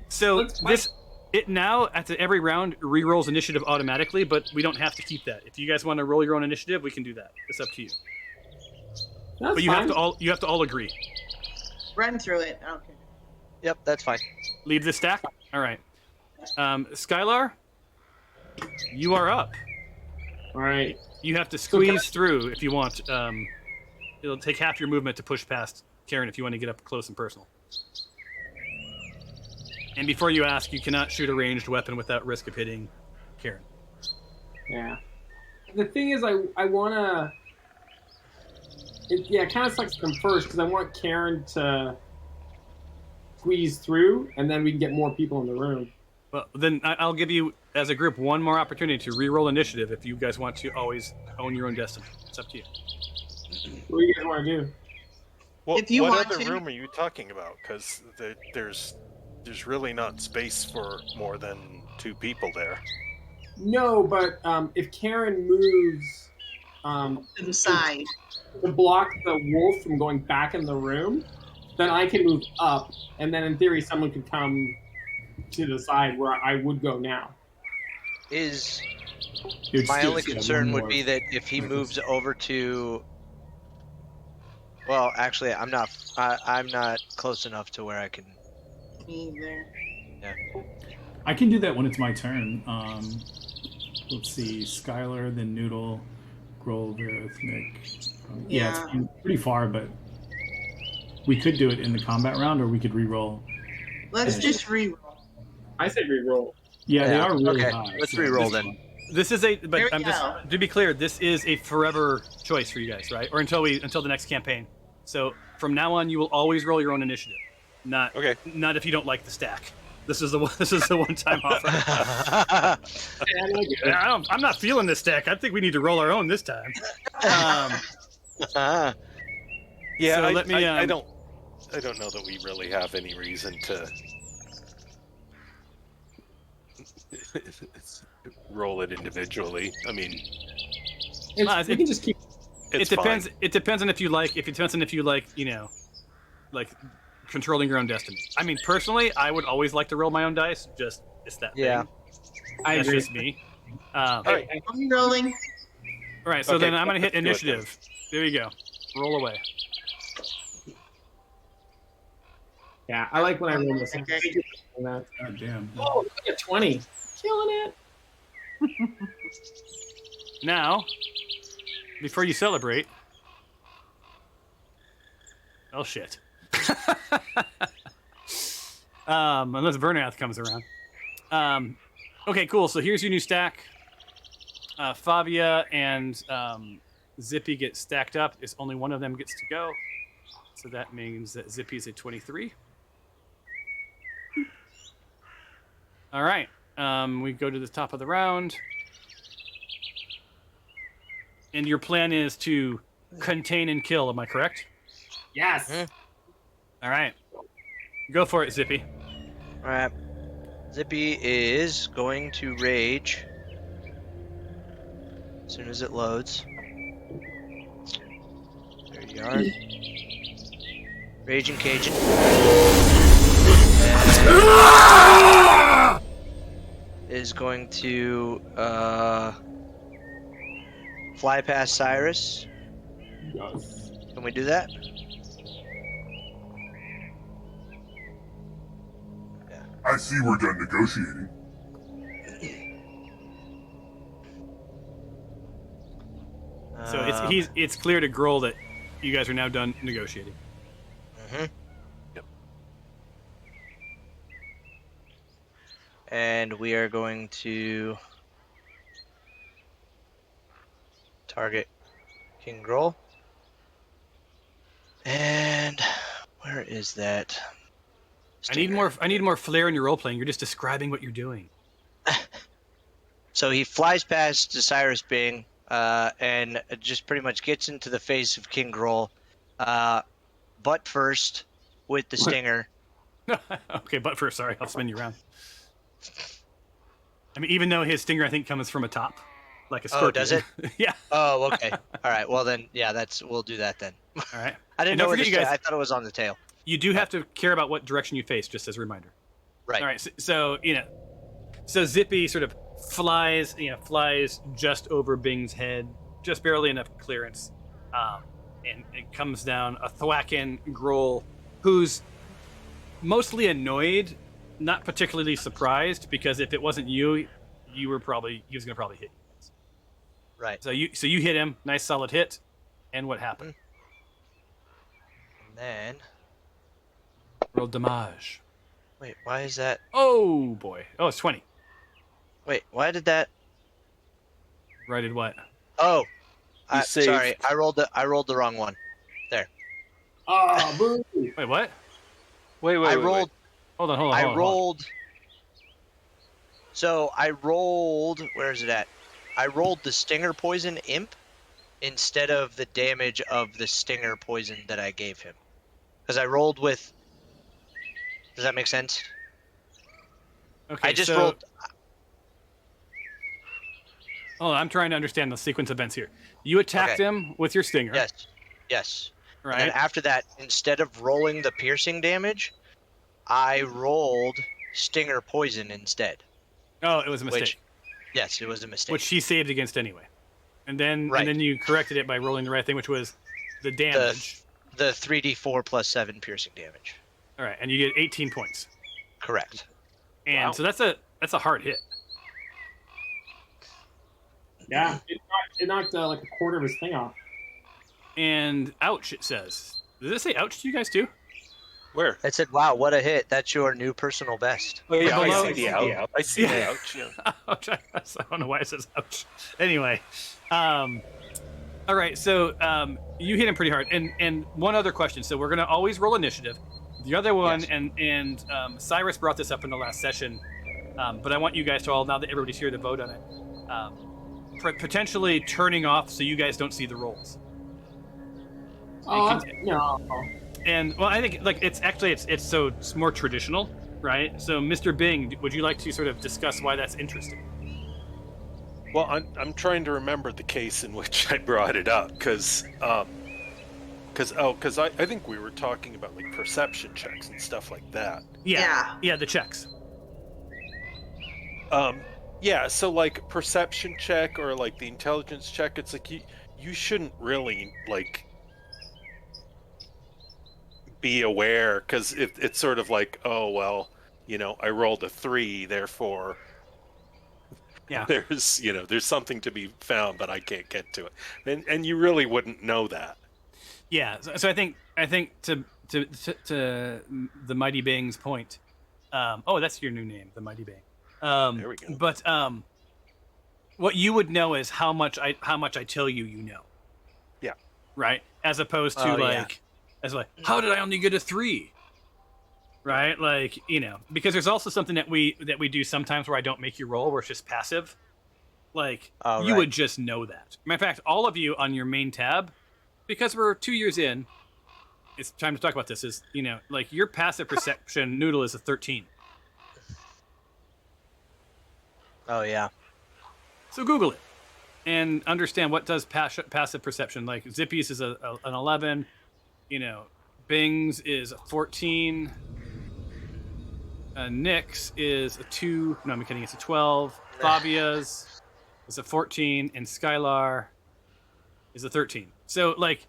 So Let's fight. it now at every round re-rolls initiative automatically, but we don't have to keep that. If you guys want to roll your own initiative, we can do that. It's up to you. That's But you fine. have to all agree. Run through it. Okay. Yep, that's fine. Leave the stack. All right. Skylar, you are up. All right. You have to squeeze through if you want. It'll take half your movement to push past Karen if you want to get up close and personal. And before you ask, you cannot shoot a ranged weapon without risk of hitting Karen. Yeah. The thing is, I want to... It kind of sucks to come first, because I want Karen to squeeze through, and then we can get more people in the room. Well, then I'll give you, as a group, one more opportunity to re-roll initiative if you guys want to always own your own destiny. It's up to you. What do you guys want to do? Well, If you what want other to. room are you talking about? Because there's really not space for more than 2 people there. No, but if Karen moves To the side. to block the wolf from going back in the room, then I can move up, and then in theory, someone could come to the side where I would go now. Is It would my still- only yeah, concern one would more be that if he reckless. moves over to, well, actually, I'm not close enough to where I can. Me either. I can do that when it's my turn. Let's see, Skylar, then Noodle, Grohl, Verith, Nick. Yeah, Yeah. it's pretty far, but we could do it in the combat round, or we could re-roll. Let's just re-roll. I say re-roll. Yeah, they Yeah, are really okay, high. let's so re-roll this- then. This is There but we I'm just go. to be clear, this is a forever choice for you guys, right? Or until the next campaign. So from now on, you will always roll your own initiative, not if you don't like the stack. This is the one-time offer. I'm not feeling this stack. I think we need to roll our own this time. Yeah, So let me, I don't know that we really have any reason to roll it individually. I mean, We can just keep. it's it depends. fine. It depends on if you like. Like controlling your own destiny. I mean, personally, I would always like to roll my own dice. Just it's that Yeah. thing. I That's agree. just me. All right. I'm rolling. All right. So Okay, then I'm gonna hit let's do it then. initiative. There you go. Roll away. Yeah, I like when I roll this. Okay. Thank you for that. God damn. Oh, look at 20. Killing it. Now, before you celebrate. Oh shit. Unless Vernath comes around. Okay, cool. So here's your new stack. Favia and Zippy get stacked up. It's only one of them gets to go. So that means that Zippy's a 23. All right. We go to the top of the round. And your plan is to contain and kill, am I correct? Yes. All right. Go for it, Zippy. All right. Zippy is going to rage as soon as it loads. There you are. Raging Cajun. Is going to fly past Cyrus. Yes. Can we do that? I see we're done negotiating. So it's clear to Grohl that you guys are now done negotiating. Yep. And we are going to target King Grohl. And where is that? I need more flair in your role playing. You're just describing what you're doing. So he flies past Cyrus Bing and just pretty much gets into the face of King Grohl, butt first with the stinger. Okay, but first, sorry, I'll spin you around. I mean, even though his stinger, I think, comes from a top, like a scorpion. Oh, does it? Yeah. Oh, okay. All right. Well, then, yeah, we'll do that then. All right. I didn't And know don't where forget, the you guys- I thought it was on the tail. You do have to care about what direction you face, just as a reminder. Right. All right. So Zippy sort of flies just over Bing's head, just barely enough clearance, and it comes down a thwacking Grohl, who's mostly annoyed, not particularly surprised, because if it wasn't you, he was gonna probably hit you. Right. So you hit him, nice solid hit, and what happened? And then, Roll damage. wait, why is that? Oh boy. Oh, it's 20. Wait, why did that? Righted what? Oh, saved. sorry, I rolled the wrong one. Oh, boo. Wait, what? Wait. I rolled. Hold on. I rolled. So I rolled. Where is it at? I rolled the stinger poison imp instead of the damage of the stinger poison that I gave him, because I rolled with. Does that make sense? Okay, I just so rolled. Oh, I'm trying to understand the sequence of events here. You attacked him with your stinger. Yes. Right. And then after that, instead of rolling the piercing damage, I rolled stinger poison instead. Oh, it was a mistake. Yes, it was a mistake. Which she saved against anyway. And then Right. and then you corrected it by rolling the right thing, which was the damage. The 3d4 plus 7 piercing damage. All right, and you get 18 points. Correct. And so that's a hard hit. Yeah, it knocked like a quarter of his thing off. And ouch, it says. Does it say ouch to you guys too? Where? It said, "Wow, what a hit! That's your new personal best." Oh, yeah, Below- I see the out. I see the ouch. Yeah. Ouch. I don't know why it says ouch. Anyway, all right. So you hit him pretty hard. And one other question. So we're gonna always roll initiative. The other one, Yes. and Cyrus brought this up in the last session, but I want you guys to all, now that everybody's here, to vote on it. Potentially turning off so you guys don't see the rolls. Oh, no. And well, I think like it's more traditional, right? So, Mr. Bing, would you like to sort of discuss why that's interesting? Well, I'm trying to remember the case in which I brought it up, because I think we were talking about like perception checks and stuff like that. Yeah, the checks. Yeah, so like perception check or like the intelligence check, it's like you shouldn't really like be aware, because it's sort of like, oh well, I rolled a 3, therefore there's something to be found, but I can't get to it, and you really wouldn't know that. Yeah, so I think to the Mighty Bing's point. That's your new name, the Mighty Bing. There we go. But what you would know is how much I tell you know. Yeah. Right? As opposed to how did I only get a 3? Right? Like, because there's also something that we do sometimes where I don't make you roll, where it's just passive. Like, you would just know that. Matter of fact, all of you on your main tab, because we're 2 years in, it's time to talk about this, is, like your passive perception noodle is a 13. Oh yeah. So Google it and understand what does passive perception. Like Zippy's is an 11, Bing's is a 14, Nick's is a 2. No, I'm kidding. It's a 12. Fabia's is a 14, and Skylar is a 13. So like,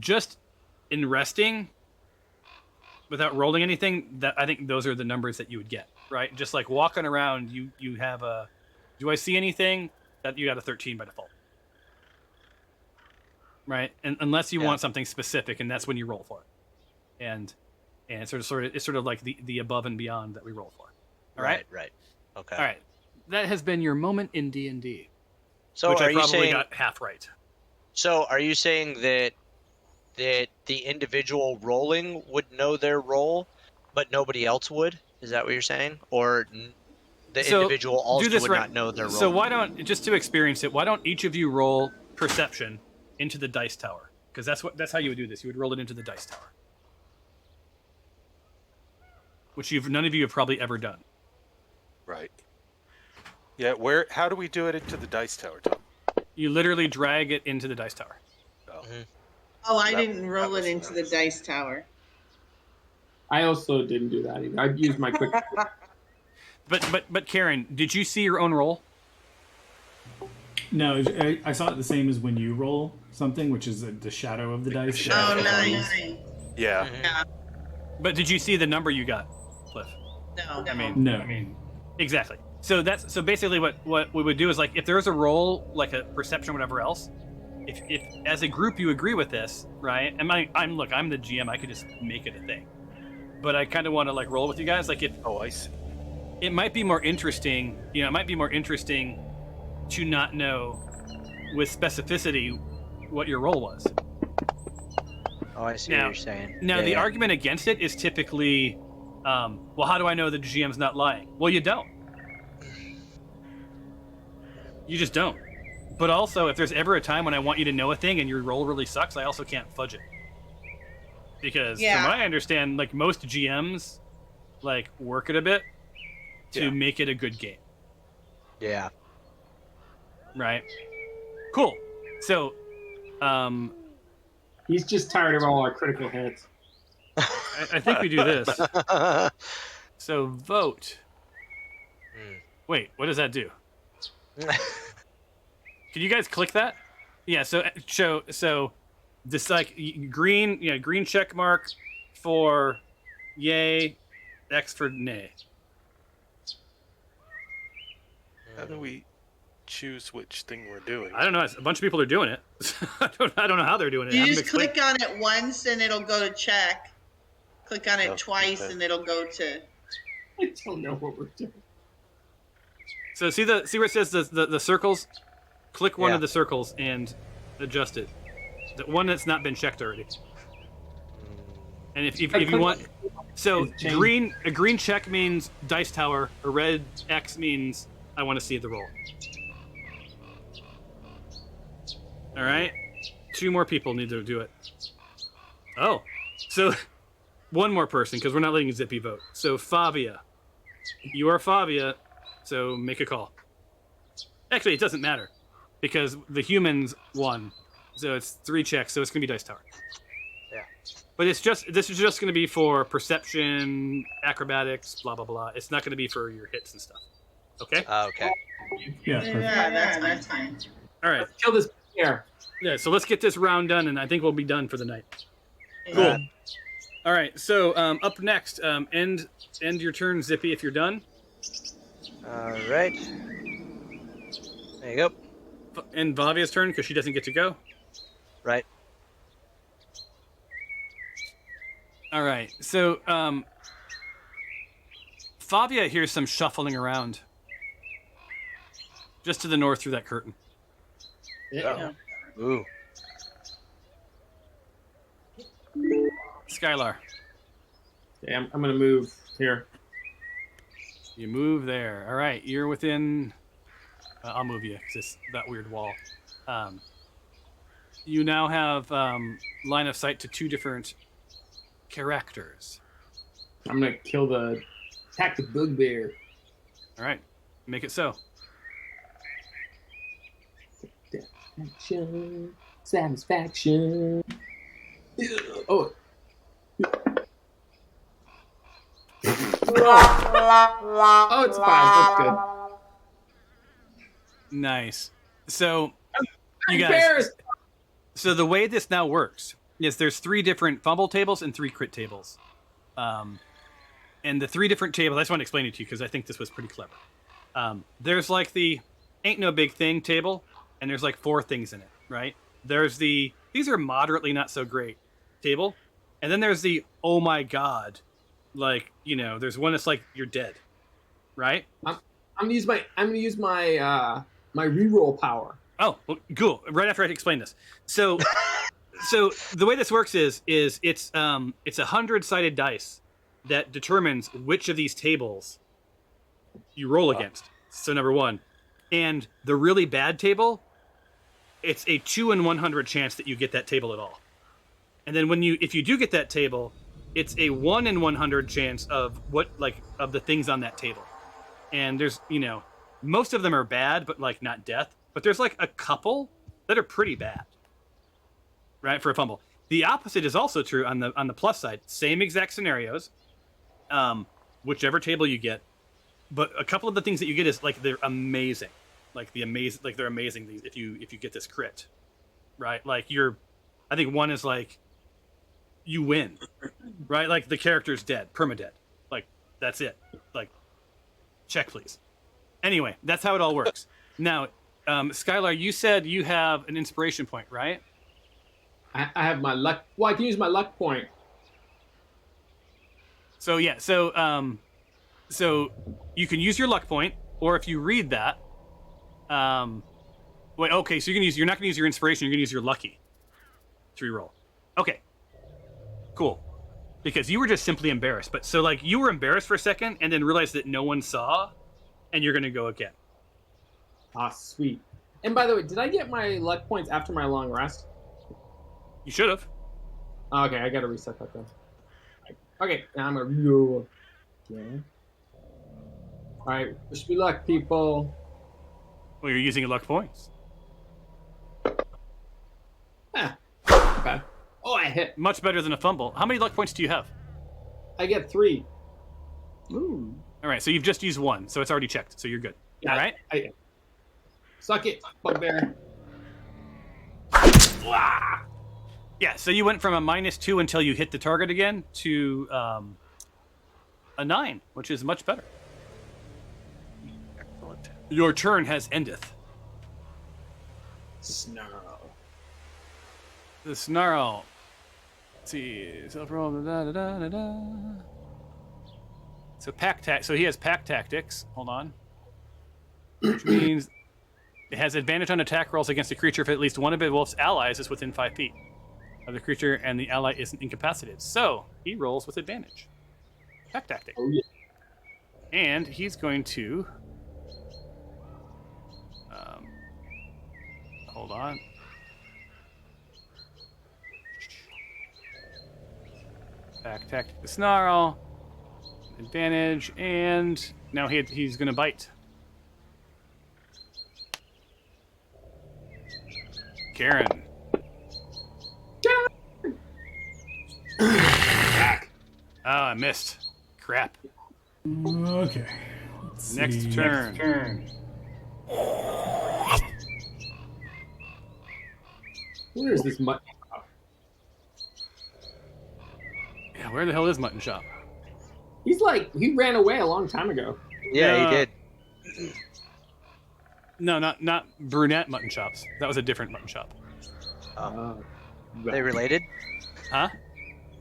just in resting, without rolling anything, that I think those are the numbers that you would get. Right? Just like walking around, you have a, do I see anything? That you got a 13 by default. Right? And unless you want something specific, and that's when you roll for it. And it's sort of like the above and beyond that we roll for. All right? Right. Okay. All right. That has been your moment in D&D. So which are I probably you saying, got half right. So are you saying that the individual rolling would know their roll, but nobody else would? Is that what you're saying? Or the individual also would not know their roll? So why don't, just to experience it, why don't each of you roll perception into the dice tower? Because that's how you would do this. You would roll it into the dice tower. Which none of you have probably ever done. Right. Yeah, how do we do it into the dice tower, Tom? You literally drag it into the dice tower. I didn't roll it into the dice tower. I also didn't do that either. I'd use my quick. But Karen, did you see your own roll? No, I saw it the same as when you roll something, which is the shadow of the dice. Oh, nice. Yeah. But did you see the number you got, Cliff? No. No. Exactly. So basically what we would do is, like, if there's a roll, like a perception or whatever else, if as a group you agree with this, right? And I'm the GM, I could just make it a thing. But I kind of want to like roll with you guys. Like, I see. It might be more interesting, to not know with specificity what your roll was. Oh, I see what you're saying. Now, the argument against it is typically, well, how do I know the GM's not lying? Well, you don't. You just don't. But also, if there's ever a time when I want you to know a thing and your roll really sucks, I also can't fudge it. Because from what I understand, like, most GMs, like, work it a bit to make it a good game. Yeah. Right. Cool. So, He's just tired of all our critical hits. I think we do this. So vote. Wait, what does that do? Can you guys click that? Yeah. So this like green, green check mark for yay, X for nay. How do we choose which thing we're doing? I don't know. A bunch of people are doing it. I don't know how they're doing it. You Haven't just explained- click on it once and it'll go to check. Click on it Oh, twice okay. and it'll go to. I don't know what we're doing. So see where it says the circles? Click one Yeah. of the circles and adjust it. The one that's not been checked already. And if you want, so It's changed. a green check means dice tower. A red X means I want to see the roll. All right, 2 more people need to do it. Oh, so one more person because we're not letting Zippy vote. So Fabia, you are Fabia. So make a call. Actually, it doesn't matter because the humans won. So it's 3 checks. So it's gonna be dice tower. Yeah. But this is just gonna be for perception, acrobatics, blah blah blah. It's not gonna be for your hits and stuff. Okay. Okay. Yeah, perfect. Yeah, that's fine. All right. Kill this bear. Yeah. So let's get this round done, and I think we'll be done for the night. Cool. Yeah. All right. So up next, end your turn, Zippy, if you're done. All right. There you go. End Vavia's turn because she doesn't get to go. Right. All right. So Fabia hears some shuffling around just to the north through that curtain. Yeah. Ooh. Skylar, Okay, I'm gonna move here. you move there. All right. You're within. I'll move you because it's that weird wall. You now have line of sight to 2 different characters. I'm gonna attack the bugbear. All right. Make it so. Satisfaction. Oh. Oh, it's 5. That's good. Nice. So, you guys. Embarrassed. So the way this now works is there's 3 different fumble tables and 3 crit tables. And the 3 different tables, I just want to explain it to you because I think this was pretty clever. There's like the ain't no big thing table, and there's like 4 things in it, right? There's the these are moderately not so great table, and then there's the oh my god, like there's one that's like you're dead, right? I'm gonna use my my reroll power. Oh, well, cool. Right after I explain this, so the way this works is it's 100-sided dice that determines which of these tables you roll against. So number 1, and the really bad table, it's a 2 in 100 chance that you get that table at all. And then if you do get that table, it's a 1 in 100 chance of of the things on that table. And there's most of them are bad, but like not death. But there's like a couple that are pretty bad, right, for a fumble. The opposite is also true on the plus side. Same exact scenarios, whichever table you get. But a couple of the things that you get is like they're amazing, they're amazing things if you get this crit, right? Like I think one is like you win, right? Like the character's dead, permadead, like that's it. Like check please. Anyway, that's how it all works. Now, Skylar, you said you have an inspiration point, right? I have my luck. Well, I can use my luck point. So yeah, so you can use your luck point, or if you read that, wait, okay, so you're not gonna use your inspiration, you're gonna use your lucky to reroll. Okay, cool, because you were just simply embarrassed. But so like you were embarrassed for a second, and then realized that no one saw, and you're gonna go again. Ah, sweet. And by the way, did I get my luck points after my long rest? You should have. Okay, I gotta reset that then. Okay, now I'm gonna reroll. Yeah. Alright, wish me luck, people. Well, you're using your luck points. Okay. Oh, I hit. Much better than a fumble. How many luck points do you have? I get 3. Ooh. All right, so you've just used 1, so it's already checked, so you're good. Yeah, All right? Suck it, bugbear. Yeah, so you went from a -2 until you hit the target again to a 9, which is much better. Excellent. Your turn has endeth. Snarl. The snarl. Let's see. Self-roll. So So he has pack tactics. Hold on. Which means it has advantage on attack rolls against a creature if at least one of the wolf's allies is within 5 feet of the creature and the ally isn't incapacitated. So he rolls with advantage. Pack tactic. Oh, yeah. And he's going to. Hold on. Pack tactic. The snarl. Advantage, and now he's going to bite. Karen. Back. Oh, I missed. Crap. Okay. Let's Next see. turn. Where is this mutton? Yeah, where the hell is Mutton Shop? He ran away a long time ago. Yeah, he did. No, not brunette mutton shops. That was a different mutton shop. Are they related? Huh?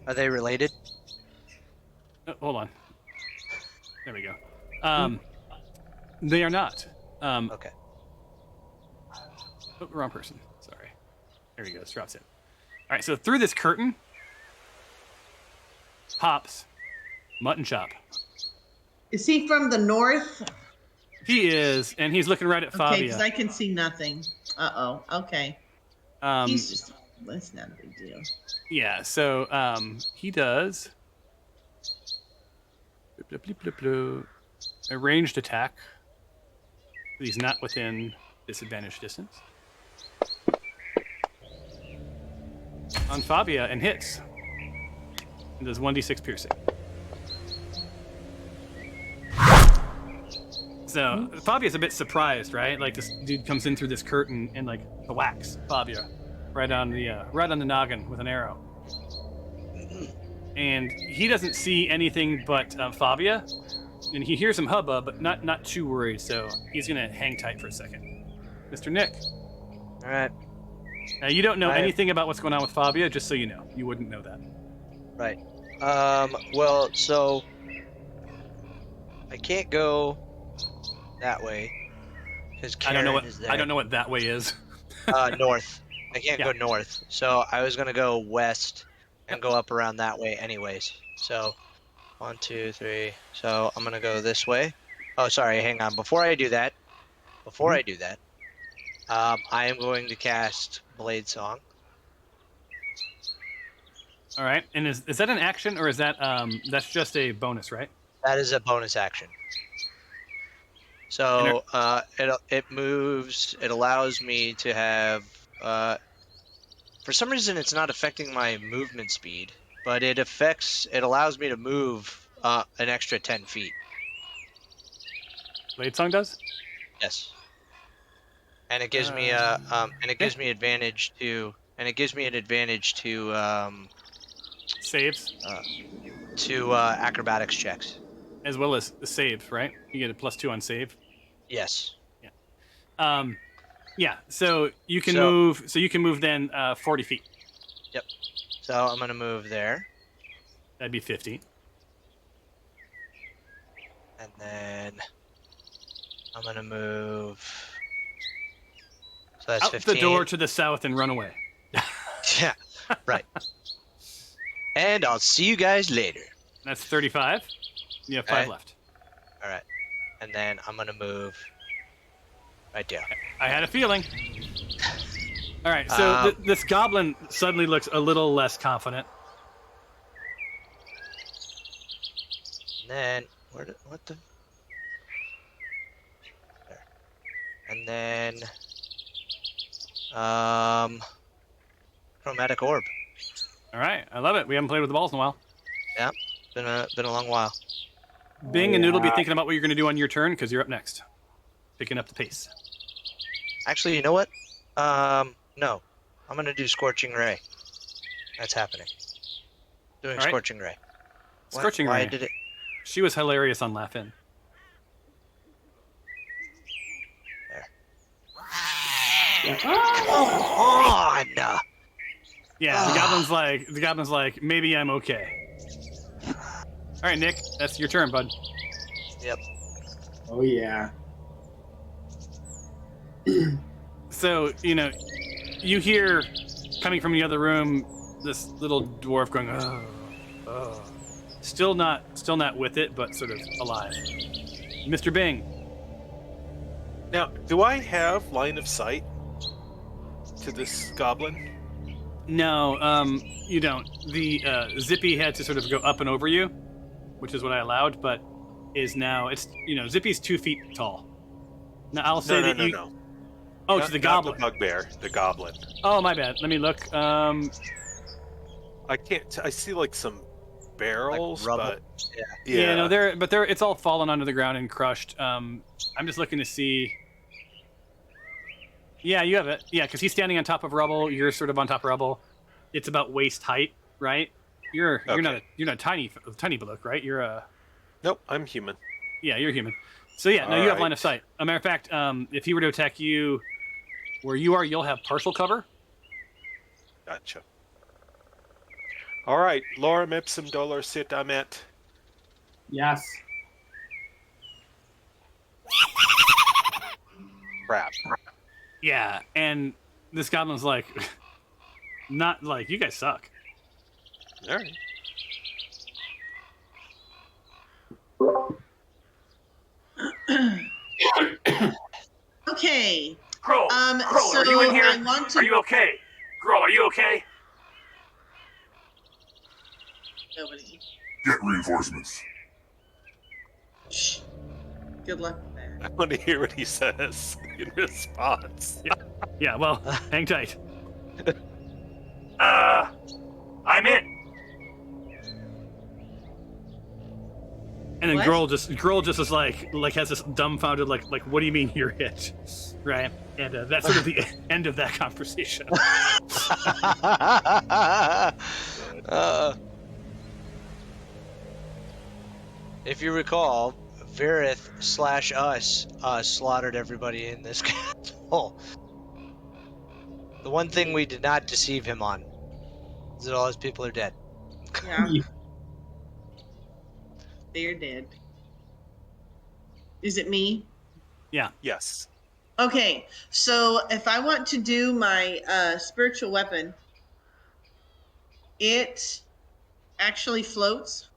Are they related? Oh, hold on. There we go. They are not. Okay. Oh, wrong person. Sorry. There he goes. Drops in. All right. So through this curtain pops Mutton Shop. Is he from the north? He is, and he's looking right at Okay, Fabia. because I can see nothing. Uh-oh. Okay. He's just, that's not a big deal. Yeah, so he does a ranged attack. He's not within disadvantage distance. On Fabia and hits. And does 1d6 piercing. So Fabia's a bit surprised, right? Like this dude comes in through this curtain and like whacks Fabia right on the noggin with an arrow. And he doesn't see anything but Fabia, and he hears some hubbub, but not too worried. So he's gonna hang tight for a second. Mr. Nick. All right. Now you don't know anything about what's going on with Fabia, just so you know. You wouldn't know that. Right. Well, so I can't go that way because I don't know is there. I don't know what that way is. North. I can't Yeah. go north, so I was gonna go west and go up around that way, anyways. So, 1, 2, 3. So I'm gonna go this way. Oh, sorry. Hang on. Before I do that, I am going to cast Blade Song. All right. And is that an action or is that that's just a bonus, right? That is a bonus action. So it moves. It allows me to have. For some reason, it's not affecting my movement speed, but it allows me to move an extra 10 feet. Blade Song does? Yes. And it gives me gives me advantage to Saves. To acrobatics checks. As well as the save, right? You get a +2 on save. Yes. Yeah. So you can move. So you can move then 40 feet. Yep. So I'm gonna move there, That'd be 50. and then I'm gonna move. So that's Out 15. the door to the south and run away. Yeah. Right. And I'll see you guys later. That's 35. You have 5 Alright. left. All right. And then I'm gonna move right there. I had a feeling. All right. So Um, this goblin suddenly looks a little less confident. And then what the? There. And then chromatic orb. All right, I love it. We haven't played with the balls in a while. Yeah, been a long while. Bing and Noodle be Yeah. thinking about what you're going to do on your turn because you're up next, picking up the pace. Actually, you know what? No, I'm gonna do Scorching Ray. That's happening. Doing All right. Scorching Ray. What? Scorching Why Ray. did it? She was hilarious on Laugh In. Yeah. Come on! Yeah, the goblin's like, maybe I'm okay. All right, Nick, that's your turn, bud. Yep. Oh yeah. So, you hear coming from the other room this little dwarf going, oh, oh. Still not with it, but sort of alive. Mr. Bing. Now, do I have line of sight to this goblin? No, you don't. The Zippy had to sort of go up and over you, which is what I allowed, but is now Zippy's 2 feet tall. Now I'll say No. Oh, Not- to the not goblin. the bugbear, the goblin. Oh, my bad. Let me look. I can't. I see like some barrels, rubble. but Yeah, no, it's all fallen onto the ground and crushed. I'm just looking to see. Yeah, you have it. Yeah, because he's standing on top of rubble. You're sort of on top of rubble. It's about waist height, right? You're not a tiny bloke, right? You're a Nope, I'm human. Yeah, you're human. So yeah, no, you have Alright. line of sight. As a matter of fact, if he were to attack you where you are, you'll have partial cover. Gotcha. All right, lorem ipsum dolor sit amet. Yes. Crap. Yeah, and this goblin's like, not like, you guys suck. All right. Okay. Grohl, So are you in here? I want to. Are you okay? Grohl, are you okay? Nobody. Get reinforcements. Shh. Good luck with that. I want to hear what he says in response. Yeah, well, hang tight. I'm in. And then What? Grohl just is like has this dumbfounded like what do you mean you're hit, right? And that's sort of the end of that conversation. If you recall, Verith / us slaughtered everybody in this castle. The one thing we did not deceive him on is that all his people are dead. Yeah. They're dead. Is it me? Yes. Okay, so if I want to do my spiritual weapon, it actually floats,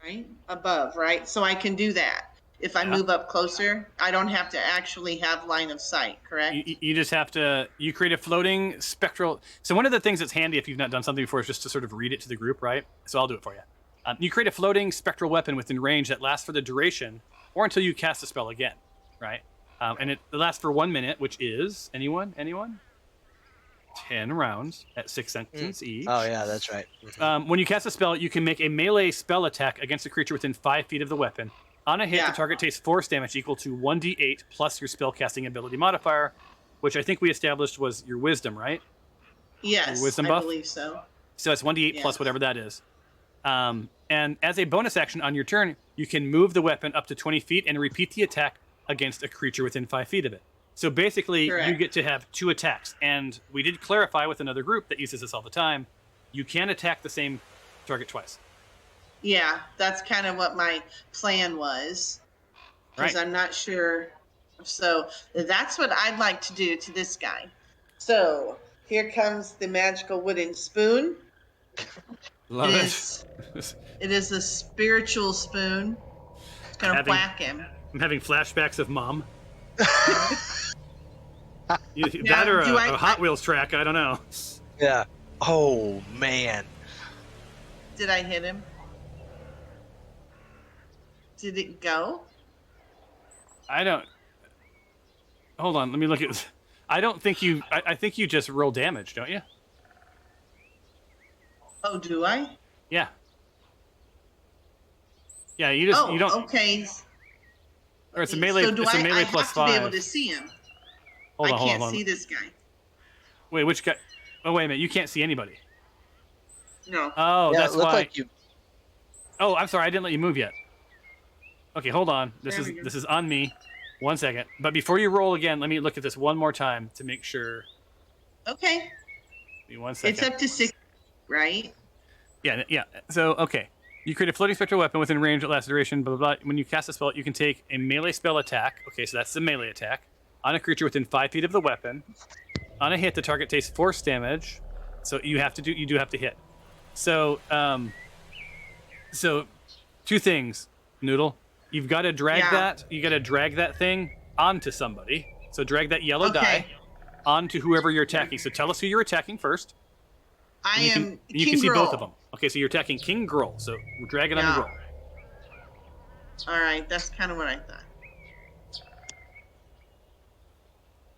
right? Above, right? So I can do that. If I Yeah. move up closer, I don't have to actually have line of sight, correct? You just have to create a floating spectral. So one of the things that's handy if you've not done something before is just to sort of read it to the group, right? So I'll do it for you. You create a floating spectral weapon within range that lasts for the duration or until you cast the spell again, right? And it lasts for 1 minute, which is anyone? 10 rounds at 6 seconds each. Oh yeah, that's right. Mhm. When you cast a spell, you can make a melee spell attack against a creature within 5 feet of the weapon. On a hit, Yeah. the target takes force damage equal to 1d8 plus your spellcasting ability modifier, which I think we established was your wisdom, right? Yes, wisdom I buff? believe so. So it's 1d8 Yeah. plus whatever that is. And as a bonus action on your turn, you can move the weapon up to 20 feet and repeat the attack against a creature within 5 feet of it. So basically, Correct. you get to have 2 attacks. And we did clarify with another group that uses this all the time, you can attack the same target twice. Yeah, that's kind of what my plan was. Because Right. I'm not sure. So that's what I'd like to do to this guy. So here comes the magical wooden spoon. Love It it. is, it is a spiritual spoon. It's going to Having- whack him. I'm having flashbacks of Mom. That Now, or do a Hot Wheels track, I don't know. Yeah. Oh man. Did I hit him? Did it go? I don't... hold on. Let me look at this. I don't think you. I think you just roll damage, don't you? Oh, do I? Yeah. Yeah. You just Oh, you don't. okay. Or it's a melee. So do It's a I melee have plus to be able 5. to see him. Hold on. I Hold can't on. see this guy. Wait, which guy? Oh, wait a minute. You can't see anybody. No. Oh, yeah, that's it looked why. like you. Oh, I'm sorry. I didn't let you move yet. Okay, hold on. There we go. This is on me. 1 second. But before you roll again, let me look at this one more time to make sure. Okay. Give me 1 second. It's up to 6, right? Yeah. So, okay. You create a floating spectral weapon within range that lasts duration, blah, blah, blah. When you cast a spell, you can take a melee spell attack. Okay, so that's the melee attack. On a creature within 5 feet of the weapon. On a hit, the target takes force damage. So you do have to hit. So, so 2 things, Noodle. You've got to drag that thing onto somebody. So drag that yellow die onto whoever you're attacking. So tell us who you're attacking first. I am And you King can see Grohl. both of them. Okay, so you're attacking King Grohl. So drag it on the roll. All right, that's kind of what I thought.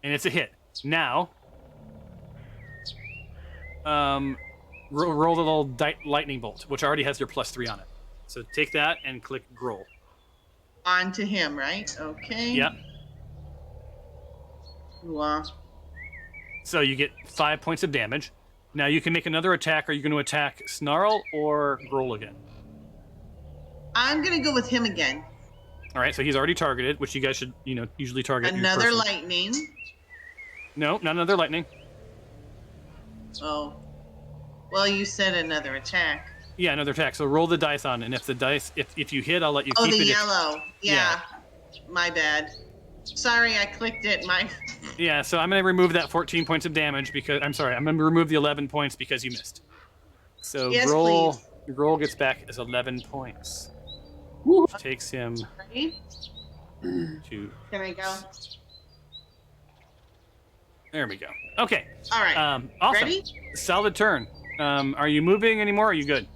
And it's a hit. Now, roll the little lightning bolt, which already has your +3 on it. So take that and click Grohl. On to him, right? Okay. Yeah. Wow. So you get 5 points of damage. Now you can make another attack. Are you going to attack Snarl or Grohl again? I'm gonna go with him again. All right. So he's already targeted, which you guys should, usually target. your Another person. lightning. No, not another lightning. Oh. Well, you said another attack. Yeah, another attack. So roll the dice on, and if you hit, I'll let you Oh, keep the it. yellow. Yeah. My bad. Sorry, I clicked it. Yeah, so I'm going to remove that 14 points of damage because I'm going to remove the 11 points because you missed. So Yes, Grohl gets back as 11 points. Woo. Which takes him Ready? to. Can I go? There we go. Okay. All right. Awesome. Ready? Solid turn. Are you moving anymore? Or are you good?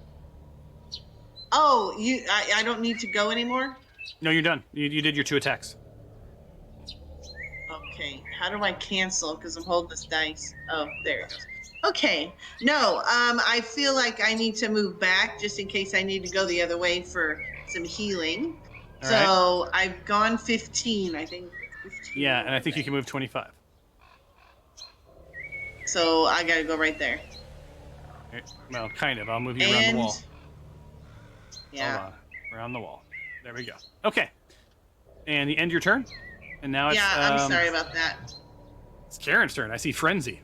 Oh, I don't need to go anymore? No, you're done. You did your 2 attacks. Okay. How do I cancel? Because I'm holding this dice. Oh, there it goes. Okay. No, I feel like I need to move back just in case I need to go the other way for some healing. All So I've gone 15, I think. 15 Yeah, and I think you can move 25. So I gotta go right there. Okay. Well, kind of. I'll move you around the wall. Yeah. Hold on. Around the wall. There we go. Okay. And you end your turn? And now it's... Yeah, I'm sorry about that. It's Karen's turn. I see Frenzy.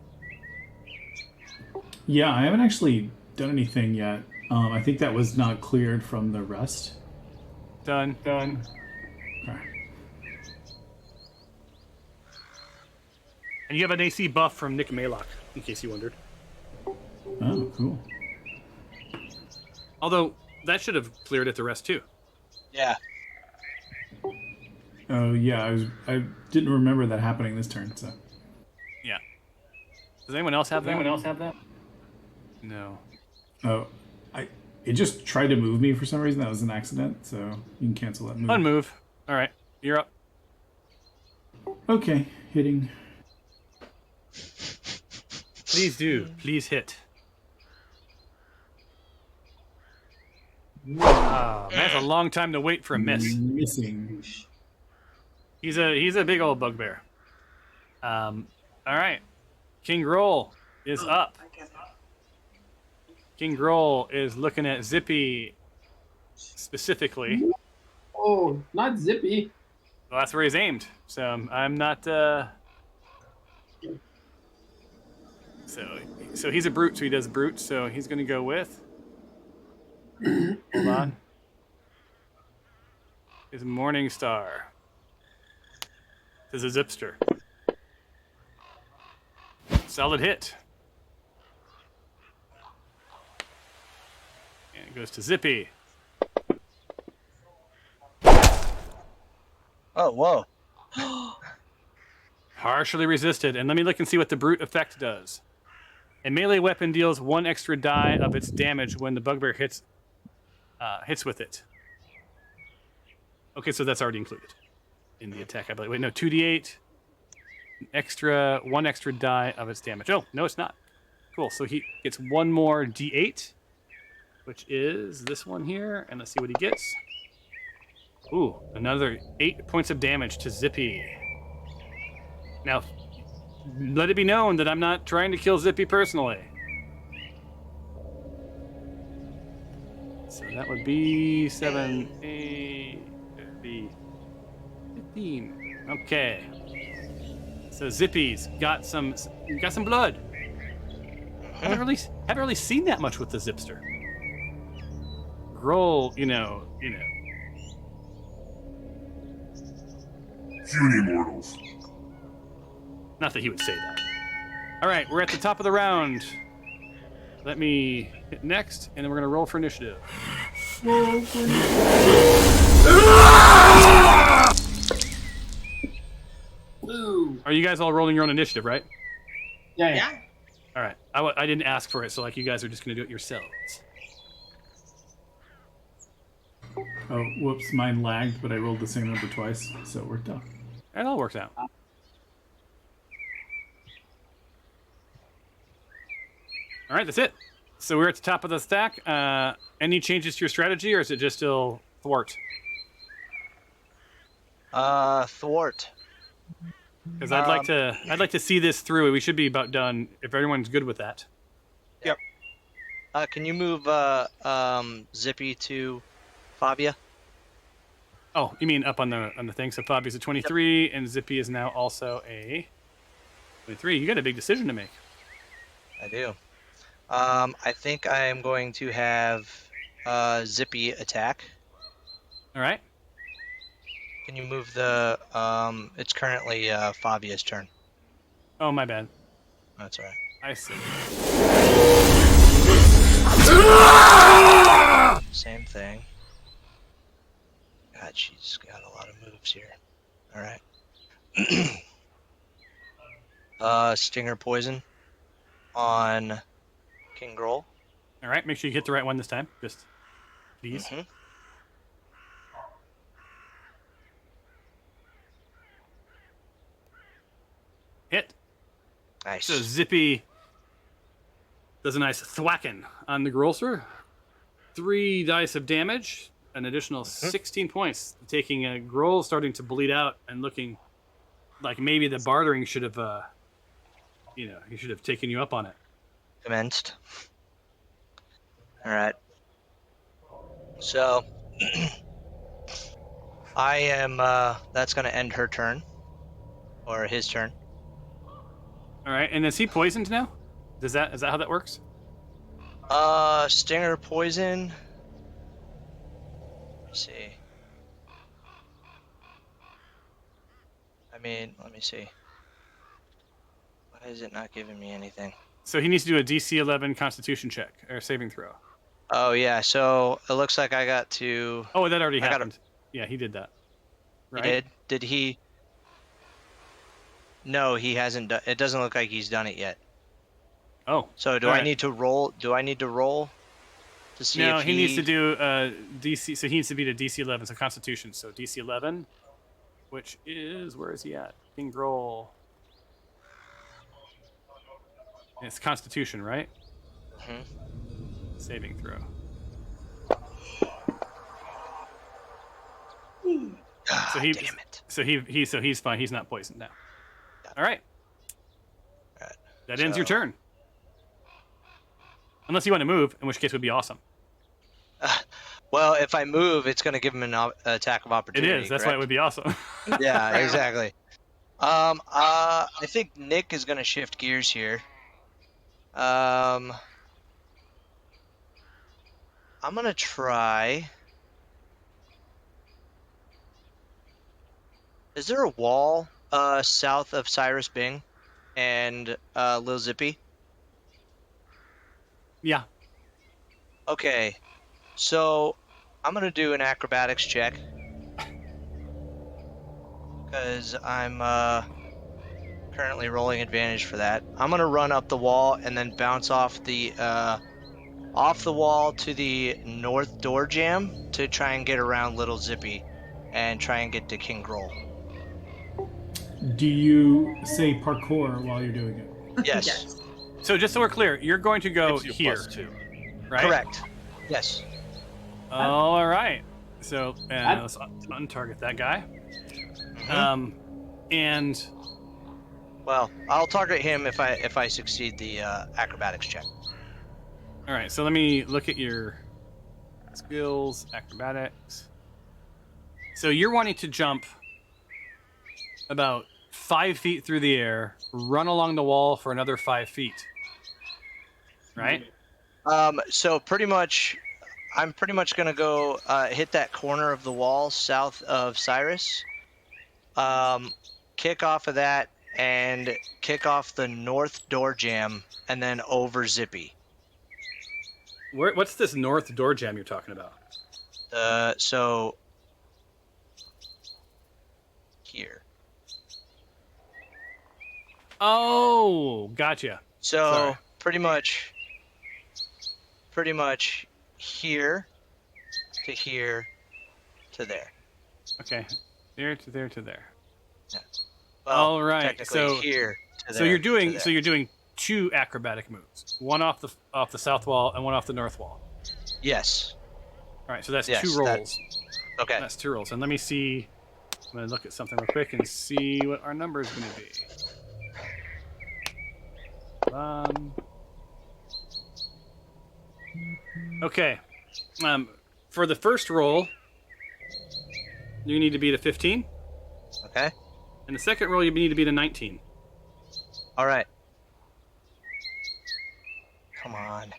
Yeah, I haven't actually done anything yet. I think that was not cleared from the rest. Done. Okay. And you have an AC buff from Nick Maylock, in case you wondered. Oh, cool. Although, that should have cleared at the rest, too. Yeah. Oh, yeah, I didn't remember that happening this turn, so... Yeah. Does anyone else have that? No. Oh, it just tried to move me for some reason. That was an accident, so you can cancel that move. Unmove. All right. You're up. Okay, hitting. Please do. Please hit. Oh, that's a long time to wait for a miss. Missing. He's a big old bugbear. All right. King Grohl is up. King Grohl is looking at Zippy specifically. Oh, not Zippy. Well, that's where he's aimed. So I'm not. So he's a brute, so he does brute. So he's going to go with. Hold on. His Morning Star. This is a Zipster. Solid hit. And it goes to Zippy. Oh, whoa. Partially resisted. And let me look and see what the brute effect does. A melee weapon deals 1 extra die of its damage when the bugbear hits with it. Okay, so that's already included in the attack, I believe. Wait, no, 2d8. one extra die of its damage. Oh, no, it's not. Cool. So he gets one more D8, which is this one here, and let's see what he gets. Ooh, another 8 points of damage to Zippy. Now, let it be known that I'm not trying to kill Zippy personally. So that would be 7, 8, that'd be 15. Okay. So Zippy's got some blood. Haven't really seen that much with the Zipster. Grohl, you know. Puny mortals. Not that he would say that. All right, we're at the top of the round. Let me hit next, and then we're gonna roll for initiative. Ooh. Are you guys all rolling your own initiative, right? Yeah. Yeah. All right. I didn't ask for it, so like you guys are just gonna do it yourselves. Oh, whoops, mine lagged, but I rolled the same number twice, so it worked out. It all works out. All right, that's it. So we're at the top of the stack. Any changes to your strategy, or is it just still thwart? Thwart. Because I'd like to see this through. We should be about done if everyone's good with that. Yep. Can you move Zippy to Fabia? Oh, you mean up on the thing? So Fabi's a 23, and Zippy is now also a 23. You got a big decision to make. I do. I think I am going to have Zippy attack. All right. Can you move the? It's currently Fabia's turn. Oh, my bad. That's all right. I see. Same thing. God, she's got a lot of moves here. All right. Stinger poison on King Grohl. All right. Make sure you hit the right one this time. Just please. Mm-hmm. Hit. Nice. So Zippy does a nice thwacking on the Grolser. 3 dice of damage, an additional 16 points, taking a Grohl starting to bleed out and looking like maybe the bartering should have, he should have taken you up on it. Commenced. All right. So I am. That's going to end her turn, or his turn. All right, and is he poisoned now? Is that how that works? Stinger poison. Let me see. Let me see. Why is it not giving me anything? So he needs to do a DC 11 Constitution check or saving throw. Oh yeah, so it looks like I got to. Oh, that already happened. Yeah, he did that. Right? He did. Did he? No, he hasn't done. It doesn't look like he's done it yet. Oh. So do I need to roll? Do I need to roll to see no, if he needs to do DC. So he needs to beat a DC 11, so Constitution. So DC 11, which is where is he at? King Grohl. It's Constitution, right? Mm-hmm. Saving throw. So he, damn it. So he's fine. He's not poisoned now. All right. All right. That ends your turn. Unless you want to move, in which case it would be awesome. Well, if I move, it's going to give him an attack of It opportunity. is. That's why it would be awesome. Yeah, exactly. I think Nick is going to shift gears here. I'm going to try. Is there a wall south of Cyrus Bing and Lil Zippy? Yeah. Okay, so I'm going to do an acrobatics check. Because I'm currently rolling advantage for that. I'm going to run up the wall and then bounce off the wall to the north door jam to try and get around Little Zippy and try and get to King Grohl. Do you say parkour while you're doing it? Yes. So just so we're clear, you're going to go Gives you here, +2. right? Correct. Yes. All right. So let's untarget that guy. And Well, I'll target him if I succeed the acrobatics check. all right. So let me look at your skills, acrobatics. So you're wanting to jump about 5 feet through the air, run along the wall for another 5 feet. Right? So pretty much, I'm pretty much gonna go hit that corner of the wall south of Cyrus. Kick off of that and kick off the north door jam and then over Zippy. What's this north door jam you're talking about? So here. Oh, gotcha. So Sorry. pretty much here to here to there. Okay. There to there to there. Well, All right. technically So here to there. So you're doing to so there. you're doing 2 acrobatic moves. One off the south wall and one off the north wall. Yes. All right. So that's Yes, 2 rolls. Okay. That's 2 rolls. And let me see. I'm gonna look at something real quick and see what our number is gonna be. Okay. For the first roll, you need to beat a 15, Okay. and the second roll you need to beat a 19. All right. Come on.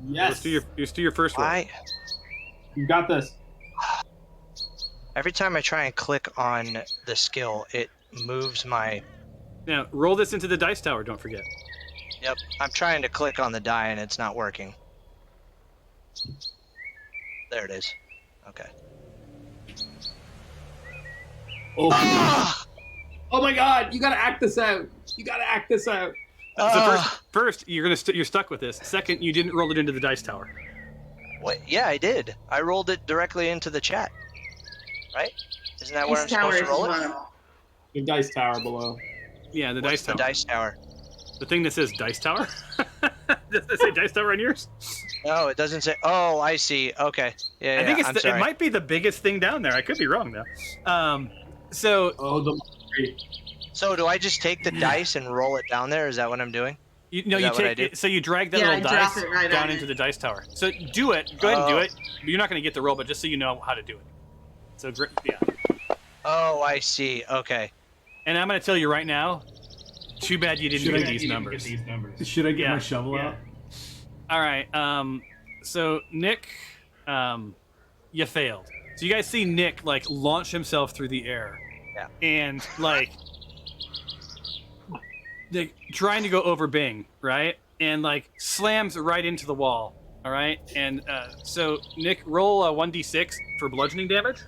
Yes. Let's do your first roll. Why? You got this. Every time I try and click on the skill, it moves my. Now roll this into the dice tower. Don't forget. Yep. I'm trying to click on the die and it's not working. There it is. Okay. Oh. Oh my God! You gotta act this out. You gotta act this out. So first you're stuck with this. Second, you didn't roll it into the dice tower. Wait, yeah, I did. I rolled it directly into the chat. Right? Isn't that where I'm Dice tower supposed is to roll it? one. The dice tower below. Yeah, the What's dice tower. the dice tower? The thing that says dice tower. Does it say dice tower on yours? No, it doesn't say. Oh, I see. Okay. Yeah, I think I'm it sorry. might be the biggest thing down there. I could be wrong though. So Oh, the. So do I just take the dice and roll it down there? Is that what I'm doing? you Is that what I take do? it, so you drag that Yeah, little drop dice it right down on into it. the dice tower. So do it. Go ahead and do Oh. it. You're not going to get the roll, but just so you know how to do it. So yeah. Oh, I see. Okay. And I'm going to tell you right now. Too bad you didn't Should get I these numbers. Should I get Yeah. my shovel out? All right. So Nick, you failed. So you guys see Nick like launch himself through the air. Yeah. And like trying to go over Bing, right? And like slams right into the wall. All right. And so Nick, roll a 1d6 for bludgeoning damage.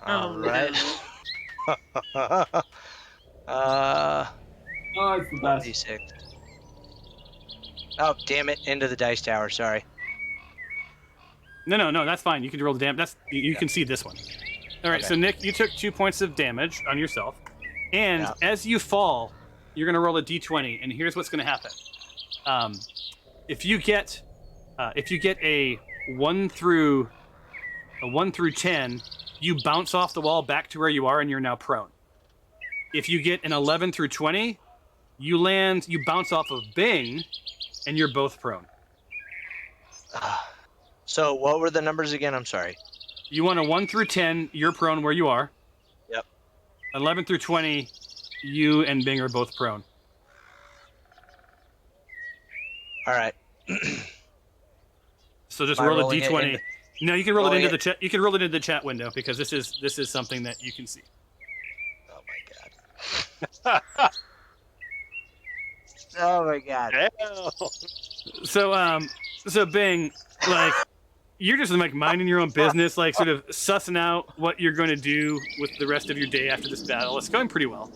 All Oh, right. Oh, it's the best. D6. Oh, damn it! Into the dice tower. Sorry. No, that's fine. You can roll the damage. You can see this one. All right. Okay. So Nick, you took 2 points of damage on yourself, and Yeah. as you fall, you're gonna roll a d20, and here's what's gonna happen. If you get a 1 through 10, you bounce off the wall back to where you are, and you're now prone. If you get an 11 through 20, you bounce off of Bing, and you're both prone. So what were the numbers again? I'm sorry. You want a 1 through 10, you're prone where you are. Yep. 11 through 20, you and Bing are both prone. All right. So just Am I roll a rolling it d20. into- No, you can roll it rolling into it- the chat. You can roll it into the chat window because this is something that you can see. Oh my god. Oh my god. So Bing, like you're just like minding your own business, like sort of sussing out what you're going to do with the rest of your day after this battle. It's going pretty well.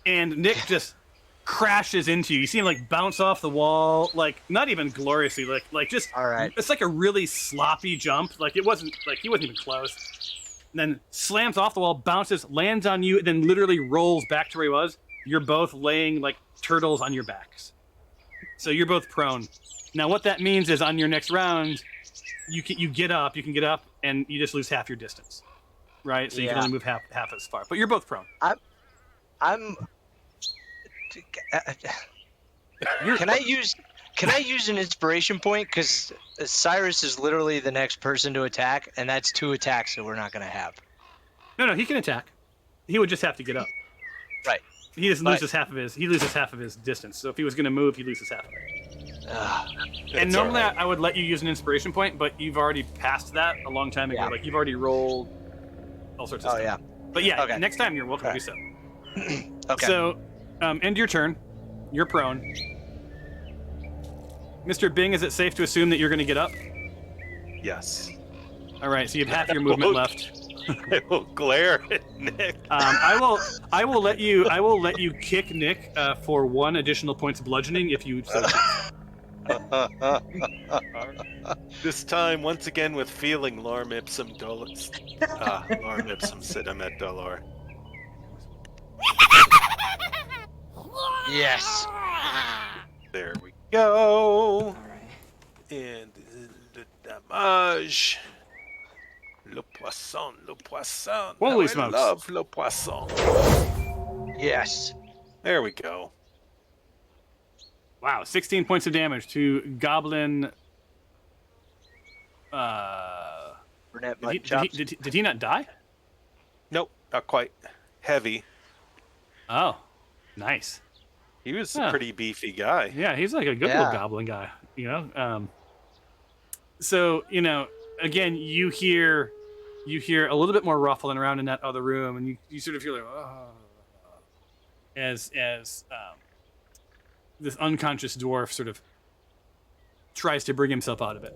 And Nick just crashes into you. You see him like bounce off the wall, like not even gloriously, like just. All right. It's like a really sloppy jump. Like it wasn't like he wasn't even close. And then slams off the wall, bounces, lands on you, and then literally rolls back to where he was. You're both laying like turtles on your backs. So you're both prone. Now what that means is on your next round, you can get up, and you just lose half your distance, right? So you can only move half as far. But you're both prone. I'm. Can I use an inspiration point? Because Cyrus is literally the next person to attack, and that's 2 attacks that we're not going to have. No, he can attack. He would just have to get up. Right. He just loses half of his distance. So if he was going to move, he loses half of it. And normally I would let you use an inspiration point, but you've already passed that a long time ago. Yeah. Like you've already rolled all sorts of stuff. Yeah. But yeah, Okay. next time you're welcome to do so. Okay. So, end your turn. You're prone. Mr. Bing, is it safe to assume that you're going to get up? Yes. All right, so you have half your movement left. I will glare at Nick. I will let you kick Nick for 1 additional points of bludgeoning if you so choose. This time, once again, with feeling lorem ipsum dolus. Lorem ipsum sidem et dolor. Yes. There we go. And the damage. Le poisson, le poisson. Holy I smokes. love le poisson. Yes. There we go. Wow, 16 points of damage to Goblin. Burnett Did he not die? Nope, not quite. Heavy. Oh, nice. He was a pretty beefy guy. Yeah, he's like a good little goblin guy, you know. So again, you hear a little bit more ruffling around in that other room, and you sort of feel like, oh, as this unconscious dwarf sort of tries to bring himself out of it.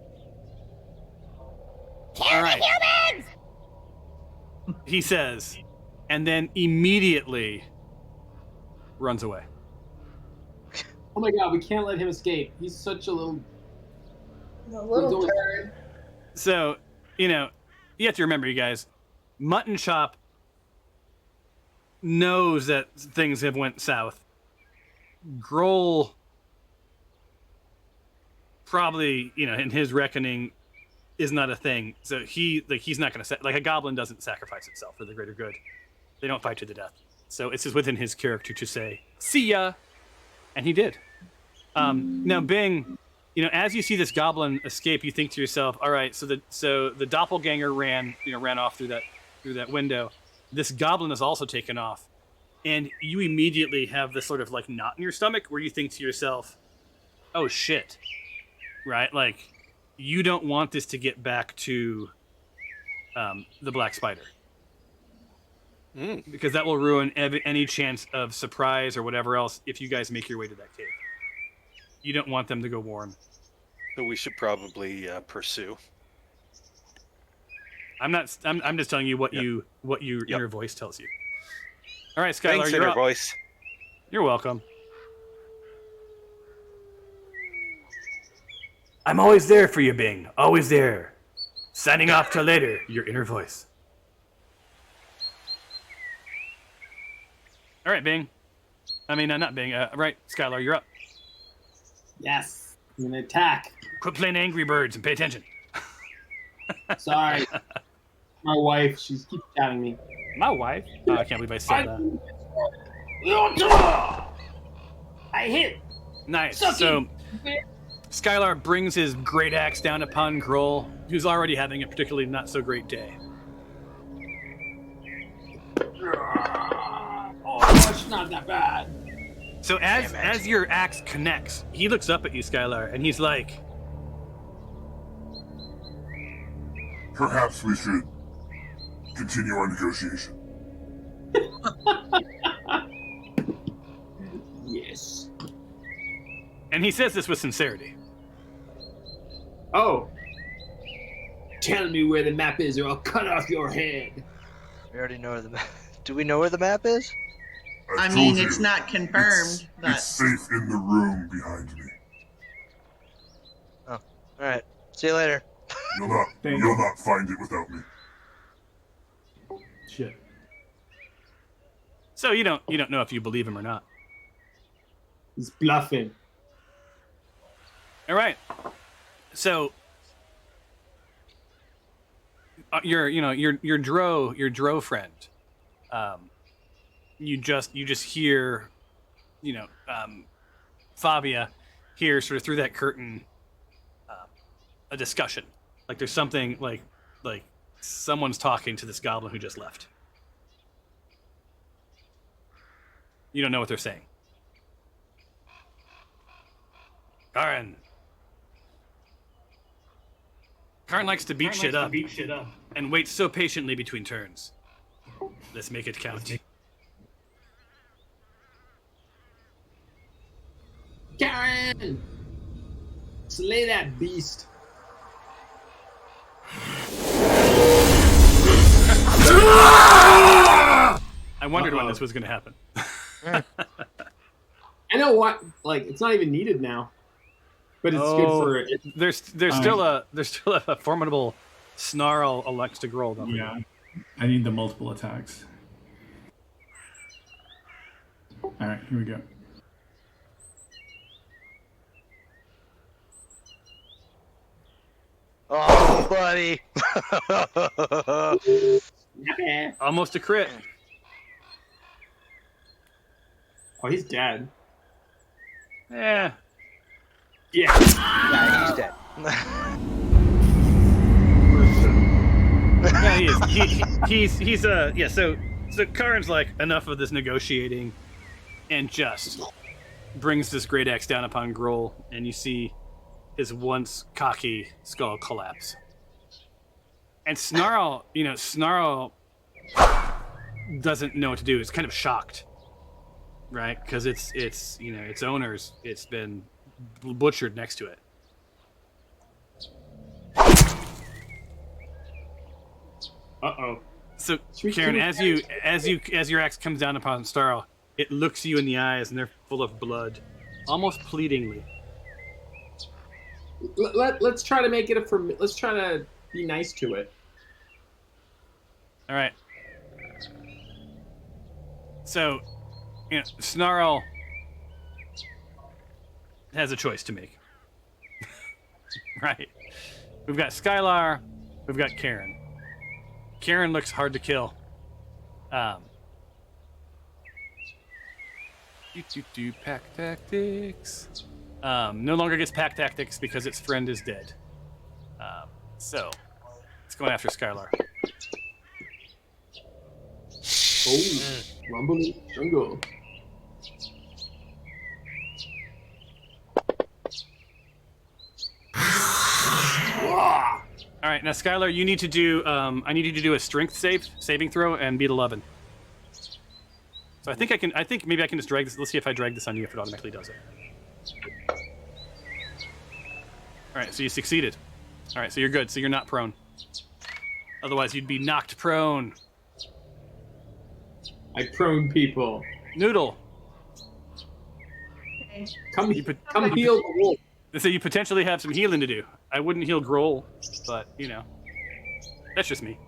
All right, he says, and then immediately runs away. Oh my god, we can't let him escape. He's such a little... turd. So, you have to remember, you guys, Mutton Chop knows that things have went south. Grohl probably, in his reckoning, is not a thing. So he's not going to like a goblin doesn't sacrifice itself for the greater good. They don't fight to the death. So it's just within his character to say, "See ya," and he did. Now, Bing, as you see this goblin escape, you think to yourself, "All right, so the doppelganger ran off through that window. This goblin has also taken off." And you immediately have this sort of like knot in your stomach where you think to yourself, oh shit, right? Like, you don't want this to get back to the Black Spider. Because that will ruin any chance of surprise or whatever else if you guys make your way to that cave. You don't want them to go warm. So we should probably pursue. I'm just telling you what your inner voice tells you. All right, Skylar, Thanks, you're inner up. voice. You're welcome. I'm always there for you, Bing. Always there. Signing off till later, your inner voice. All right, Bing. I mean, not Bing. Right, Skylar, you're up. Yes. I'm gonna attack. Quit playing Angry Birds and pay attention. Sorry. My wife, she keeps shouting me. My wife? Oh, I can't believe I said that. I hit. Nice. So, Skylar brings his great axe down upon Grohl, who's already having a particularly not so great day. Oh, it's not that bad. So as your axe connects, he looks up at you, Skylar, and he's like, Perhaps we should continue our negotiation. Yes. and he says this with sincerity. Oh. Tell me where the map is or I'll cut off your head. We already know where the map. Do we know where the map is? I I told mean, you, it's not confirmed, but it's safe in the room behind me. Oh, all right. See you later. Thanks. You'll not find it without me. Shit. So you don't know if you believe him or not. He's bluffing. All right. So your dro friend. You just hear, Fabia hear sort of through that curtain a discussion. Like there's something like someone's talking to this goblin who just left. You don't know what they're saying. Karen likes to beat shit up and waits so patiently between turns. Let's make it count. Karen! Slay that beast. I wondered when this was going to happen. I know what, like, it's not even needed now. But it's good for it. There's still a formidable snarl elects to grow. Yeah, I need the multiple attacks. All right, here we go. Oh, buddy. Almost a crit. Oh, he's dead. Yeah. Yeah. Yeah, he's dead. Yeah, he is. He's yeah. So Karin's like, enough of this negotiating, and just brings this great axe down upon Grohl, and you see his once cocky skull collapse. And Snarl doesn't know what to do. It's kind of shocked, right? Because its owners, it's been butchered next to it. Uh-oh. So Karen, as your axe comes down upon Snarl, it looks you in the eyes, and they're full of blood, almost pleadingly. Let's try to make it let's try to be nice to it. All right. So, Snarl has a choice to make. Right. We've got Skylar. We've got Karen. Karen looks hard to kill. Pack tactics. No longer gets pack tactics because its friend is dead. So, it's going after Skylar. Oh, rumble in the jungle. All right, now Skylar, you need to do. I need you to do a strength saving throw, and beat 11. So I think maybe I can just drag this. Let's see if I drag this on you if it automatically does it. All right, so you succeeded. All right, so you're good. So you're not prone. Otherwise, you'd be knocked prone. I prone people. Noodle. Come heal the wolf. So you potentially have some healing to do. I wouldn't heal Grohl, but that's just me.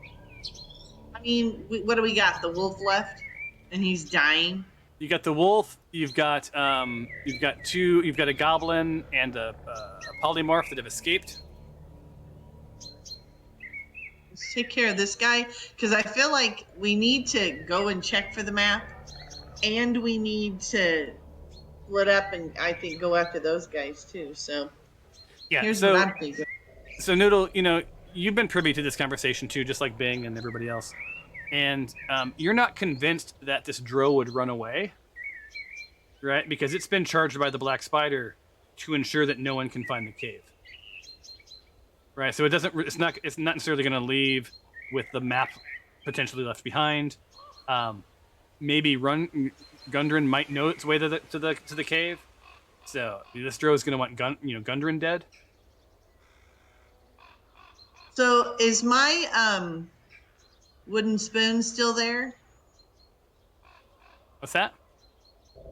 I mean, what do we got? The wolf left, and he's dying. You got the wolf. You've got two. You've got a goblin and a polymorph that have escaped. Let's take care of this guy, because I feel like we need to go and check for the map, and we need to split up and I think go after those guys too. So yeah. Here's what I'm thinking. So Noodle, you've been privy to this conversation too, just like Bing and everybody else, and you're not convinced that this Dro would run away, right? Because it's been charged by the Black Spider to ensure that no one can find the cave. Right, so it's not necessarily going to leave with the map potentially left behind. Maybe Gundren might know its way to the cave. So this Dro is going to want Gundren dead. So is my wooden spoon still there? What's that?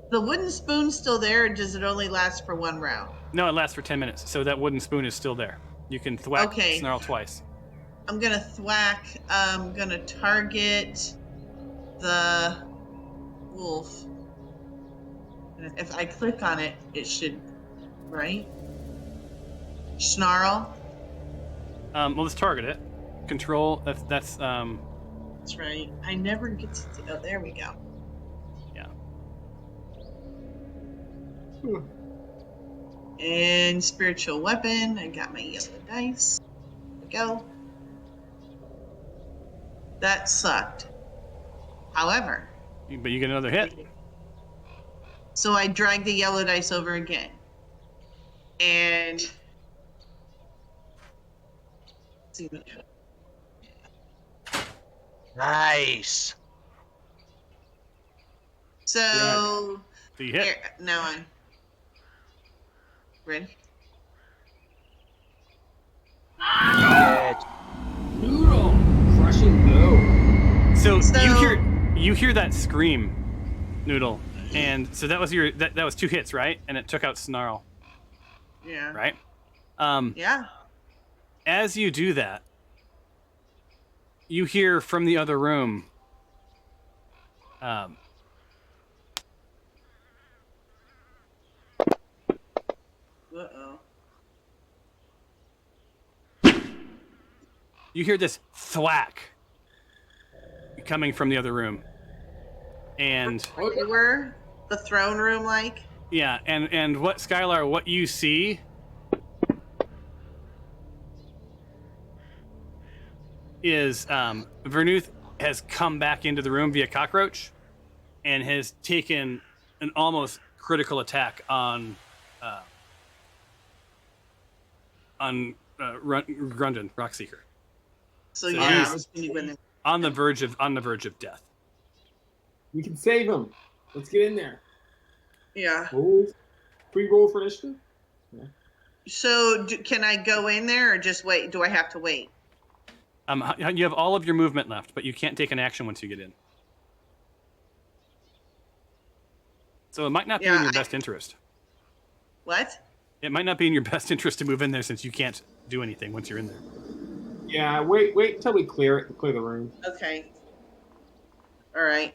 The wooden spoon's still there, or does it only last for 1 round? No, it lasts for 10 minutes, so that wooden spoon is still there. You can thwack Okay. Snarl twice. I'm gonna thwack. I'm gonna target the wolf. And if I click on it, it should, right? Snarl. Well, let's target it. Control. That's That's right. I never get to. Oh, there we go. yeah. And spiritual weapon. I got my yellow dice. There we go. That sucked. However, But you get another hit. so I drag the yellow dice over again. And Nice. so So you hit. here, now I'm ready. Good. Noodle. Crushing blow. So So- you hear that scream, Noodle, and so that was that was 2 hits, right? And it took out Snarl, Yeah. right? Yeah. As you do that, you hear from the other room. Uh-oh. You hear this thwack coming from the other room, and They were the throne room like? yeah, and what Skylar, what you see is Vernuth has come back into the room via cockroach, and has taken an almost critical attack on Grundon, Rockseeker, So So yeah, he's- I was thinking when on the verge of death. We can save him. Let's get in there. yeah. Roll. Free roll for initiative. So can I go in there or just wait? Do I have to wait? You have all of your movement left, but you can't take an action once you get in. So it might not be in Yeah, your best interest. What? It might not be in your best interest to move in there since you can't do anything once you're in there. Yeah, wait until we clear the room. Okay. All right.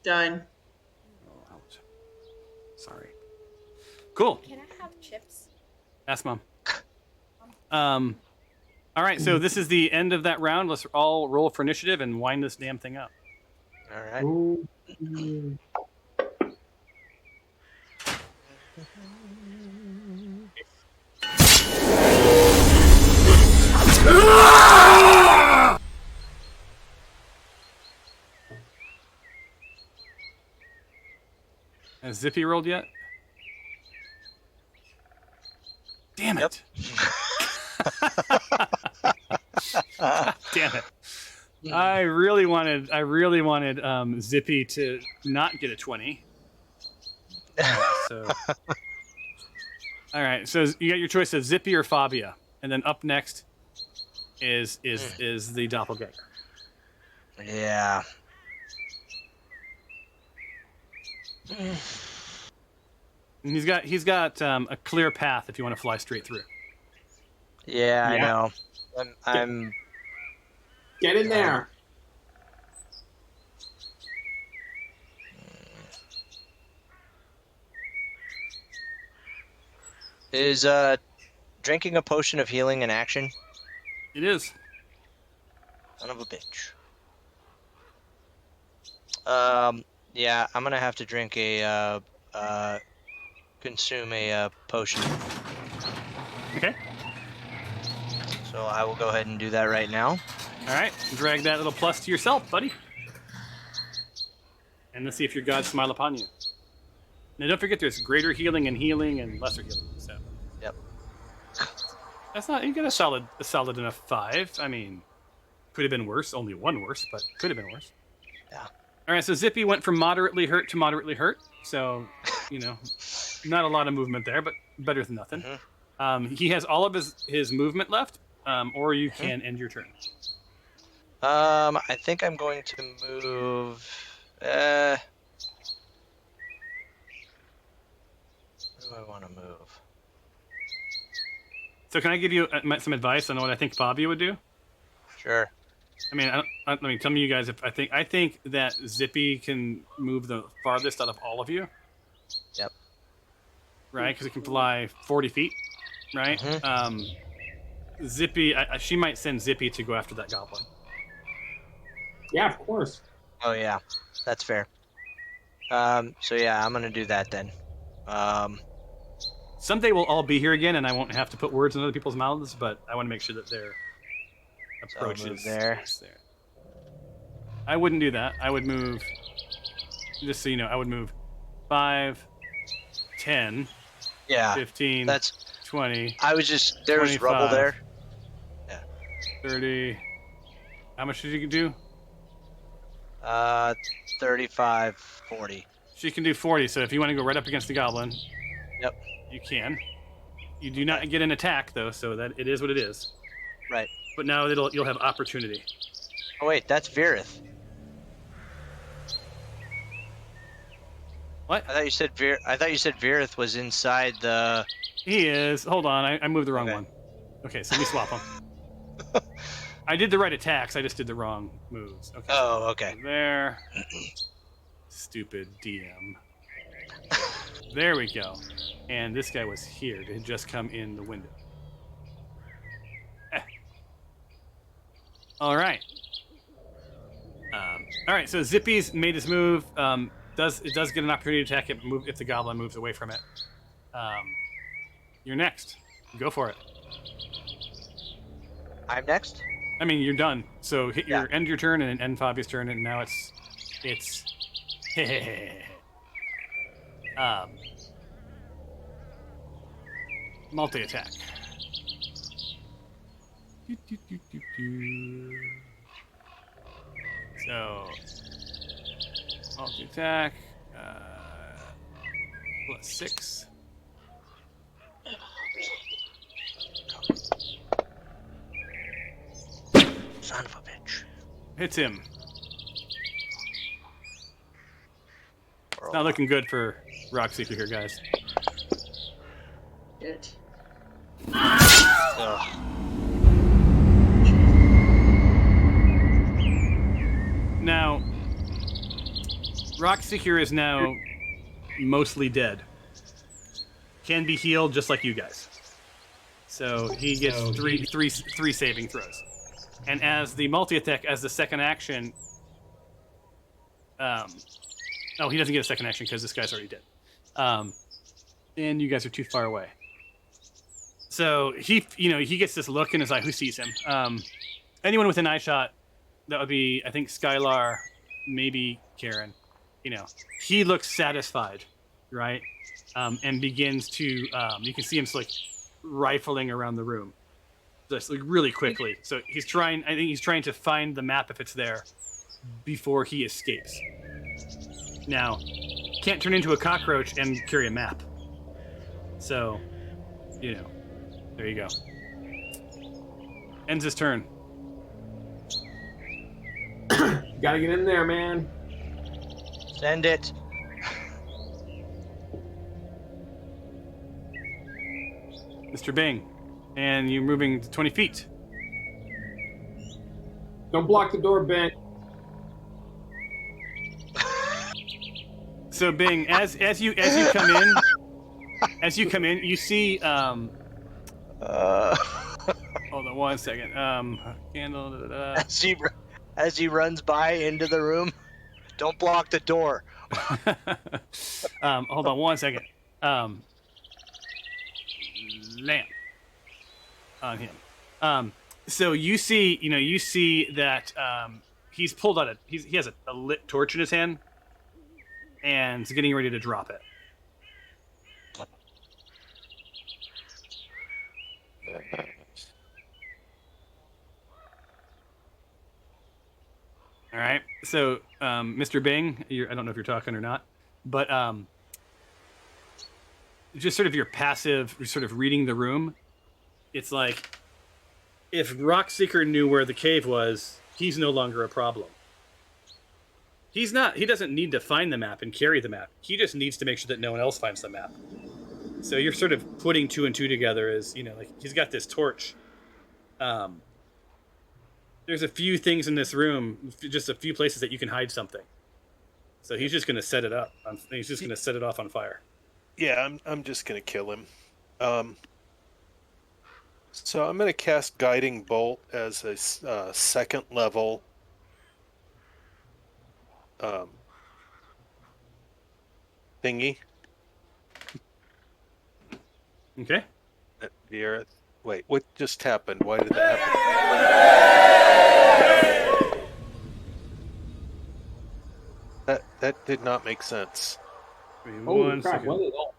Done. Oh, ouch. Sorry. Cool. Can I have chips? Ask Mom. All right, so this is the end of that round. Let's all roll for initiative and wind this damn thing up. All right. Ooh. Has Zippy rolled yet? Damn it. Damn it. I really wanted Zippy to not get a 20. So all right, so you got your choice of Zippy or Fabia, and then up next is the doppelganger. Yeah. And he's got a clear path if you want to fly straight through. Yeah, I Yeah. know. I'm Get in there. Is drinking a potion of healing an action? It is. Son of a bitch. Yeah, I'm gonna have to drink consume a potion. Okay. So I will go ahead and do that right now. All right. Drag that little plus to yourself, buddy. And let's see if your gods smile upon you. Now, don't forget there's greater healing and lesser healing. So. Yep. That's not. You got a solid enough 5. I mean, could have been worse. Only one worse, but could have been worse. Yeah. All right. So Zippy went from moderately hurt to moderately hurt. So, not a lot of movement there, but better than nothing. Mm-hmm. He has all of his movement left, or you can end your turn. I think I'm going to move. So can I give you some advice on what I think Fabio would do? Sure. I mean, let me tell you guys if I think that Zippy can move the farthest out of all of you. Yep. Right, because it can fly 40 feet. Right. Zippy, she might send Zippy to go after that goblin. Yeah, of course. Oh yeah, that's fair. So yeah, I'm gonna do that then. Someday we'll all be here again, and I won't have to put words in other people's mouths. But I want to make sure that their approach move is there. there. I wouldn't do that. I would move. Just so you know, I would move 5, 10, Yeah. 15, That's. 20. I was just there was rubble 25. there. 30. How much did you do? 35, 40. She can do 40. So if you want to go right up against the goblin, Yep. you can. You do not get an attack though, so that it is what it is. Right. But now you'll have opportunity. Oh wait, that's Virith. What? I thought you said Virith was inside the. He is. Hold on, I moved the wrong Okay. one. Okay, so let me swap them. I did the right attacks. I just did the wrong moves. Okay. Oh, okay. There. Stupid DM. There we go. And this guy was here. It had just come in the window. All right. All right. So Zippy's made his move. It does get an opportunity to attack it if the goblin moves away from it. You're next. Go for it. I'm next. I mean, you're done. So hit your Yeah. end your turn and then end Fabia's turn, and now it's multi attack. So multi attack +6. Son of a bitch. Hits him. It's not looking good for Rockseeker here, guys. Shit. Ugh. Now, Rockseeker is now mostly dead. Can be healed just like you guys. So he gets three saving throws. And as the multi-attack, as the second action... oh, he doesn't get a second action because this guy's already dead. And you guys are too far away. So he gets this look in his eye. Who sees him? Anyone with an eye shot, that would be, I think, Skylar, maybe Karen. He looks satisfied, right? And begins to, you can see him like rifling around the room, just like really quickly. So I think he's trying to find the map if it's there before he escapes. Now, can't turn into a cockroach and carry a map. So, there you go. Ends his turn. Gotta get in there, man. Send it. Mr. Bing. And you're moving to 20 feet. Don't block the door, Ben. So Bing, as you come in, you see hold on one second. Candle. As he runs by into the room, don't block the door. Hold on one second. Lamp on him. So you see that he's pulled out he has a lit torch in his hand, and is getting ready to drop it. All right. So, Mr. Bing, I don't know if you're talking or not, but just sort of your passive, sort of reading the room. It's like if Rockseeker knew where the cave was, he's no longer a problem. He doesn't need to find the map and carry the map. He just needs to make sure that no one else finds the map. So you're sort of putting two and two together as, like he's got this torch. There's a few things in this room, just a few places that you can hide something. So he's just going to set it up. He's just going to set it off on fire. Yeah, I'm just gonna kill him. So I'm gonna cast Guiding Bolt as a second level. Thingy. Okay. At the earth. Wait, what just happened? Why did that happen? That did not make sense. Holy crap! What is that?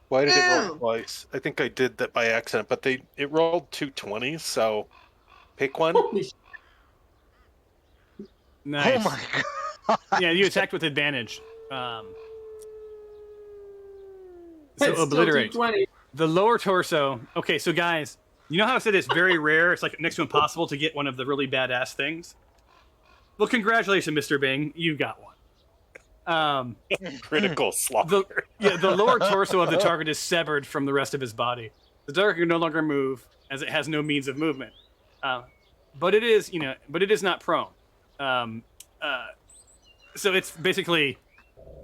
Why did it roll Ew. twice? I think I did that by accident, but it rolled 2 20s, so pick one. Holy shit. Nice. Oh my god. Yeah, you attacked with advantage. So It's still obliterate. 220. The lower torso. Okay, so guys, you know how I said it's very rare? It's like next to impossible to get one of the really badass things? Well, congratulations, Mr. Bing. You got one. Critical slaughter. The lower torso of the target is severed from the rest of his body. The target can no longer move, as it has no means of movement. But it is, not prone. So it's basically,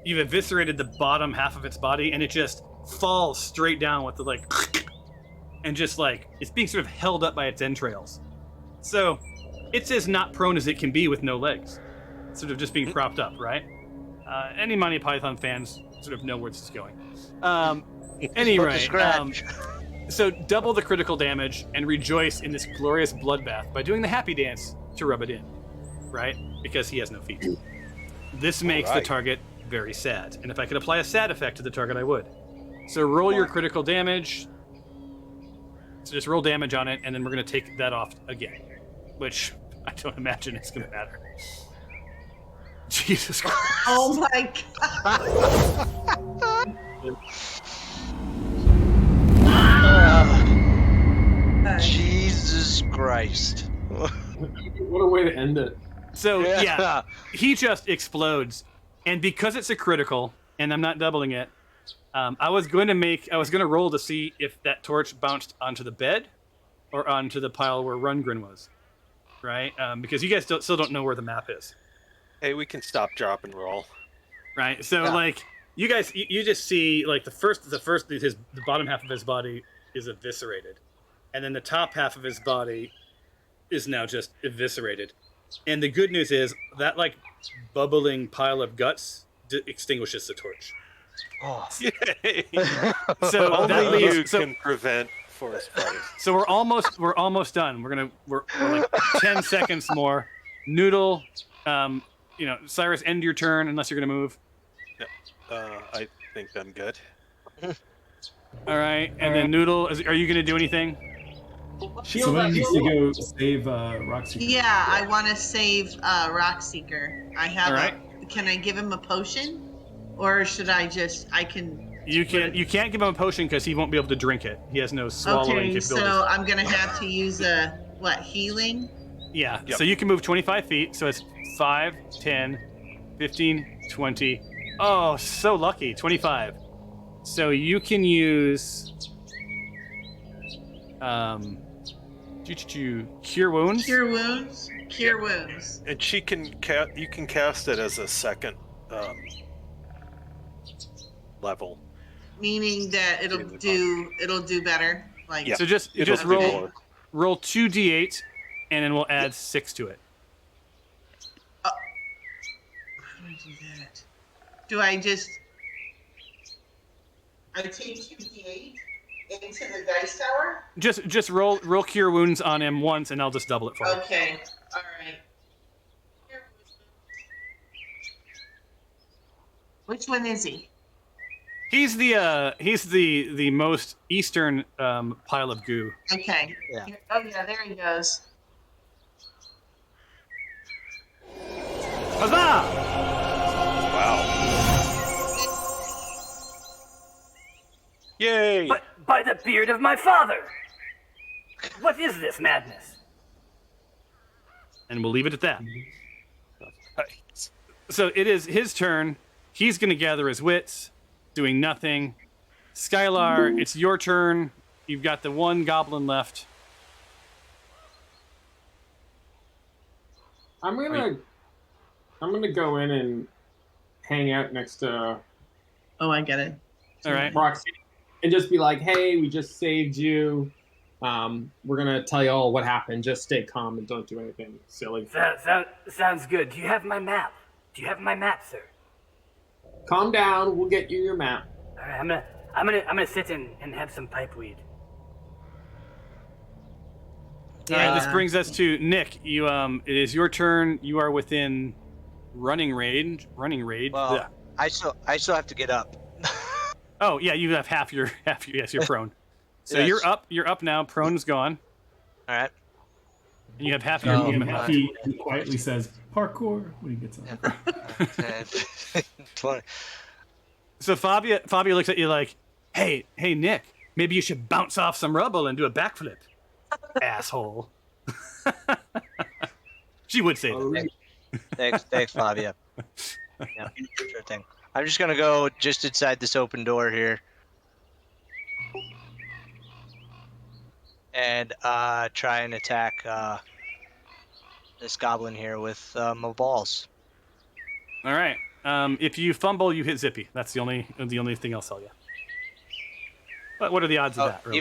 you've eviscerated the bottom half of its body, and it just falls straight down with the and just it's being sort of held up by its entrails. So it's as not prone as it can be with no legs, sort of just being propped up, right? Any Monty Python fans sort of know where this is going. Anyway, so double the critical damage and rejoice in this glorious bloodbath by doing the happy dance to rub it in, right? Because he has no feet. This makes the target very sad, and if I could apply a sad effect to the target, I would. So roll your critical damage. So just roll damage on it, and then we're going to take that off again, which I don't imagine it's going to matter. Jesus Christ. Oh my god. Jesus Christ. What a way to end it. So, yeah, he just explodes. And because it's a critical, and I'm not doubling it, I was going to roll to see if that torch bounced onto the bed or onto the pile where Rundgren was, right? Because you guys still don't know where the map is. Hey, we can stop, drop, and roll. Right. So you guys, you just see the bottom half of his body is eviscerated, and then the top half of his body is now just eviscerated. And the good news is that bubbling pile of guts extinguishes the torch. Oh. Yay! So Only you can prevent forest fires. So we're almost done. We're 10 seconds more. Noodle, Cyrus, end your turn unless you're gonna move. I think I'm good. All right, and then Noodle, are you gonna do anything? Someone needs to go save Roxy. Yeah, I want to save Rockseeker. I have. All right. Can I give him a potion, or should I just? I can. You can't give him a potion because he won't be able to drink it. He has no swallowing Okay, capabilities. so I'm gonna have to use healing? Yeah. Yep. So you can move 25 feet. So it's 5, 10, 15, 20. Oh, so lucky. 25. So you can use Cure Wounds. Cure wounds. Cure wounds. And you can cast it as a second level. Meaning that it'll do better. Yeah. So just It'll do roll more. roll 2d8, and then we'll add 6 to it. How do I do that? Do I just? I take 2d8 into the dice tower. Just roll Cure Wounds on him once, and I'll just double it for you. Okay. All right. Which one is he? He's the most eastern pile of goo. Okay. Yeah. Oh yeah, there he goes. Huzzah! Wow. Yay! But by the beard of my father! What is this madness? And we'll leave it at that. Nice. So it is his turn. He's going to gather his wits, doing nothing. Skylar, it's your turn. You've got the one goblin left. I'm gonna go in and hang out next to Oh, I get it. All right. Roxy and just be like, "Hey, we just saved you. We're gonna tell you all what happened. Just stay calm and don't do anything silly. Sounds good. Do you have my map? Do you have my map, sir? Calm down. We'll get you your map." All right, I'm gonna sit and have some pipe weed. All right, this brings us to Nick. You it is your turn. You are within running range. Well, Yeah. I still have to get up. Oh yeah, you have half your yes, you're prone. So Yes. you're up now. Prone's gone. All right. And you have half your Oh, movement my- left. He quietly says parkour when he gets up. 20. So Fabio looks at you like, hey Nick, maybe you should bounce off some rubble and do a backflip. Asshole. She would say that. Thanks, Fabio. Yeah, sure thing. I'm just gonna go just inside this open door here, and try and attack this goblin here with my balls. All right. If you fumble, you hit Zippy. That's the only thing I'll tell you. But what are the odds of that? Really?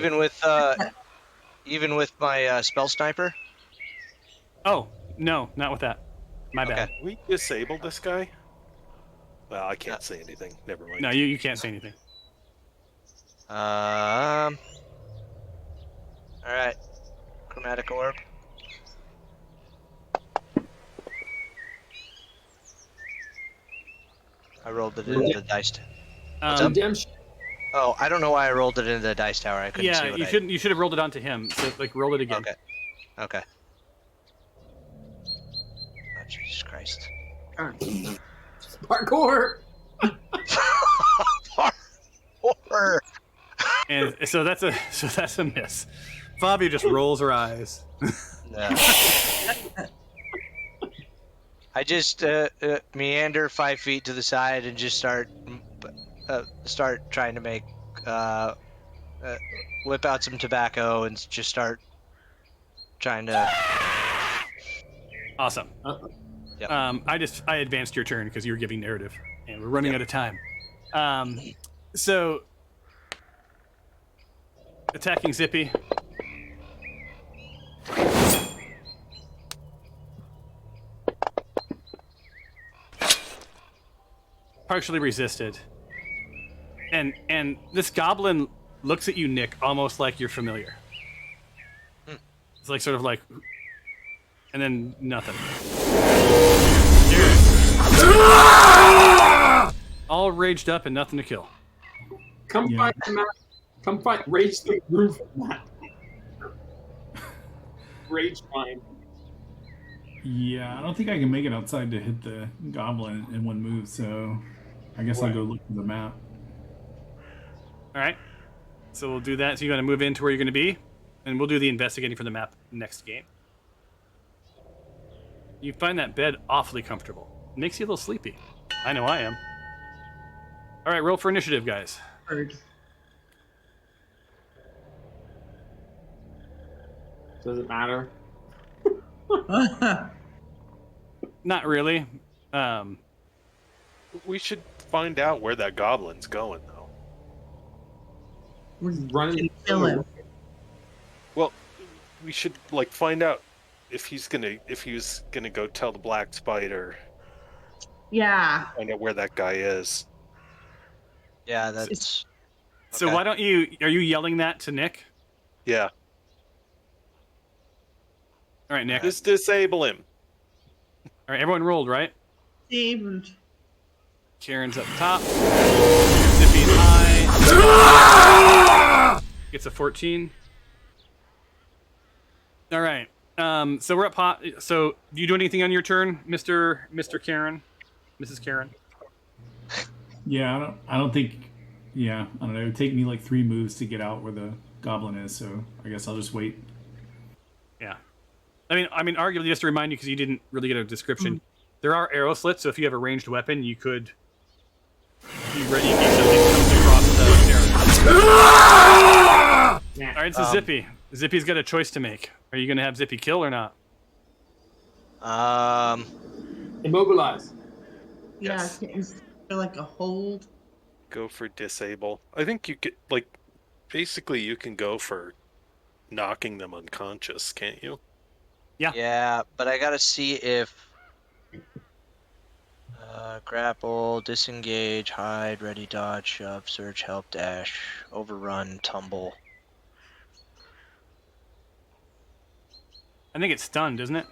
Even with my spell sniper. Oh no, not with that. My bad. Okay. We disable this guy? Well, I can't say anything. Never mind. No, you can't say anything. All right. Chromatic orb. I rolled it into the dice. Redemption. Oh, I don't know why I rolled it into the dice tower. I couldn't see Yeah, what you should have rolled it onto him. So like roll it again. Okay. Oh, Jesus Christ. Parkour. Horror. And so that's a miss. Fabio just rolls her eyes. No. I just meander 5 feet to the side and just start trying to make whip out some tobacco and just start trying to. Awesome. Yep. I advanced your turn because you were giving narrative, and we're running out of time. So attacking Zippy. Partially resisted. And this goblin looks at you, Nick, almost like you're familiar. It's like sort of like, and then nothing. All raged up and nothing to kill. Come Yeah. find the map. Come find rage the roof map. Rage mine. Yeah, I don't think I can make it outside to hit the goblin in one move, so I guess I'll go look for the map. All right. So we'll do that. So you're going to move into where you're going to be, and we'll do the investigating for the map next game. You find that bed awfully comfortable. Makes you a little sleepy. I know I am. All right, roll for initiative, guys. Heard. Does it matter? Not really. We should find out where that goblin's going, though. We're running. Kill him. Well, we should find out if he's gonna go tell the Black Spider. Yeah. Find out where that guy is. Yeah, that's. So Okay. why don't you? Are you yelling that to Nick? Yeah, All right, Nick. just disable him. All right, everyone rolled, right? Saved. Karen's up top. Zippy's high. Gets a 14. All right. So we're up hot. So do you do anything on your turn, Mr. Karen, Mrs. Karen? Yeah, I don't think. Yeah, I don't know. It would take me like 3 moves to get out where the goblin is, so I guess I'll just wait. Yeah. I mean, arguably, just to remind you, because you didn't really get a description, there are arrow slits. So if you have a ranged weapon, you could Be ready in case something comes across the area. Yeah. All right, so Zippy. Zippy's got a choice to make. Are you going to have Zippy kill or not? Immobilize. Yeah, Yes. is there like a hold? Go for disable. I think you could, like, basically you can go for knocking them unconscious, can't you? Yeah, but I gotta see if grapple, disengage, hide, ready, dodge, shove, search, help, dash, overrun, tumble. I think it's stunned, isn't it?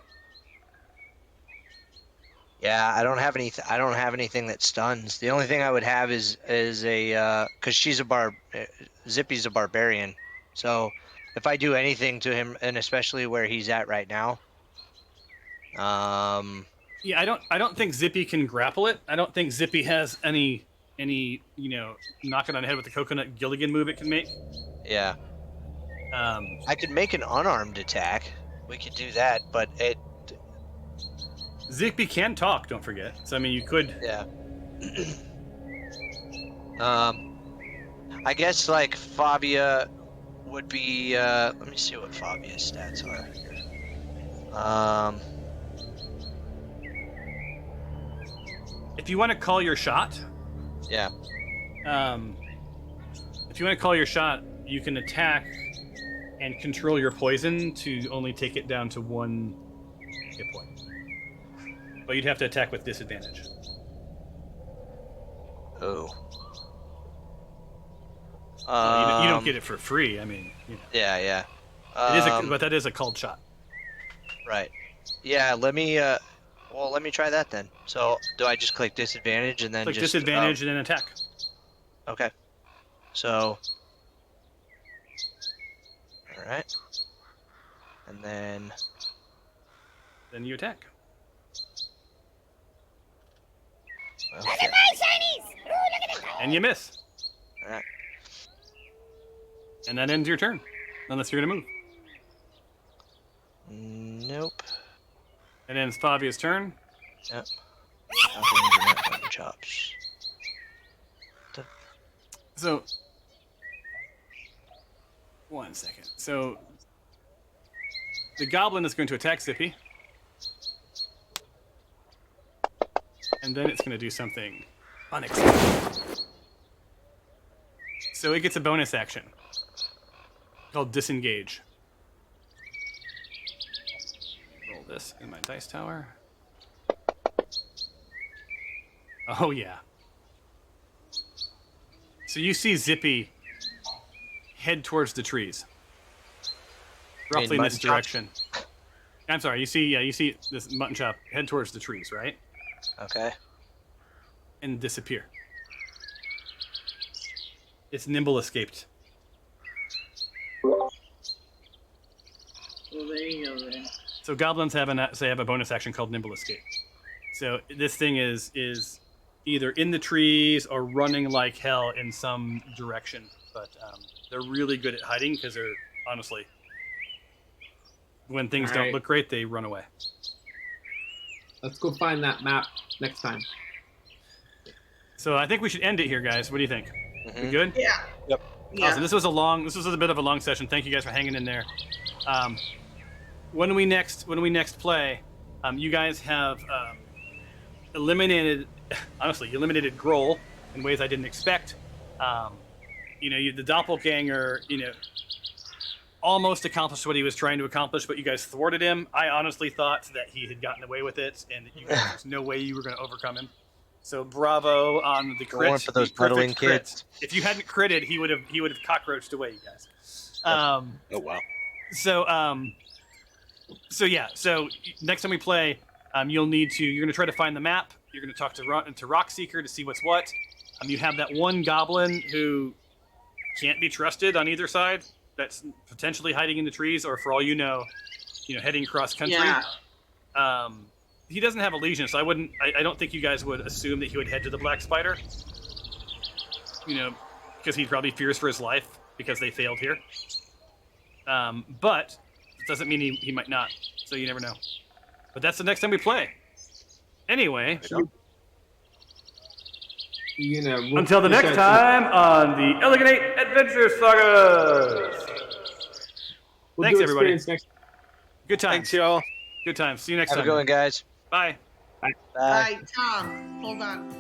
Yeah, I don't have I don't have anything that stuns. The only thing I would have is a because she's a Zippy's a barbarian. So if I do anything to him, and especially where he's at right now, Yeah, I don't think Zippy can grapple it. I don't think Zippy has any knock it on the head with the coconut Gilligan move it can make. yeah, Um, I could make an unarmed attack. We could do that, but Zippy can talk, don't forget. So I mean, you could. yeah. I guess like Fabia would be. Let me see what Fabia's stats are here. If you want to call your shot, Yeah. if you want to call your shot, you can attack and control your poison to only take it down to 1 hit point. But you'd have to attack with disadvantage. Oh. You don't get it for free. I mean, Yeah, yeah. but that is a called shot. Right. Yeah. Let me. Well, let me try that then. So, do I just click disadvantage and then Click just disadvantage and then attack. Okay. So. All right. And then. Then you attack. Okay. And you miss. All right. And that ends your turn. Unless you're going to move. Nope. It ends Fabia's turn. Yep. Nothing, chops. So, 1 second. So, the goblin is going to attack Zippy. And then it's going to do something unexpected. So it gets a bonus action called disengage. Roll this in my dice tower. Oh, yeah. So you see Zippy head towards the trees. Roughly in this direction. I'm sorry, you see this mutton chop head towards the trees, right? Okay. And disappear. Its nimble escaped. Well, there you go then. So goblins have a bonus action called nimble escape. So this thing is either in the trees or running like hell in some direction. But they're really good at hiding because they're honestly, when things don't look great, they run away. Let's go find that map next time. So I think we should end it here, guys. What do you think? We good? Yeah. Yep. Yeah. Awesome. This was a bit of a long session. Thank you guys for hanging in there. When we next play, you guys have eliminated Grohl in ways I didn't expect. The doppelganger, almost accomplished what he was trying to accomplish, but you guys thwarted him. I honestly thought that he had gotten away with it, and that there's no way you were going to overcome him. So bravo on the crit. Going for those Perfect meddling crit. kids. If you hadn't critted, he would have cockroached away, you guys. Oh wow. So next time we play, you're going to try to find the map. You're going to talk to Rockseeker to see what's what. You have that one goblin who can't be trusted on either side. That's potentially hiding in the trees, or for all you know, heading cross country. Yeah. He doesn't have allegiance, so I don't think you guys would assume that he would head to the Black Spider. Because he probably fears for his life because they failed here. But it doesn't mean he might not. So you never know. But that's the next time we play. Anyway, Until the next time on the Elegant 8 Adventure Sagas. Thanks, everybody. Next. Good times. Thanks, y'all. Good times. See you next Have a time. good one, guys. Bye. Bye. All right, Tom, hold on.